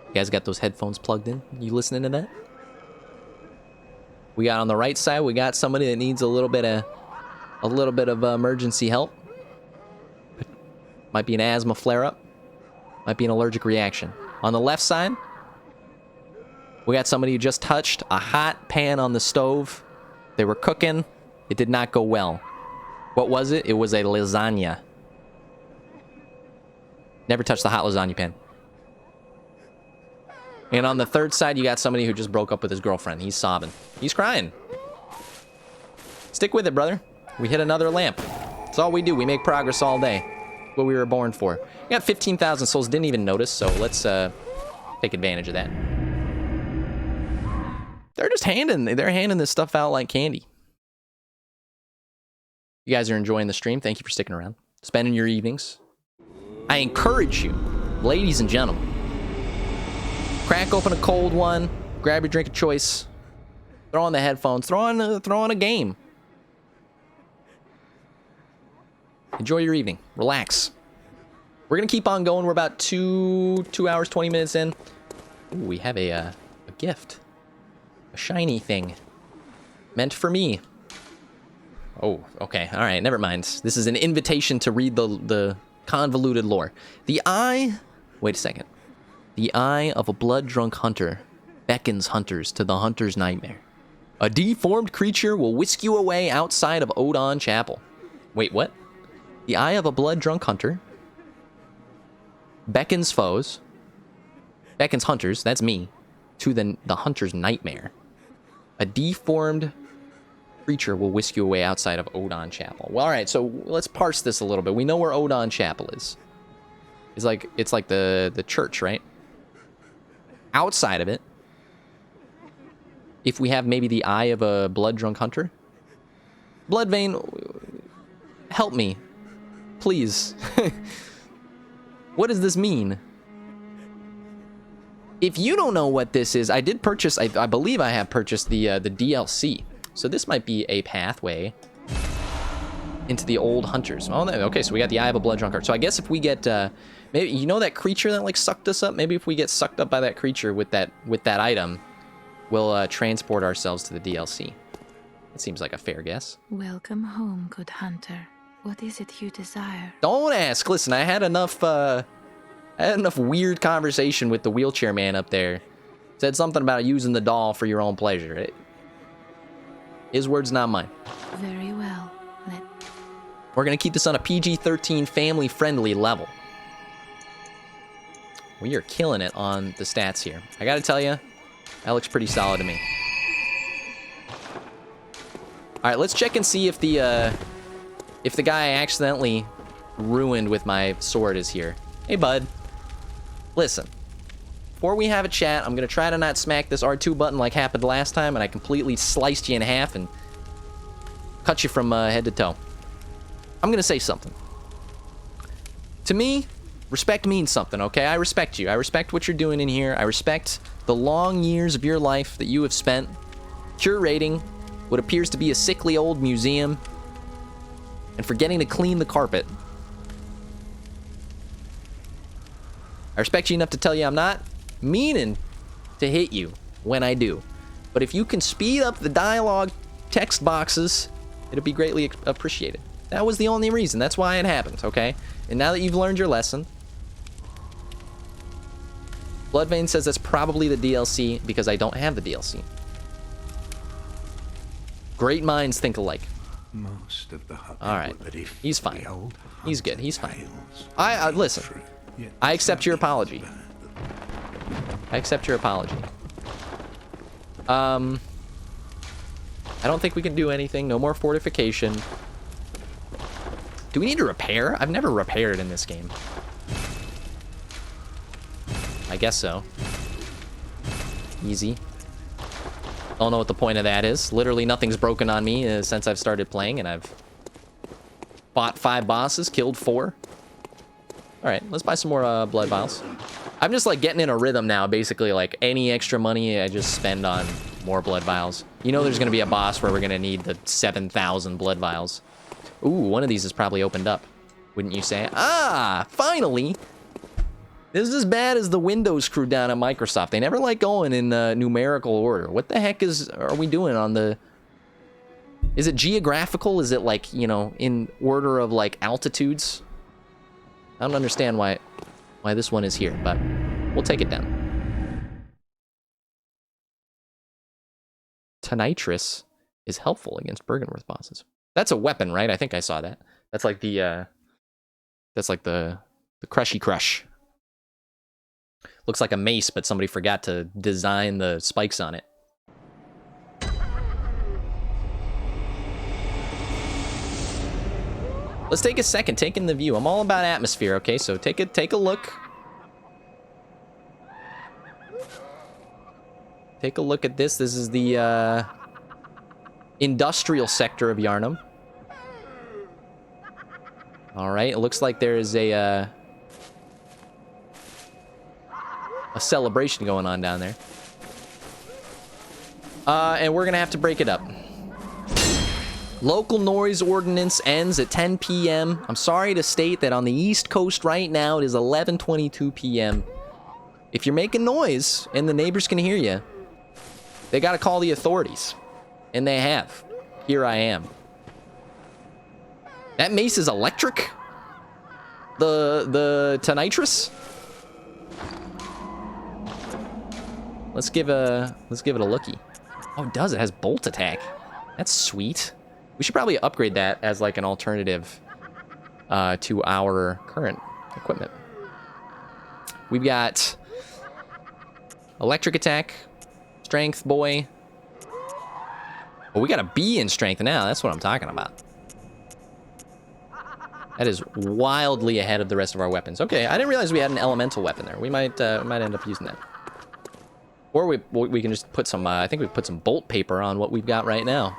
You guys got those headphones plugged in? You listening to that? We got on the right side, we got somebody that needs a little bit of emergency help. Might be an asthma flare-up. Might be an allergic reaction. On the left side, we got somebody who just touched a hot pan on the stove. They were cooking. It did not go well. What was it? It was a lasagna. Never touch the hot lasagna pan. And on the third side, you got somebody who just broke up with his girlfriend. He's sobbing. He's crying. Stick with it, brother. We hit another lamp. That's all we do. We make progress all day. What we were born for. We got 15,000 souls. Didn't even notice, so let's take advantage of that. They're just handing this stuff out like candy. You guys are enjoying the stream. Thank you for sticking around. Spending your evenings. I encourage you, ladies and gentlemen, crack open a cold one, grab your drink of choice, throw on the headphones, throw on a game. Enjoy your evening. Relax. We're gonna keep on going. We're about 2 hours, 20 minutes in. Ooh, we have a gift. A shiny thing. Meant for me. Oh, okay. All right, never mind. This is an invitation to read the convoluted lore. The eye... Wait a second. The eye of a blood-drunk hunter beckons hunters to the hunter's nightmare. A deformed creature will whisk you away outside of Odon Chapel. Wait, what? The eye of a blood-drunk hunter beckons foes, beckons hunters, that's me, to the hunter's nightmare. A deformed creature will whisk you away outside of Odon Chapel. Well, all right, so let's parse this a little bit. We know where Odon Chapel is. It's like the church, right? Outside of it, if we have maybe the eye of a blood-drunk hunter, Bloodvein, help me, please. What does this mean? If you don't know what this is, I did purchase, I believe I have purchased the DLC. So this might be a pathway into the old hunters. Oh, okay, so we got the eye of a blood-drunk hunter. So I guess if we get, maybe, you know that creature that, like, sucked us up? Maybe if we get sucked up by that creature with that item, we'll transport ourselves to the DLC. It seems like a fair guess. Welcome home, good hunter. What is it you desire? Don't ask. Listen, I had enough weird conversation with the wheelchair man up there. Said something about using the doll for your own pleasure. His words, not mine. Very well. We're gonna keep this on a PG-13 family-friendly level. We are killing it on the stats here. I gotta tell you, that looks pretty solid to me. All right, let's check and see if the guy I accidentally ruined with my sword is here. Hey, bud. Listen. Before we have a chat, I'm gonna try to not smack this R2 button like happened last time, and I completely sliced you in half and cut you from head to toe. I'm gonna say something. To me, respect means something, okay? I respect you. I respect what you're doing in here. I respect the long years of your life that you have spent curating what appears to be a sickly old museum and forgetting to clean the carpet. I respect you enough to tell you I'm not meaning to hit you when I do. But if you can speed up the dialogue text boxes, it'll be greatly appreciated. That was the only reason. That's why it happened, okay? And now that you've learned your lesson, Bloodvein says that's probably the DLC because I don't have the DLC. Great minds think alike. Most of the all right, he's fine. He's good. He's fine. I listen. I accept your apology. I accept your apology. I don't think we can do anything. No more fortification. Do we need to repair? I've never repaired in this game. I guess so. Easy. Don't know what the point of that is. Literally nothing's broken on me since I've started playing, and I've fought 5 bosses, killed 4. All right, let's buy some more blood vials. I'm just like getting in a rhythm now. Basically, like any extra money I just spend on more blood vials. You know, there's gonna be a boss where we're gonna need the 7,000 blood vials. Ooh, one of these is probably opened up, wouldn't you say? Ah, finally. This is as bad as the Windows crew down at Microsoft. They never like going in numerical order. What the heck are we doing on the... Is it geographical? Is it like, you know, in order of like altitudes? I don't understand why this one is here, but we'll take it down. Tonitrus is helpful against Bergenworth bosses. That's a weapon, right? I think I saw that. That's like the crushy crush. Looks like a mace, but somebody forgot to design the spikes on it. Let's take a second, take in the view. I'm all about atmosphere, okay? So take a look. Take a look at this. This is the industrial sector of Yharnam. All right, it looks like there is a celebration going on down there. And we're gonna have to break it up. Local noise ordinance ends at 10 p.m. I'm sorry to state that on the East Coast right now, it is 11:22 p.m. If you're making noise and the neighbors can hear you, they gotta call the authorities. And they have. Here I am. That mace is electric? The Tonitrus? Let's give it a lookie. Oh, it does. It has bolt attack. That's sweet. We should probably upgrade that as like an alternative to our current equipment. We've got electric attack, strength, boy. Oh, we got a B in strength now. That's what I'm talking about. That is wildly ahead of the rest of our weapons. Okay, I didn't realize we had an elemental weapon there. We might end up using that. Or we can just put some, I think we put some bolt paper on what we've got right now.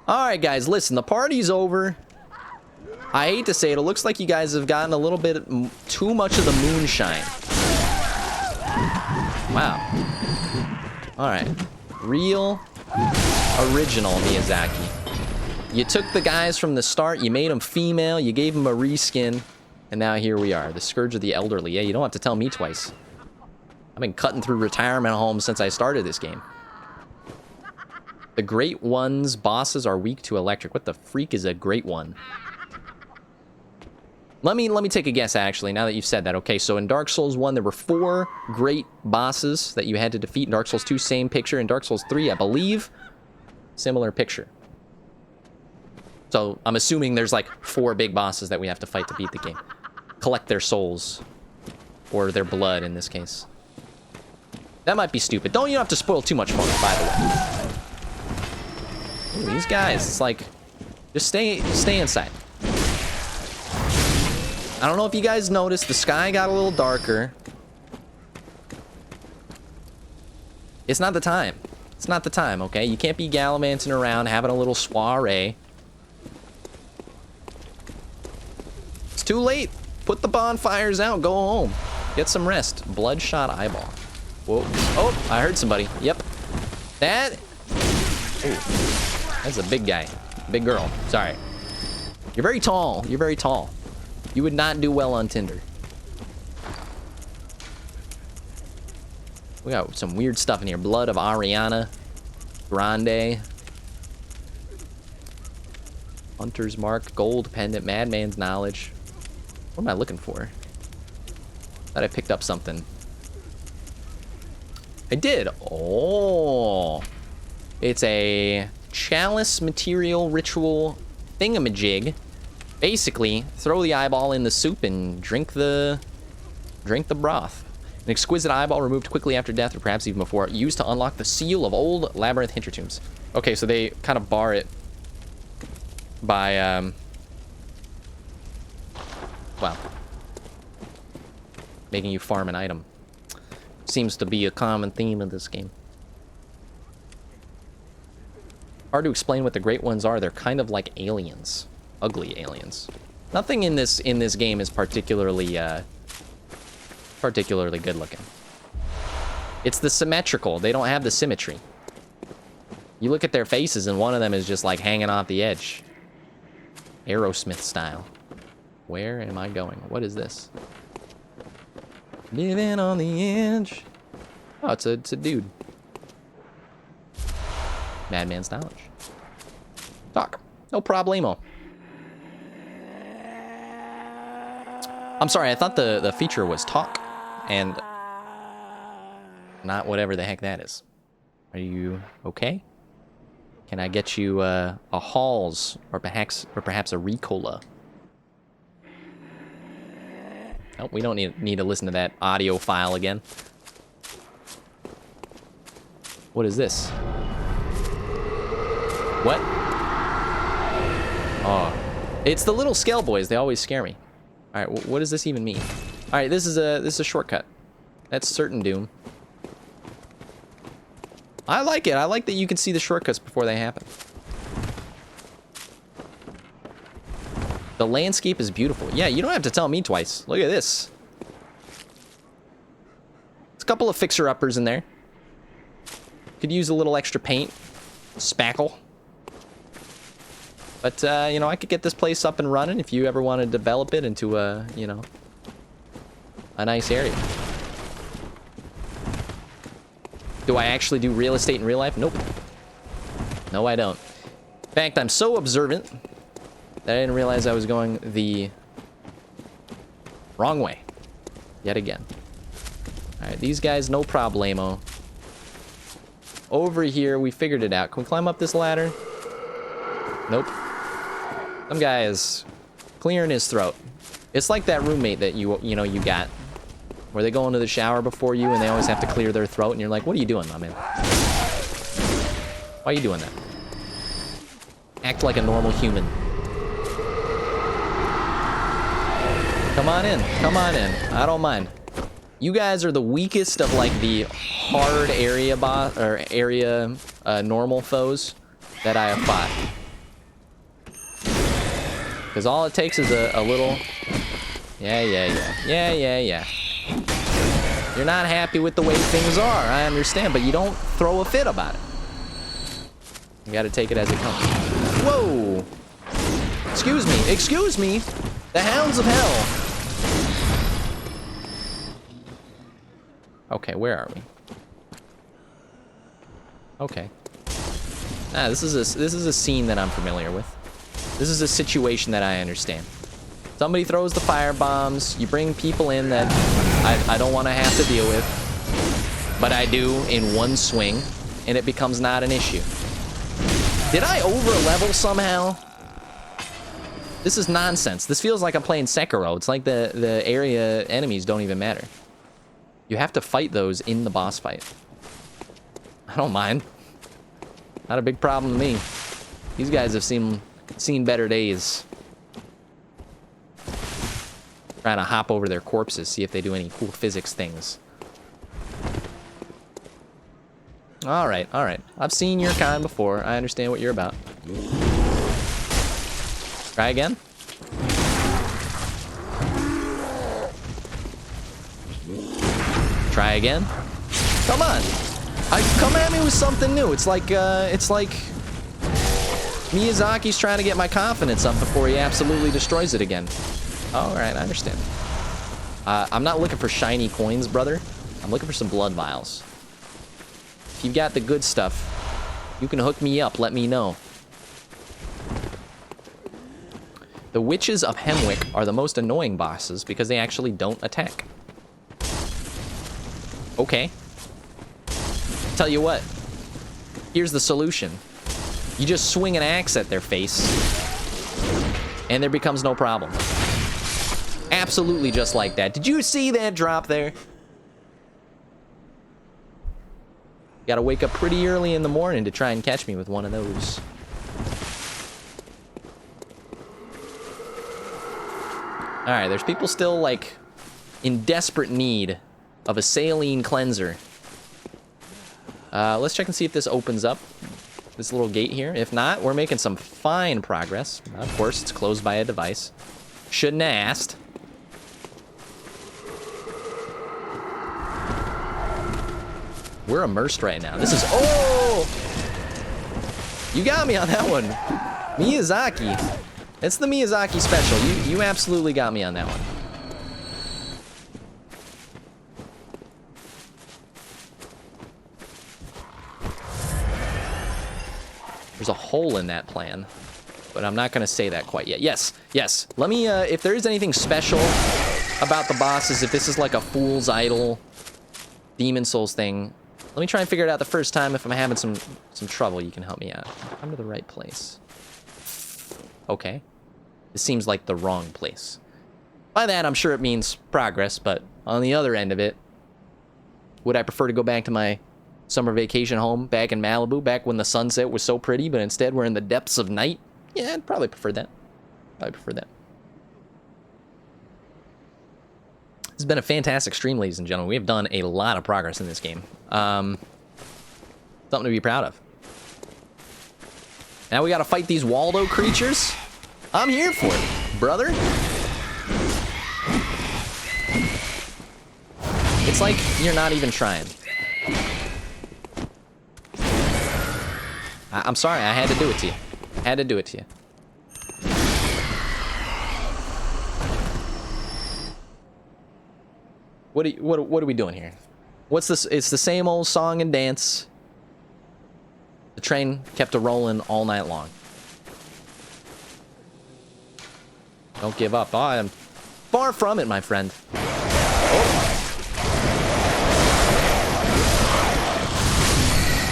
All right, guys, listen, the party's over. I hate to say it, it looks like you guys have gotten a little bit too much of the moonshine. Wow. All right. Real, original Miyazaki. You took the guys from the start, you made them female, you gave them a reskin, and now here we are, the Scourge of the Elderly. Yeah, you don't have to tell me twice. I've been cutting through retirement homes since I started this game. The Great One's bosses are weak to electric. What the freak is a Great One? Let me take a guess, actually, now that you've said that. Okay, so in Dark Souls 1, there were 4 great bosses that you had to defeat. In Dark Souls 2, same picture. In Dark Souls 3, I believe, similar picture. So I'm assuming there's like 4 big bosses that we have to fight to beat the game. Collect their souls. Or their blood, in this case. That might be stupid. You don't have to spoil too much fun, by the way. Ooh, these guys, it's like, just stay inside. I don't know if you guys noticed, the sky got a little darker. It's not the time. It's not the time, okay? You can't be gallivanting around, having a little soiree. It's too late. Put the bonfires out, go home. Get some rest. Bloodshot eyeball. Whoa. Oh, I heard somebody. Yep. That... Ooh. That's a big guy. Big girl. Sorry. You're very tall. You're very tall. You would not do well on Tinder. We got some weird stuff in here. Blood of Ariana Grande. Hunter's Mark. Gold pendant. Madman's knowledge. What am I looking for? Thought I picked up something. I did. Oh. It's a chalice material ritual thingamajig. Basically, throw the eyeball in the soup and drink the broth. An exquisite eyeball removed quickly after death, or perhaps even before, used to unlock the seal of old labyrinth hintertombs. Okay, so they kind of bar it by, well, making you farm an item. Seems to be a common theme in this game. Hard to explain what the Great Ones are. They're kind of like aliens. Ugly aliens. Nothing in this game is particularly good looking. It's the symmetrical. They don't have the symmetry. You look at their faces and one of them is just like hanging off the edge. Aerosmith style. Where am I going? What is this? Living on the edge. Oh, it's a dude. Madman's knowledge. Talk. No problemo. I'm sorry, I thought the feature was talk, and not whatever the heck that is. Are you okay? Can I get you a Halls, or perhaps a Ricola? Oh, we don't need to listen to that audio file again. What is this? What? Oh, it's the little scale boys. They always scare me. All right, what does this even mean? All right, this is a shortcut. That's certain doom. I like it. I like that you can see the shortcuts before they happen. The landscape is beautiful. Yeah, you don't have to tell me twice. Look at this. There's a couple of fixer-uppers in there. Could use a little extra paint. Spackle. But, you know, I could get this place up and running if you ever want to develop it into a, you know, a nice area. Do I actually do real estate in real life? Nope. No, I don't. In fact, I'm so observant that I didn't realize I was going the wrong way. Yet again. Alright, these guys, no problemo. Over here, we figured it out. Can we climb up this ladder? Nope. Some guy is clearing his throat. It's like that roommate that you got. Where they go into the shower before you and they always have to clear their throat and you're like, what are you doing, my man? Why are you doing that? Act like a normal human. Come on in. Come on in. I don't mind. You guys are the weakest of like the hard area boss or area normal foes that I have fought. Because all it takes is a little... Yeah. You're not happy with the way things are, I understand, but you don't throw a fit about it. You gotta take it as it comes. Whoa! Excuse me! The hounds of hell! Okay, where are we? Okay. This is a scene that I'm familiar with. This is a situation that I understand. Somebody throws the fire bombs, you bring people in that I don't want to have to deal with, but I do in one swing, and it becomes not an issue. Did I over-level somehow? This is nonsense. This feels like I'm playing Sekiro. It's like the area enemies don't even matter. You have to fight those in the boss fight. I don't mind. Not a big problem to me. These guys have seen better days. Trying to hop over their corpses, see if they do any cool physics things. Alright. I've seen your kind before. I understand what you're about. Try again. Try again. Come on. Come at me with something new. It's like Miyazaki's trying to get my confidence up before he absolutely destroys it again. Alright, I understand. I'm not looking for shiny coins, brother. I'm looking for some blood vials. If you've got the good stuff, you can hook me up, let me know. The Witches of Hemwick are the most annoying bosses because they actually don't attack. Okay. Tell you what. Here's the solution. You just swing an axe at their face, and there becomes no problem. Absolutely just like that. Did you see that drop there? Gotta wake up pretty early in the morning to try and catch me with one of those. Alright, there's people still, like, in desperate need of a saline cleanser. Let's check and see if this opens up. This little gate here. If not, we're making some fine progress. Of course, it's closed by a device. Shouldn't have asked. We're immersed right now. This is... Oh! You got me on that one. Miyazaki. It's the Miyazaki special. You absolutely got me on that one. There's a hole in that plan, but I'm not going to say that quite yet. Yes. Let me, if there is anything special about the bosses, if this is like a Fool's Idol Demon Souls thing, let me try and figure it out the first time. If I'm having some trouble, you can help me out. I'm to the right place. Okay. This seems like the wrong place. By that, I'm sure it means progress, but on the other end of it, would I prefer to go back to my summer vacation home back in Malibu, back when the sunset was so pretty, but instead we're in the depths of night? Yeah, I'd probably prefer that. This has been a fantastic stream, ladies and gentlemen. We have done a lot of progress in this game. Something to be proud of. Now we gotta fight these Waldo creatures. I'm here for it, brother. It's like you're not even trying. I'm sorry, I had to do it to you. What are we doing here? What's this? It's the same old song and dance. The train kept a rolling all night long. Don't give up. I am far from it, my friend. Oh.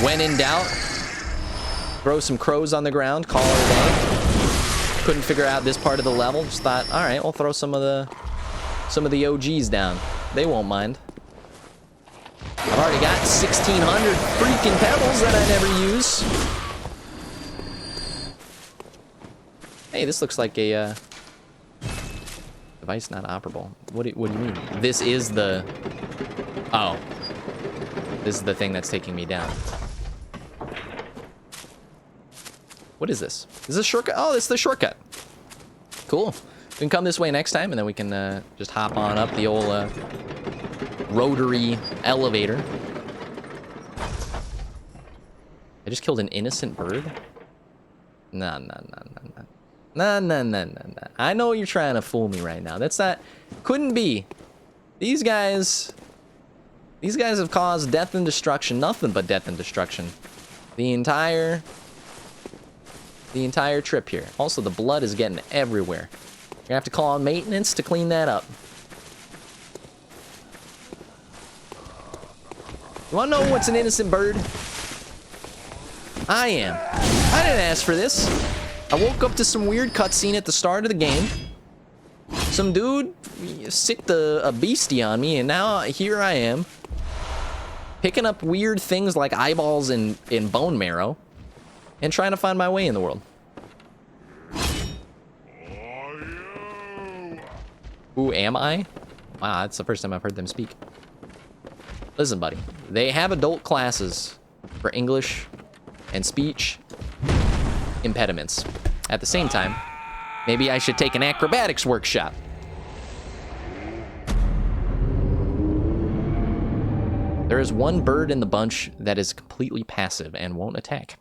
When in doubt, throw some crows on the ground, call it a day. Couldn't figure out this part of the level. Just thought, all right, we'll throw some of the OGs down. They won't mind. I've already got 1,600 freaking pebbles that I never use. Hey, this looks like a device not operable. What do you mean? This is the... Oh. This is the thing that's taking me down. What is this? Is this a shortcut? Oh, this is the shortcut. Cool. We can come this way next time, and then we can just hop on up the old rotary elevator. I just killed an innocent bird? Nah. I know you're trying to fool me right now. That's not... Couldn't be. These guys have caused death and destruction. Nothing but death and destruction. The entire trip here. Also, the blood is getting everywhere. You're gonna have to call on maintenance to clean that up. You wanna know what's an innocent bird? I am. I didn't ask for this. I woke up to some weird cutscene at the start of the game. Some dude sicked a beastie on me, and now here I am. Picking up weird things like eyeballs and bone marrow. And trying to find my way in the world. Who am I? Wow, that's the first time I've heard them speak. Listen, buddy. They have adult classes for English and speech impediments. At the same time, maybe I should take an acrobatics workshop. There is one bird in the bunch that is completely passive and won't attack.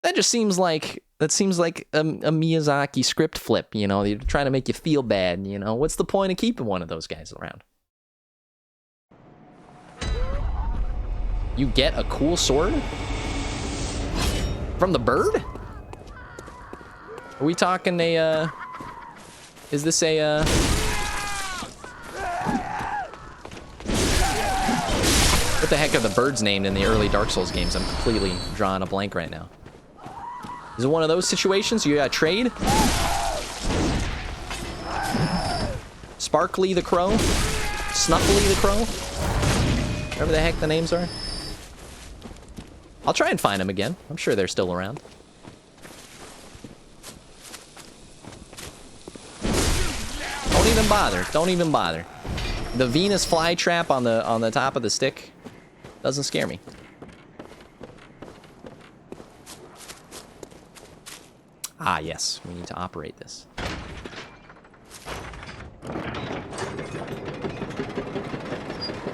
That just seems like a Miyazaki script flip, you know, they're trying to make you feel bad, you know. What's the point of keeping one of those guys around? You get a cool sword? From the bird? Are we talking a, is this a, what the heck are the birds named in the early Dark Souls games? I'm completely drawing a blank right now. Is it one of those situations? You gotta trade? Sparkly the Crow? Snuffly the Crow? Whatever the heck the names are. I'll try and find them again. I'm sure they're still around. Don't even bother. Don't even bother. The Venus flytrap on the top of the stick doesn't scare me. Ah, yes. We need to operate this.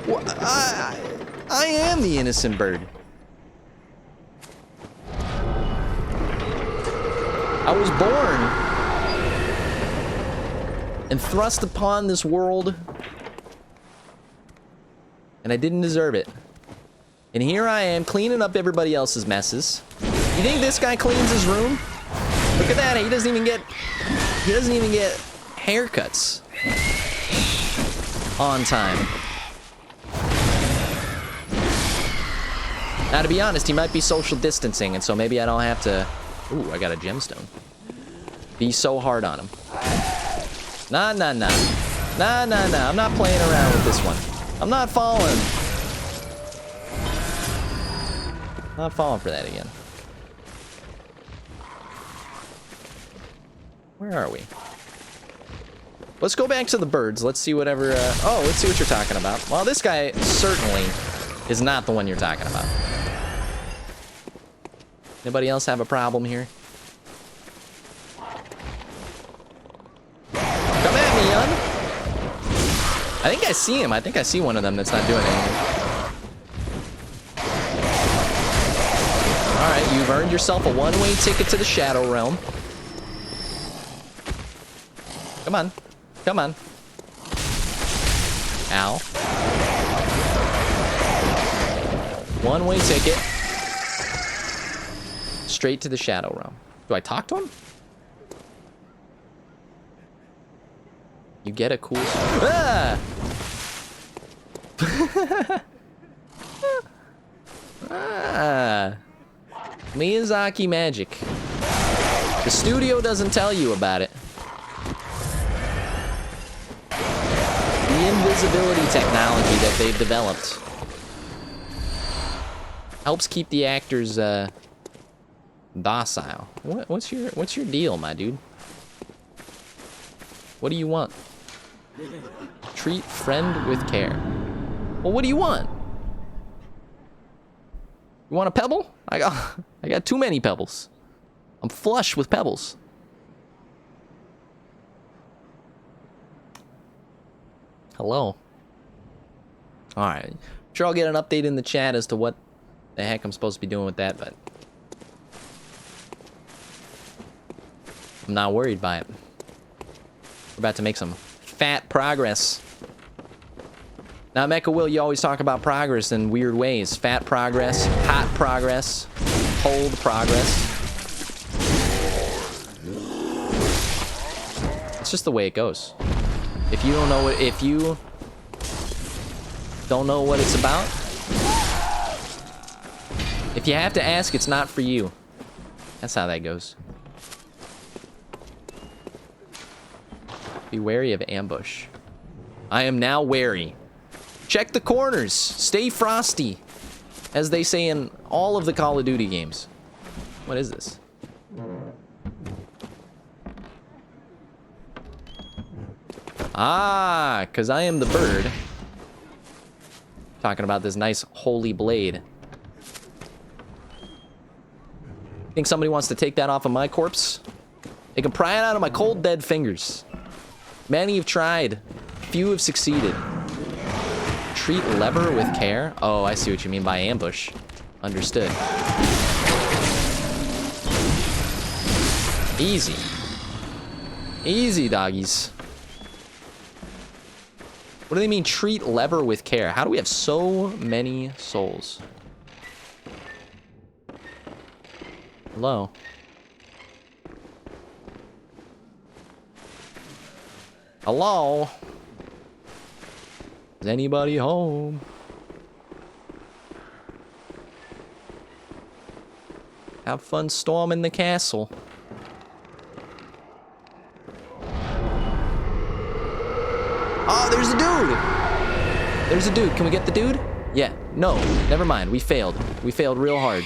Well, I am the innocent bird. I was born and thrust upon this world, and I didn't deserve it. And here I am cleaning up everybody else's messes. You think this guy cleans his room? Look at that, he doesn't even get haircuts on time. Now, to be honest, he might be social distancing, and so maybe I don't have to... Ooh, I got a gemstone. Be so hard on him. Nah. I'm not playing around with this one. I'm not falling. Not falling for that again. Where are we? Let's go back to the birds. Let's see whatever... oh, let's see what you're talking about. Well, this guy certainly is not the one you're talking about. Anybody else have a problem here? Come at me, young. I think I see him. I think I see one of them that's not doing anything. Alright, you've earned yourself a one-way ticket to the Shadow Realm. Come on. Come on. Ow. One-way ticket. Straight to the Shadow Realm. Do I talk to him? You get a cool... Ah! Ah. Miyazaki magic. The studio doesn't tell you about it. The invisibility technology that they've developed helps keep the actors docile. What's your deal, my dude? What do you want? Treat friend with care. Well, what do you want? You want a pebble? I got too many pebbles. I'm flush with pebbles. Hello. Alright. Sure, I'll get an update in the chat as to what the heck I'm supposed to be doing with that, but I'm not worried by it. We're about to make some fat progress. Now, Mecha Will, you always talk about progress in weird ways. Fat progress, hot progress, cold progress. It's just the way it goes. If you don't know what, it's about, if you have to ask, it's not for you. That's how that goes. Be wary of ambush. I am now wary. Check the corners. Stay frosty, as they say in all of the Call of Duty games. What is this? Ah, because I am the bird. Talking about this nice holy blade. Think somebody wants to take that off of my corpse? They can pry it out of my cold, dead fingers. Many have tried. Few have succeeded. Treat lever with care? Oh, I see what you mean by ambush. Understood. Easy. Easy, doggies. What do they mean, treat lever with care? How do we have so many souls? Hello? Hello? Is anybody home? Have fun storming the castle. Oh, there's a dude! There's a dude. Can we get the dude? Yeah. No. Never mind. We failed. We failed real hard.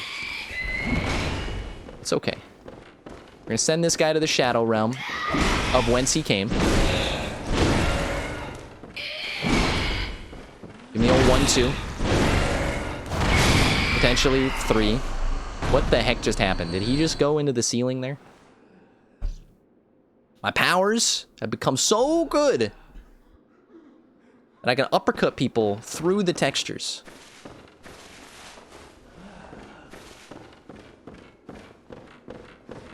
It's okay. We're gonna send this guy to the Shadow Realm of whence he came. Give me a 1-2. Potentially 3. What the heck just happened? Did he just go into the ceiling there? My powers have become so good that I can uppercut people through the textures.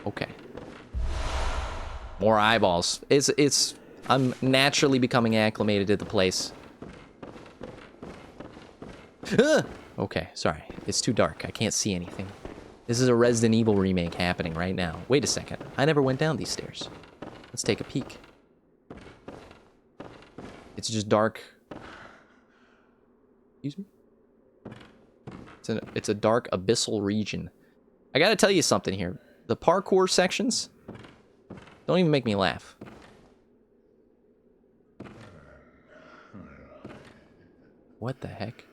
Okay. More eyeballs. I'm naturally becoming acclimated to the place. Okay, sorry. It's too dark. I can't see anything. This is a Resident Evil remake happening right now. Wait a second. I never went down these stairs. Let's take a peek. It's just dark. Excuse me? It's a dark abyssal region. I gotta tell you something here. The parkour sections don't even make me laugh. What the heck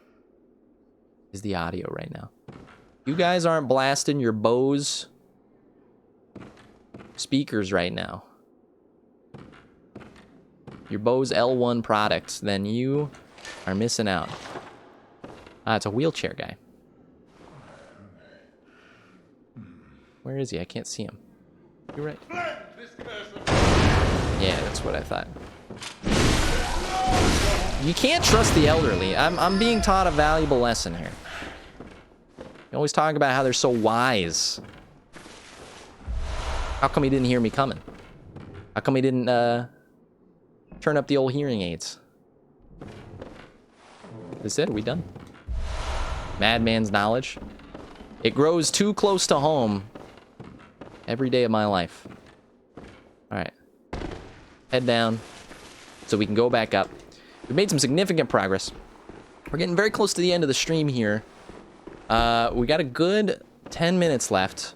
is the audio right now? You guys aren't blasting your Bose speakers right now. Your Bose L1 products, then you are missing out. Ah, it's a wheelchair guy. Where is he? I can't see him. You're right. Yeah, that's what I thought. You can't trust the elderly. I'm being taught a valuable lesson here. You always talk about how they're so wise. How come he didn't hear me coming? How come he didn't turn up the old hearing aids? That's it? Are we done? Madman's knowledge. It grows too close to home every day of my life. Alright. Head down. so we can go back up. We've made some significant progress. We're getting very close to the end of the stream here. We got a good 10 minutes left.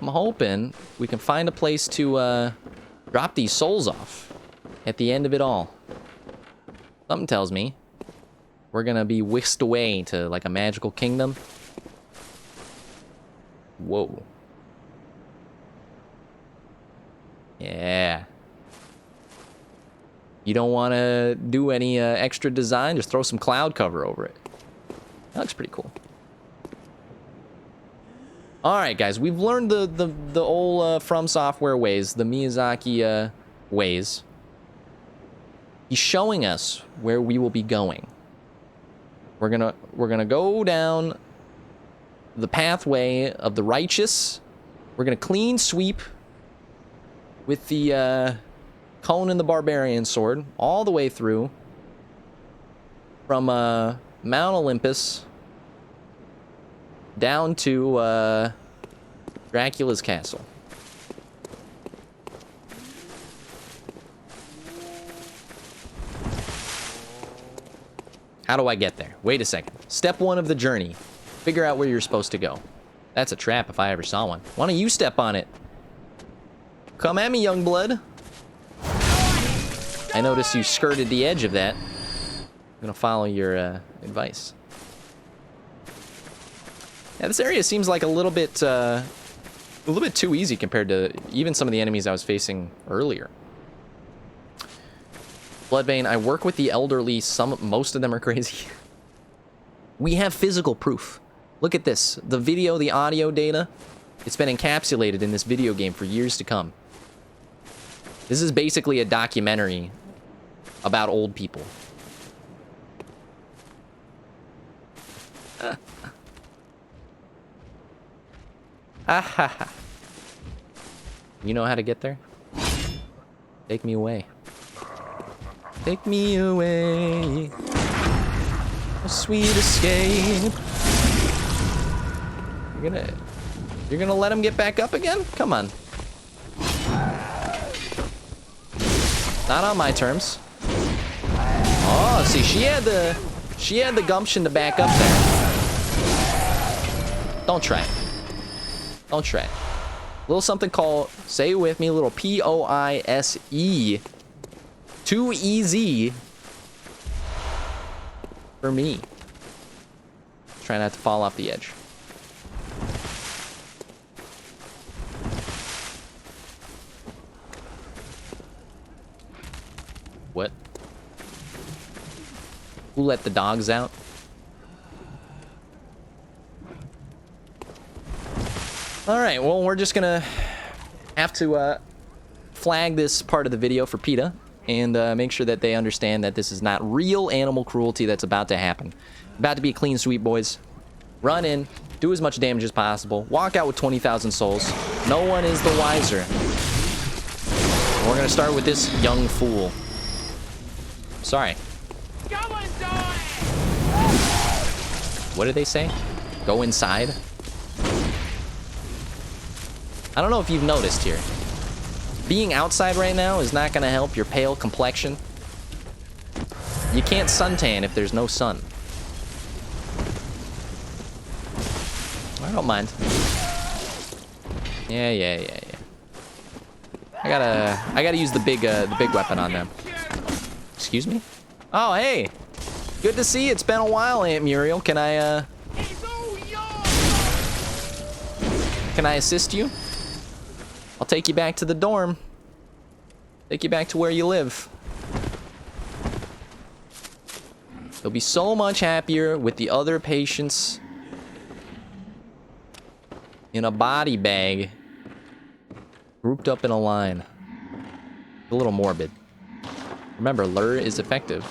I'm hoping we can find a place to drop these souls off at the end of it all. Something tells me we're gonna be whisked away to like a magical kingdom. Whoa. Yeah. You don't want to do any extra design, just throw some cloud cover over it. That looks pretty cool. All right, guys, we've learned the old From Software ways, the Miyazaki ways. He's showing us where we will be going. We're gonna go down the pathway of the righteous. We're gonna clean sweep with the Conan the Barbarian sword all the way through from Mount Olympus down to Dracula's castle. How do I get there? Wait a second. Step 1 of the journey. Figure out where you're supposed to go. That's a trap if I ever saw one. Why don't you step on it? Come at me, young blood. I noticed you skirted the edge of that. I'm gonna follow your advice. Yeah, this area seems like a little bit too easy compared to even some of the enemies I was facing earlier. Bloodbane, I work with the elderly. Most of them are crazy. We have physical proof. Look at this. The video, the audio data, it's been encapsulated in this video game for years to come. This is basically a documentary about old people. You know how to get there? Take me away. Take me away. A sweet escape. You're gonna let him get back up again? Come on. Not on my terms. Oh, see, she had the gumption to back up there. Don't try it. Don't try it. A little something called, say it with me, a little P-O-I-S-E. Too easy for me. Try not to fall off the edge. What? Who let the dogs out? Alright, well, we're just gonna have to flag this part of the video for PETA and make sure that they understand that this is not real animal cruelty that's about to happen. About to be a clean sweep, boys. Run in, do as much damage as possible, walk out with 20,000 souls. No one is the wiser. We're gonna start with this young fool. Sorry. What did they say? Go inside? I don't know if you've noticed here. Being outside right now is not going to help your pale complexion. You can't suntan if there's no sun. I don't mind. Yeah. I gotta use the big weapon on them. Excuse me? Oh, hey. Good to see you. It's been a while, Aunt Muriel. Can I assist you? I'll take you back to the dorm. Take you back to where you live. You'll be so much happier with the other patients in a body bag, grouped up in a line. A little morbid. Remember, lure is effective.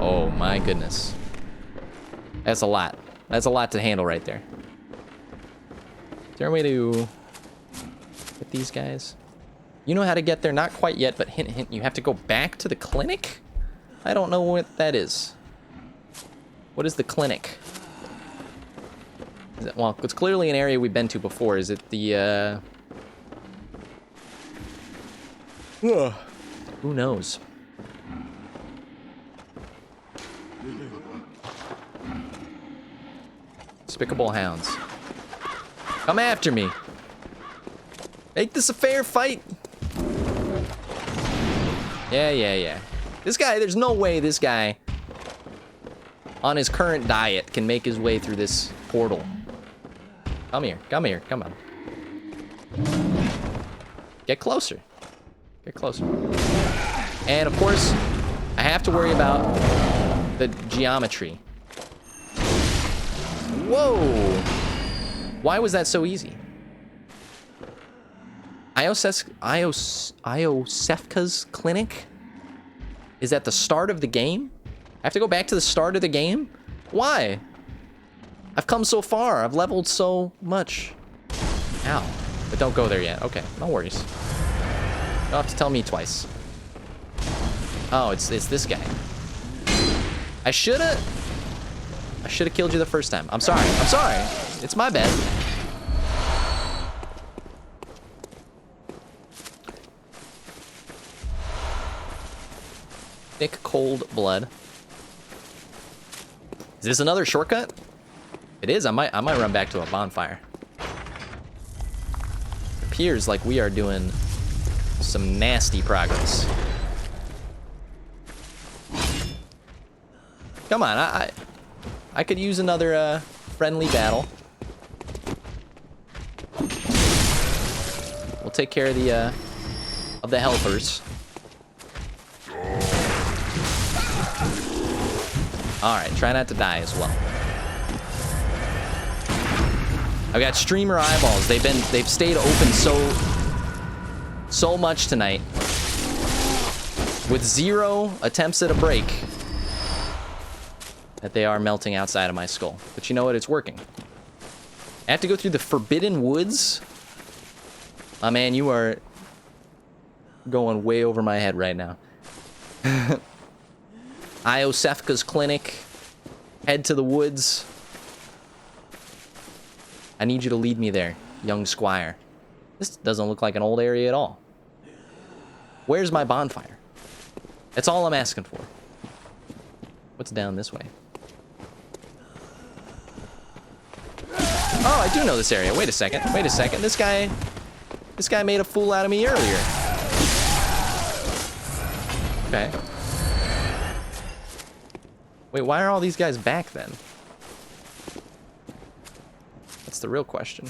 Oh my goodness. That's a lot. That's a lot to handle right there. Is there a way to get these guys? You know how to get there? Not quite yet, but hint, hint. You have to go back to the clinic? I don't know what that is. What is the clinic? Is it, well, it's clearly an area we've been to before. Is it the, Who knows? Despicable hounds. Come after me. Make this a fair fight. Yeah. This guy, there's no way this guy on his current diet can make his way through this portal. Come here, come on. Get closer. Get closer. And of course, I have to worry about the geometry. Whoa! Why was that so easy? Iosefka's clinic? Is that the start of the game? I have to go back to the start of the game? Why? I've come so far. I've leveled so much. Ow. But don't go there yet. Okay, no worries. You'll have to tell me twice. Oh, it's this guy. I should've killed you the first time. I'm sorry. It's my bad. Thick, cold blood. Is this another shortcut? It is. I might run back to a bonfire. Appears like we are doing some nasty progress. Come on, I could use another friendly battle. We'll take care of the helpers. All right, try not to die as well. I've got streamer eyeballs. They've stayed open so much tonight, with 0 attempts at a break, that they are melting outside of my skull. But you know what? It's working. I have to go through the Forbidden Woods. Oh man, you are going way over my head right now. Iosefka's clinic. Head to the woods. I need you to lead me there, young squire. This doesn't look like an old area at all. Where's my bonfire? That's all I'm asking for. What's down this way? Oh, I do know this area. Wait a second. This guy made a fool out of me earlier. Okay. Wait, why are all these guys back then? That's the real question.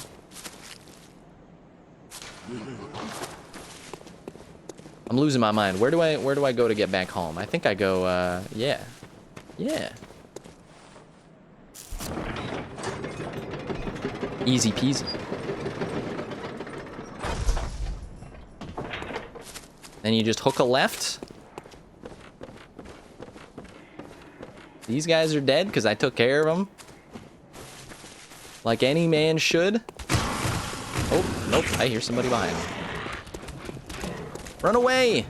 I'm losing my mind. Where do I go to get back home? I think I go, yeah. Easy peasy. Then you just hook a left. These guys are dead because I took care of them. Like any man should. Oh, nope. I hear somebody behind me. Run away!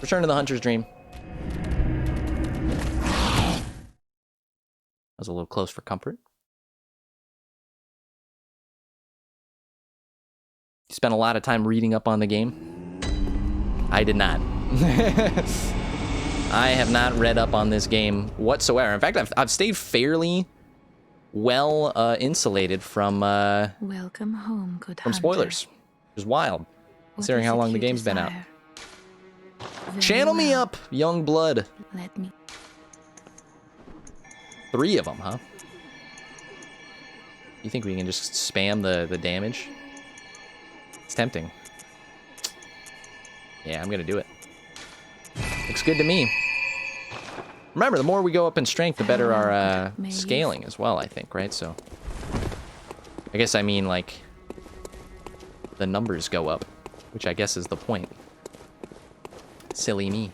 Return to the hunter's dream. That was a little close for comfort. You spent a lot of time reading up on the game? I did not. I have not read up on this game whatsoever. In fact, I've stayed fairly well insulated from Welcome home, good from spoilers. Which is wild, considering how long the game's been out. Channel me up, young blood. Let me. 3 of them, huh? You think we can just spam the damage? It's tempting. Yeah, I'm gonna do it. Looks good to me. Remember, the more we go up in strength, the better our scaling as well, I think, right? So, I guess I mean, like, the numbers go up, which I guess is the point. Silly me.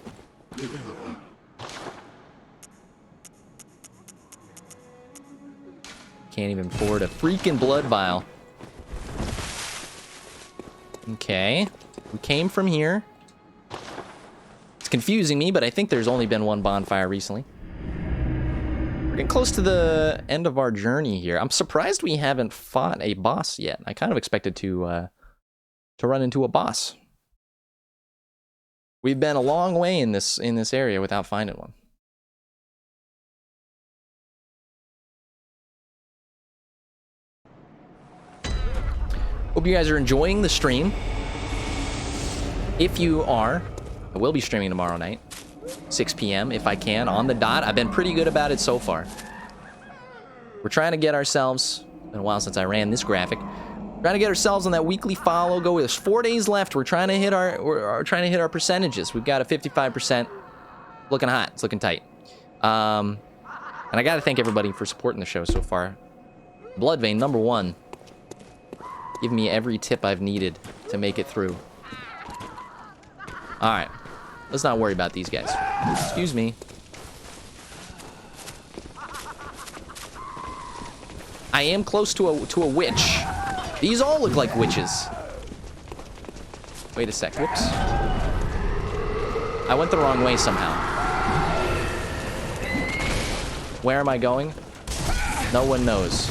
Can't even afford a freaking blood vial. Okay. We came from here. It's confusing me, but I think there's only been one bonfire recently. We're getting close to the end of our journey here. I'm surprised we haven't fought a boss yet. I kind of expected to run into a boss. We've been a long way in this area without finding one. Hope you guys are enjoying the stream. If you are, I will be streaming tomorrow night, 6 p.m. if I can, on the dot. I've been pretty good about it so far. We're trying to get ourselves, it's been a while since I ran this graphic, trying to get ourselves on that weekly follow go. There's 4 days left. We're trying to hit our percentages. We've got a 55%. Looking hot. It's looking tight. And I got to thank everybody for supporting the show so far. Bloodvein, number 1. Giving me every tip I've needed to make it through. Alright. Let's not worry about these guys. Excuse me. I am close to a witch. These all look like witches. Wait a sec. Whoops. I went the wrong way somehow. Where am I going? No one knows.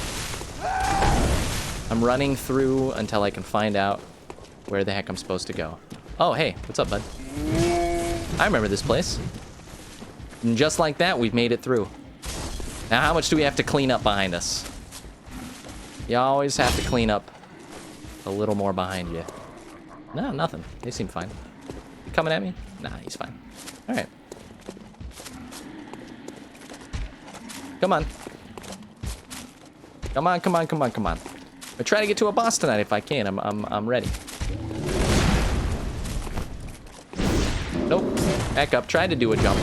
I'm running through until I can find out where the heck I'm supposed to go. Oh, hey. What's up, bud? I remember this place. And just like that, we've made it through. Now, how much do we have to clean up behind us? You always have to clean up a little more behind you. No, nothing. They seem fine. You coming at me? Nah, he's fine. All right. Come on. Come on, come on, come on, come on. I try to get to a boss tonight if I can. I'm ready. Nope. Back up. Tried to do a jump.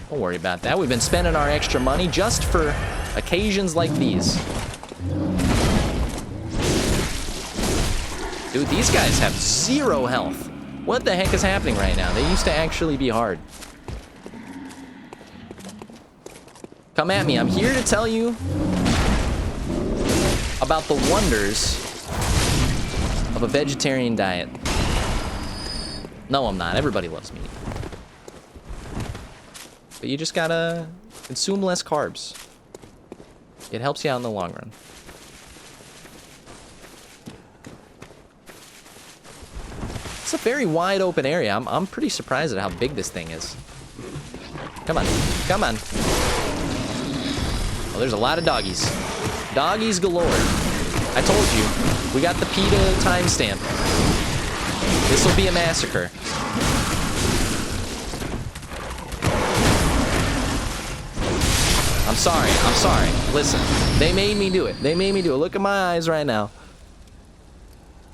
Don't worry about that. We've been spending our extra money just for occasions like these. Dude, these guys have 0 health. What the heck is happening right now? They used to actually be hard. Come at me. I'm here to tell you about the wonders of a vegetarian diet. No, I'm not. Everybody loves meat. But you just gotta consume less carbs. It helps you out in the long run. It's a very wide open area. I'm pretty surprised at how big this thing is. Come on. Come on. Oh, there's a lot of doggies. Doggies galore. I told you. We got the PETA timestamp. This will be a massacre. I'm sorry. I'm sorry. Listen. They made me do it. They made me do it. Look at my eyes right now.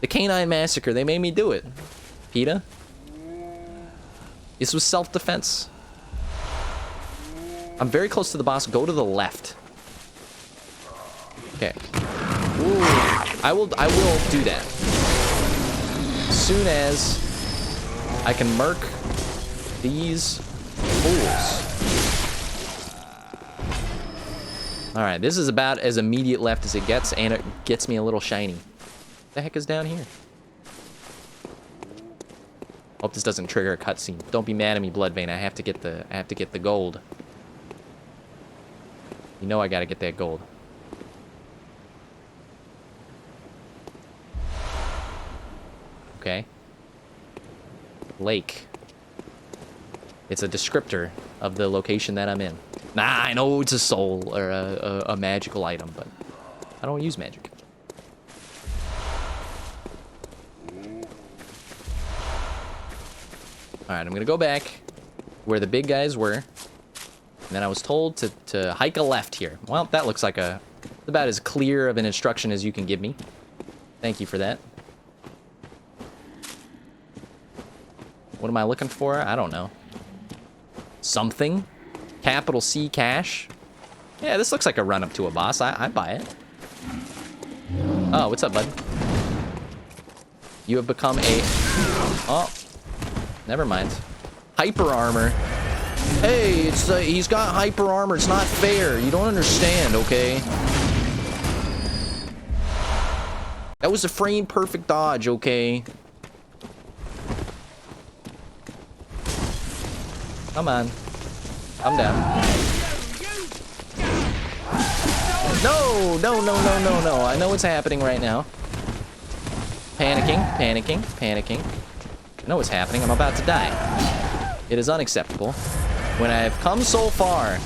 The canine massacre. They made me do it. PETA? This was self-defense. I'm very close to the boss. Go to the left. Okay. Ooh. I will do that. As soon as I can murk these fools. Alright, this is about as immediate left as it gets, and it gets me a little shiny. What the heck is down here? Hope this doesn't trigger a cutscene. Don't be mad at me, Bloodvein. I have to get the gold. You know I gotta get that gold. Okay. Lake. It's a descriptor of the location that I'm in. Nah, I know it's a soul or a magical item, but I don't use magic. Alright, I'm gonna go back where the big guys were. And then I was told to hike a left here. Well, that looks like about as clear of an instruction as you can give me. Thank you for that. What am I looking for? I don't know. Something? Capital C cash? Yeah, this looks like a run up to a boss. I buy it. Oh, what's up, bud? You have become a... Oh. Never mind. Hyper armor. Hey, he's got hyper armor. It's not fair. You don't understand, okay? That was a frame perfect dodge, okay? Come on. I'm down. No, no, no, no, no, no. I know what's happening right now. Panicking. I know what's happening. I'm about to die. It is unacceptable. When I have come so far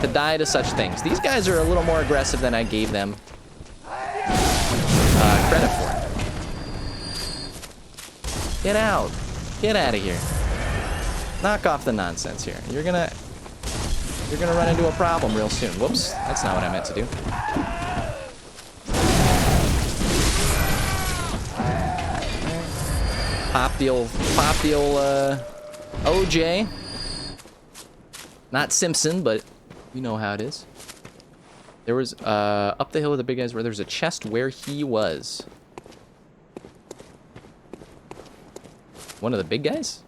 to die to such things. These guys are a little more aggressive than I gave them credit for. Get out. Get out of here. Knock off the nonsense here. You're gonna run into a problem real soon. Whoops, that's not what I meant to do. Pop the old OJ. Not Simpson, but you know how it is. There was up the hill with the big guys where there's a chest where he was. One of the big guys?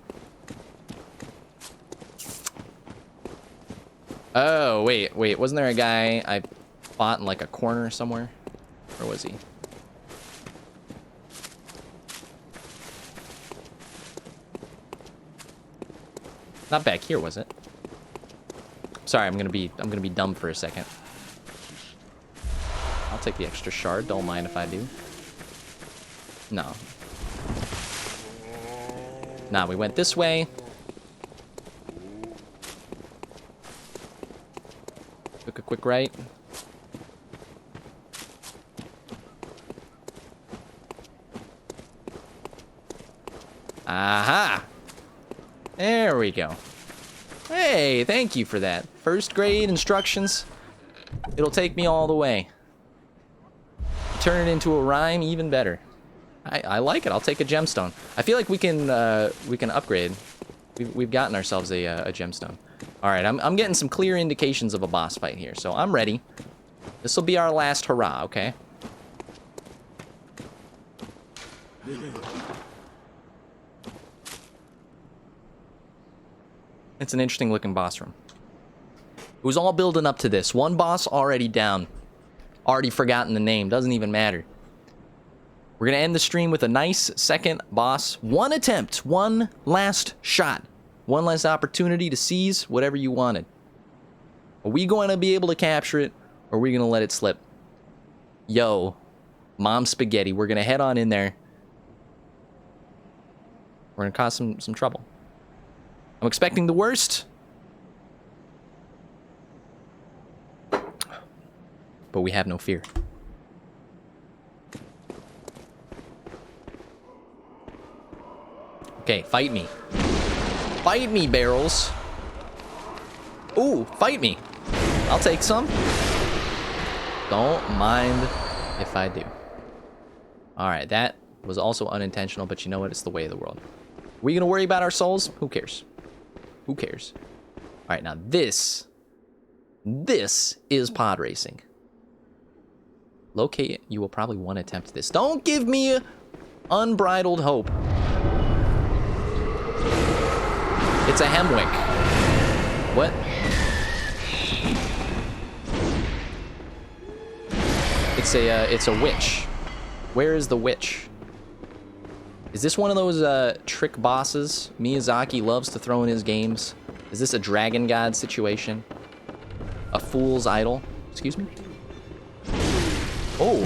Oh, wait. Wasn't there a guy I fought in like a corner somewhere? Where was he? Not back here, was it? Sorry, I'm gonna be dumb for a second. I'll take the extra shard. Don't mind if I do. No. Nah, we went this way. Took a quick right. Aha! There we go. Hey, thank you for that. First grade instructions. It'll take me all the way. Turn it into a rhyme, even better. I like it. I'll take a gemstone. I feel like we can upgrade. We've gotten ourselves a gemstone. All right, I'm getting some clear indications of a boss fight here, so I'm ready. This will be our last hurrah, okay? It's an interesting looking boss room. It was all building up to this. One boss already down. Already forgotten the name. Doesn't even matter. We're going to end the stream with a nice second boss. One attempt. One last shot. One last opportunity to seize whatever you wanted. Are we going to be able to capture it, or are we going to let it slip? Yo, Mom Spaghetti. We're going to head on in there. We're going to cause some trouble. I'm expecting the worst. But we have no fear. Okay, fight me. Fight me, barrels. Ooh, fight me. I'll take some. Don't mind if I do. Alright, that was also unintentional, but you know what? It's the way of the world. Are we gonna worry about our souls? Who cares? Who cares? Alright, now this is pod racing. Locate, you will probably want to attempt this. Don't give me unbridled hope. It's a Hemwick. What? It's a witch. Where is the witch? Is this one of those trick bosses Miyazaki loves to throw in his games? Is this a dragon god situation? A fool's idol? Excuse me? Oh.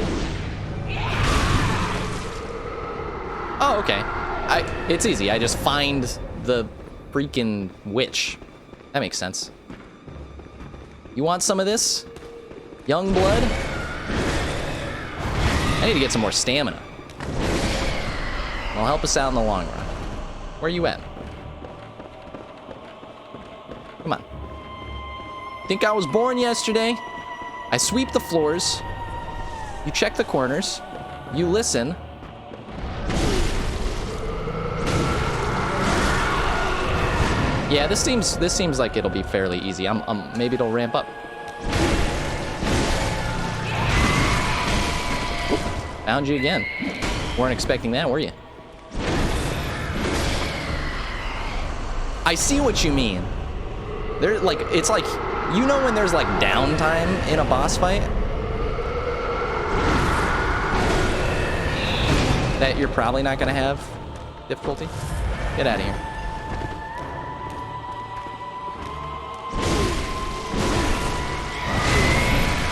Oh, okay. It's easy. I just find the freaking witch. That makes sense. You want some of this? Young blood? I need to get some more stamina. It'll help us out in the long run. Where are you at? Come on. Think I was born yesterday? I sweep the floors. You check the corners. You listen. Yeah, this seems like it'll be fairly easy. Maybe it'll ramp up. Oop, found you again. Weren't expecting that, were you? I see what you mean. It's like, you know when there's like downtime in a boss fight? That you're probably not gonna have difficulty? Get out of here.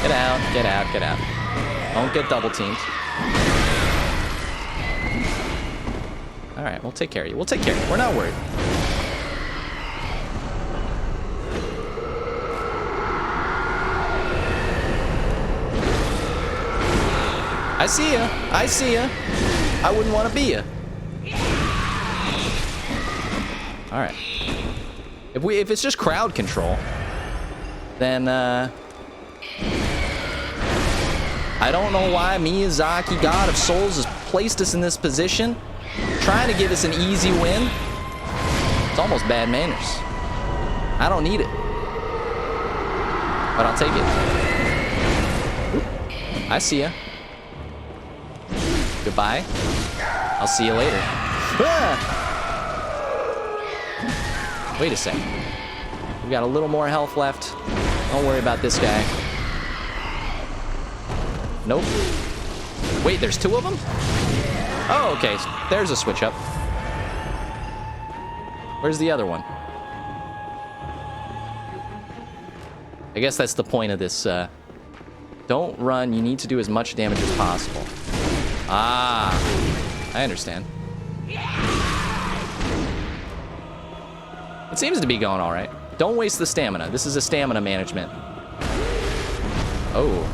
Get out, get out, get out. Don't get double teamed. Alright, we'll take care of you. We'll take care of you. We're not worried. I see ya. I see ya. I wouldn't want to be ya. Alright. If it's just crowd control, then I don't know why Miyazaki, God of Souls, has placed us in this position, trying to give us an easy win. It's almost bad manners. I don't need it, but I'll take it. I see ya. Goodbye. I'll see you later. Ah! Wait a second. We got a little more health left. Don't worry about this guy. Nope. Wait, there's two of them? Oh, okay. There's a switch up. Where's the other one? I guess that's the point of this. Don't run. You need to do as much damage as possible. Ah, I understand. It seems to be going all right. Don't waste the stamina. This is a stamina management. Oh.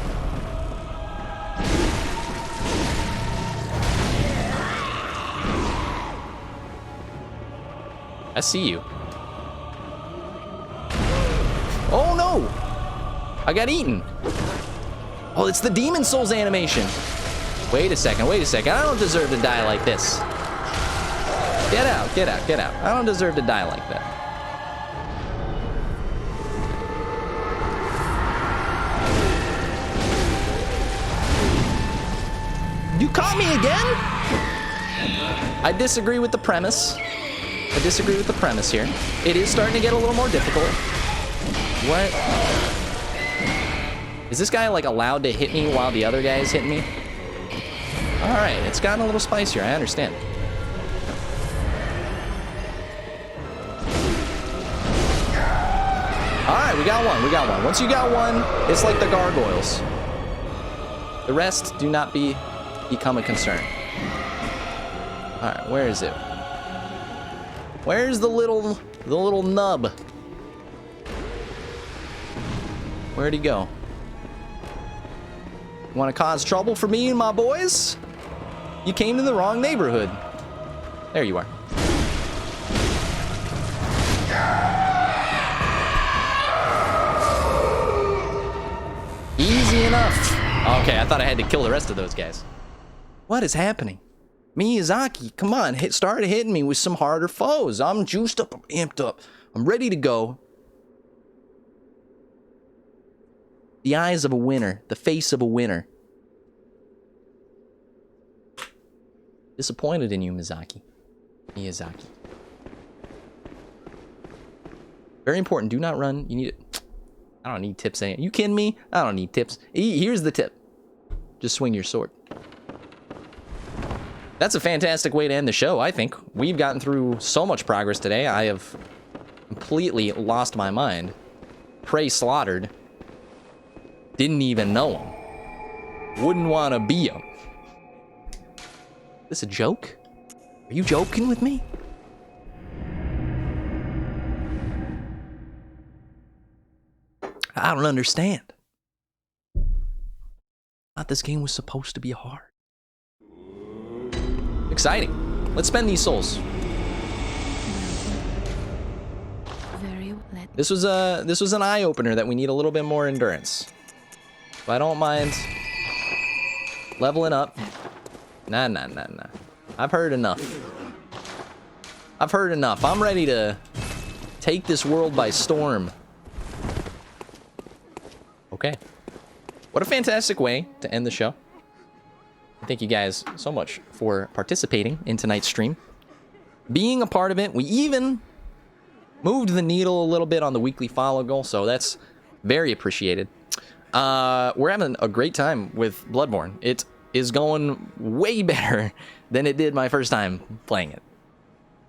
I see you. Oh no! I got eaten. Oh, it's the Demon Souls animation. Wait a second, wait a second. I don't deserve to die like this. Get out, get out, get out. I don't deserve to die like that. You caught me again? I disagree with the premise. I disagree with the premise here. It is starting to get a little more difficult. What? Is this guy like allowed to hit me while the other guy is hitting me? All right, it's gotten a little spicier. I understand. All right, we got one. We got one. Once you got one, it's like the gargoyles. The rest do not become a concern. All right, where is it? Where's the little nub? Where'd he go? Want to cause trouble for me and my boys? You came to the wrong neighborhood. There you are. Easy enough. Okay, I thought I had to kill the rest of those guys. What is happening? Miyazaki, come on, start hitting me with some harder foes. I'm juiced up, I'm amped up. I'm ready to go. The eyes of a winner, the face of a winner. Disappointed in you, Miyazaki. Very important, do not run. You need it. I don't need tips. You kidding me? I don't need tips. Here's the tip. Just swing your sword. That's a fantastic way to end the show, I think. We've gotten through so much progress today. I have completely lost my mind. Prey slaughtered. Didn't even know him. Wouldn't want to be him. This a joke? Are you joking with me? I don't understand. I thought this game was supposed to be hard. Exciting. Let's spend these souls. This was an eye opener that we need a little bit more endurance. So I don't mind leveling up. Nah. I've heard enough. I'm ready to take this world by storm. Okay. What a fantastic way to end the show. Thank you guys so much for participating in tonight's stream. Being a part of it, we even moved the needle a little bit on the weekly follow goal, so that's very appreciated. We're having a great time with Bloodborne. It is going way better than it did my first time playing it.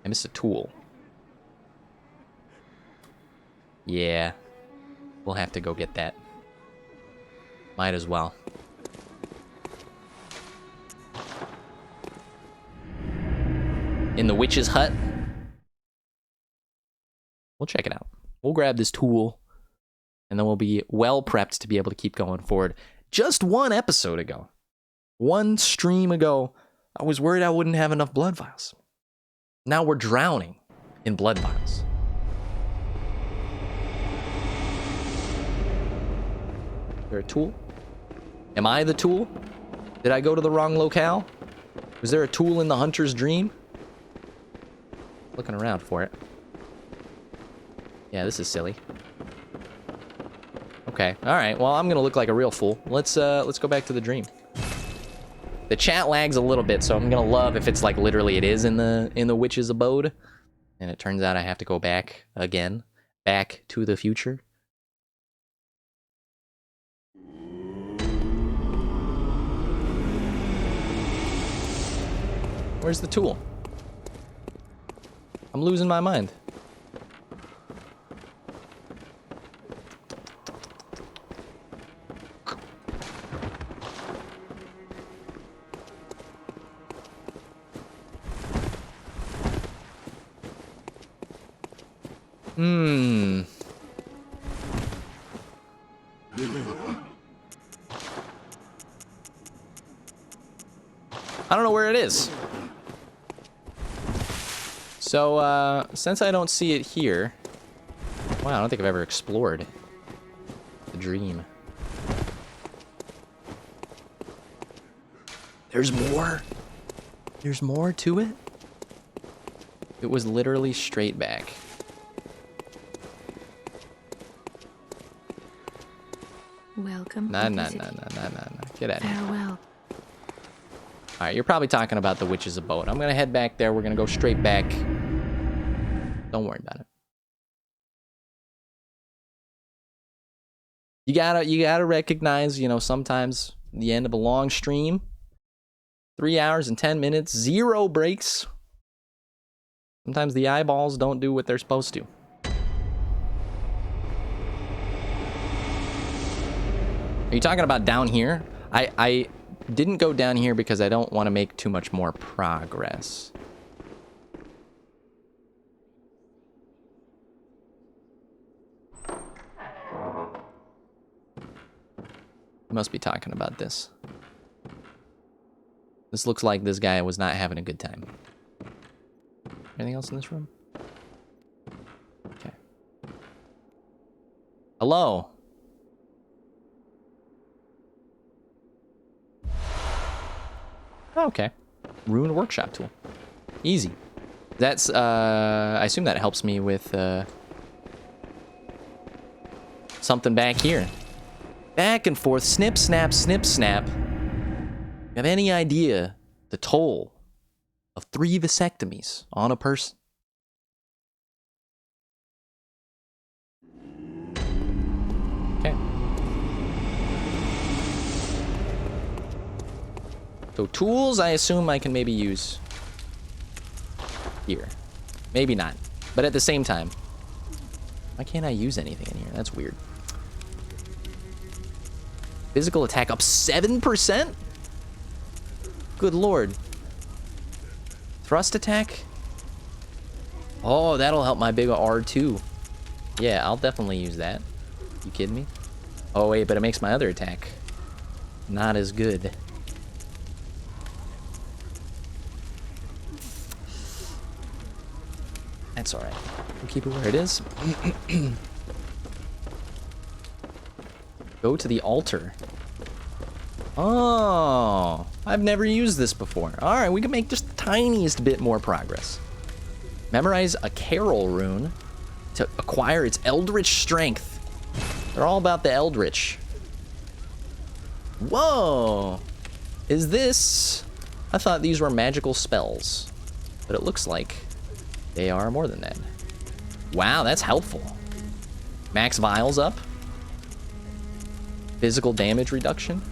I missed a tool. Yeah, we'll have to go get that. Might as well. in the witch's hut. We'll check it out. We'll grab this tool, and then we'll be well prepped to be able to keep going forward. Just one episode ago, one stream ago, I was worried I wouldn't have enough blood vials. Now we're drowning in blood vials. Is there a tool? Am I the tool? Did I go to the wrong locale? Was there a tool in the hunter's dream? Looking around for it. Yeah, this is silly. Okay, all right. Well, I'm gonna look like a real fool. Let's go back to the dream. The chat lags a little bit, so I'm gonna love if it's like literally it is in the witch's abode, and it turns out I have to go back again, back to the future. Where's the tool? I'm losing my mind. I don't know where it is. So, since I don't see it here... Wow, I don't think I've ever explored the dream. There's more? There's more to it? It was literally straight back. Welcome. Nah. Get out of here. Farewell. Alright, you're probably talking about the witch's abode. I'm gonna head back there. We're gonna go straight back. Don't worry about it. You gotta recognize, you know, sometimes the end of a long stream, 3 hours and 10 minutes, 0 breaks. Sometimes the eyeballs don't do what they're supposed to. Are you talking about down here? I didn't go down here because I don't want to make too much more progress. You must be talking about this. This looks like this guy was not having a good time. Anything else in this room? Okay. Hello? Okay. Rune workshop tool. Easy. That's, I assume that helps me with, something back here. Back and forth, snip, snap, snip, snap. You have any idea the toll of 3 vasectomies on a person? Okay. So tools, I assume I can maybe use here. Maybe not. But at the same time, why can't I use anything in here? That's weird. Physical attack up 7%? Good lord. Thrust attack? Oh, that'll help my big R2. Yeah, I'll definitely use that. You kidding me? Oh wait, but it makes my other attack not as good. That's alright. We'll keep it where it is. Go to the altar. Oh, I've never used this before. Alright, we can make just the tiniest bit more progress. Memorize a Carol rune to acquire its eldritch strength. They're all about the eldritch. Whoa! Is this... I thought these were magical spells, but it looks like they are more than that. Wow, that's helpful. Max vials up. Physical damage reduction.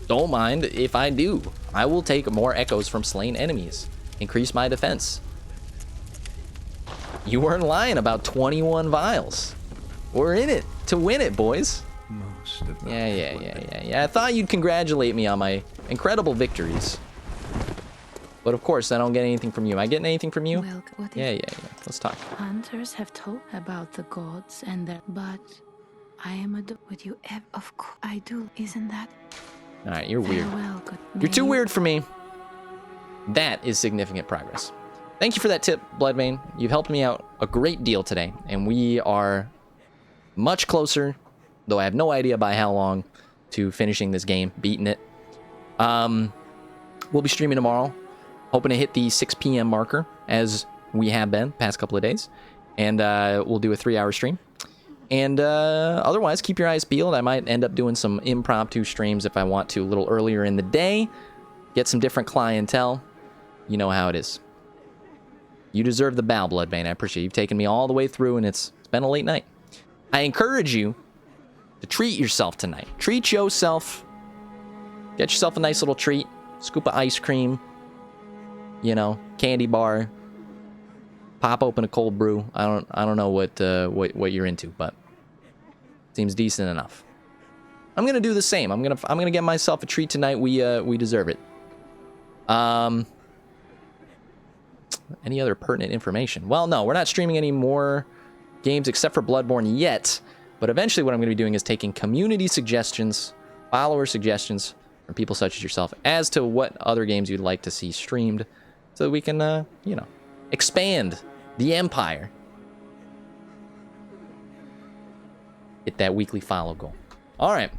Don't mind if I do. I will take more echoes from slain enemies. Increase my defense. You weren't lying about 21 vials. We're in it to win it, boys. Most rest of the Yeah. I thought you'd congratulate me on my incredible victories. But of course, I don't get anything from you. Am I getting anything from you? Well, what is Yeah. Let's talk. Hunters have told about the gods and their, but I am a. Would you ever? Of course, I do. Isn't that? All right, you're weird. Farewell, good. You're too weird for me. That is significant progress. Thank you for that tip, Bloodbane. You've helped me out a great deal today, and we are much closer, though I have no idea by how long, to finishing this game, beating it. We'll be streaming tomorrow, hoping to hit the 6 p.m. marker, as we have been past couple of days, and we'll do a 3-hour stream. And otherwise, keep your eyes peeled. I might end up doing some impromptu streams if I want to a little earlier in the day, get some different clientele. You know how it is. You deserve the bow, Bloodbane. I appreciate it. You've taken me all the way through, and it's been a late night. I encourage you to treat yourself tonight. Treat yourself. Get yourself a nice little treat. Scoop of ice cream. You know, candy bar. Pop open a cold brew. I don't know what you're into, but seems decent enough. I'm gonna do the same. I'm gonna get myself a treat tonight. We deserve it. Any other pertinent information? Well, no, we're not streaming any more games except for Bloodborne yet, but eventually what I'm going to be doing is taking community suggestions, follower suggestions from people such as yourself as to what other games you'd like to see streamed so that we can, you know, expand the empire. Hit that weekly follow goal. All right.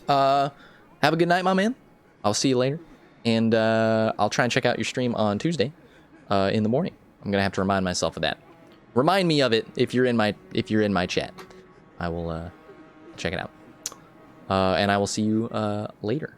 Have a good night, my man. I'll see you later. And I'll try and check out your stream on Tuesday. In the morning. I'm gonna have to remind myself of that. Remind me of it if you're in my chat. I will check it out. And I will see you later.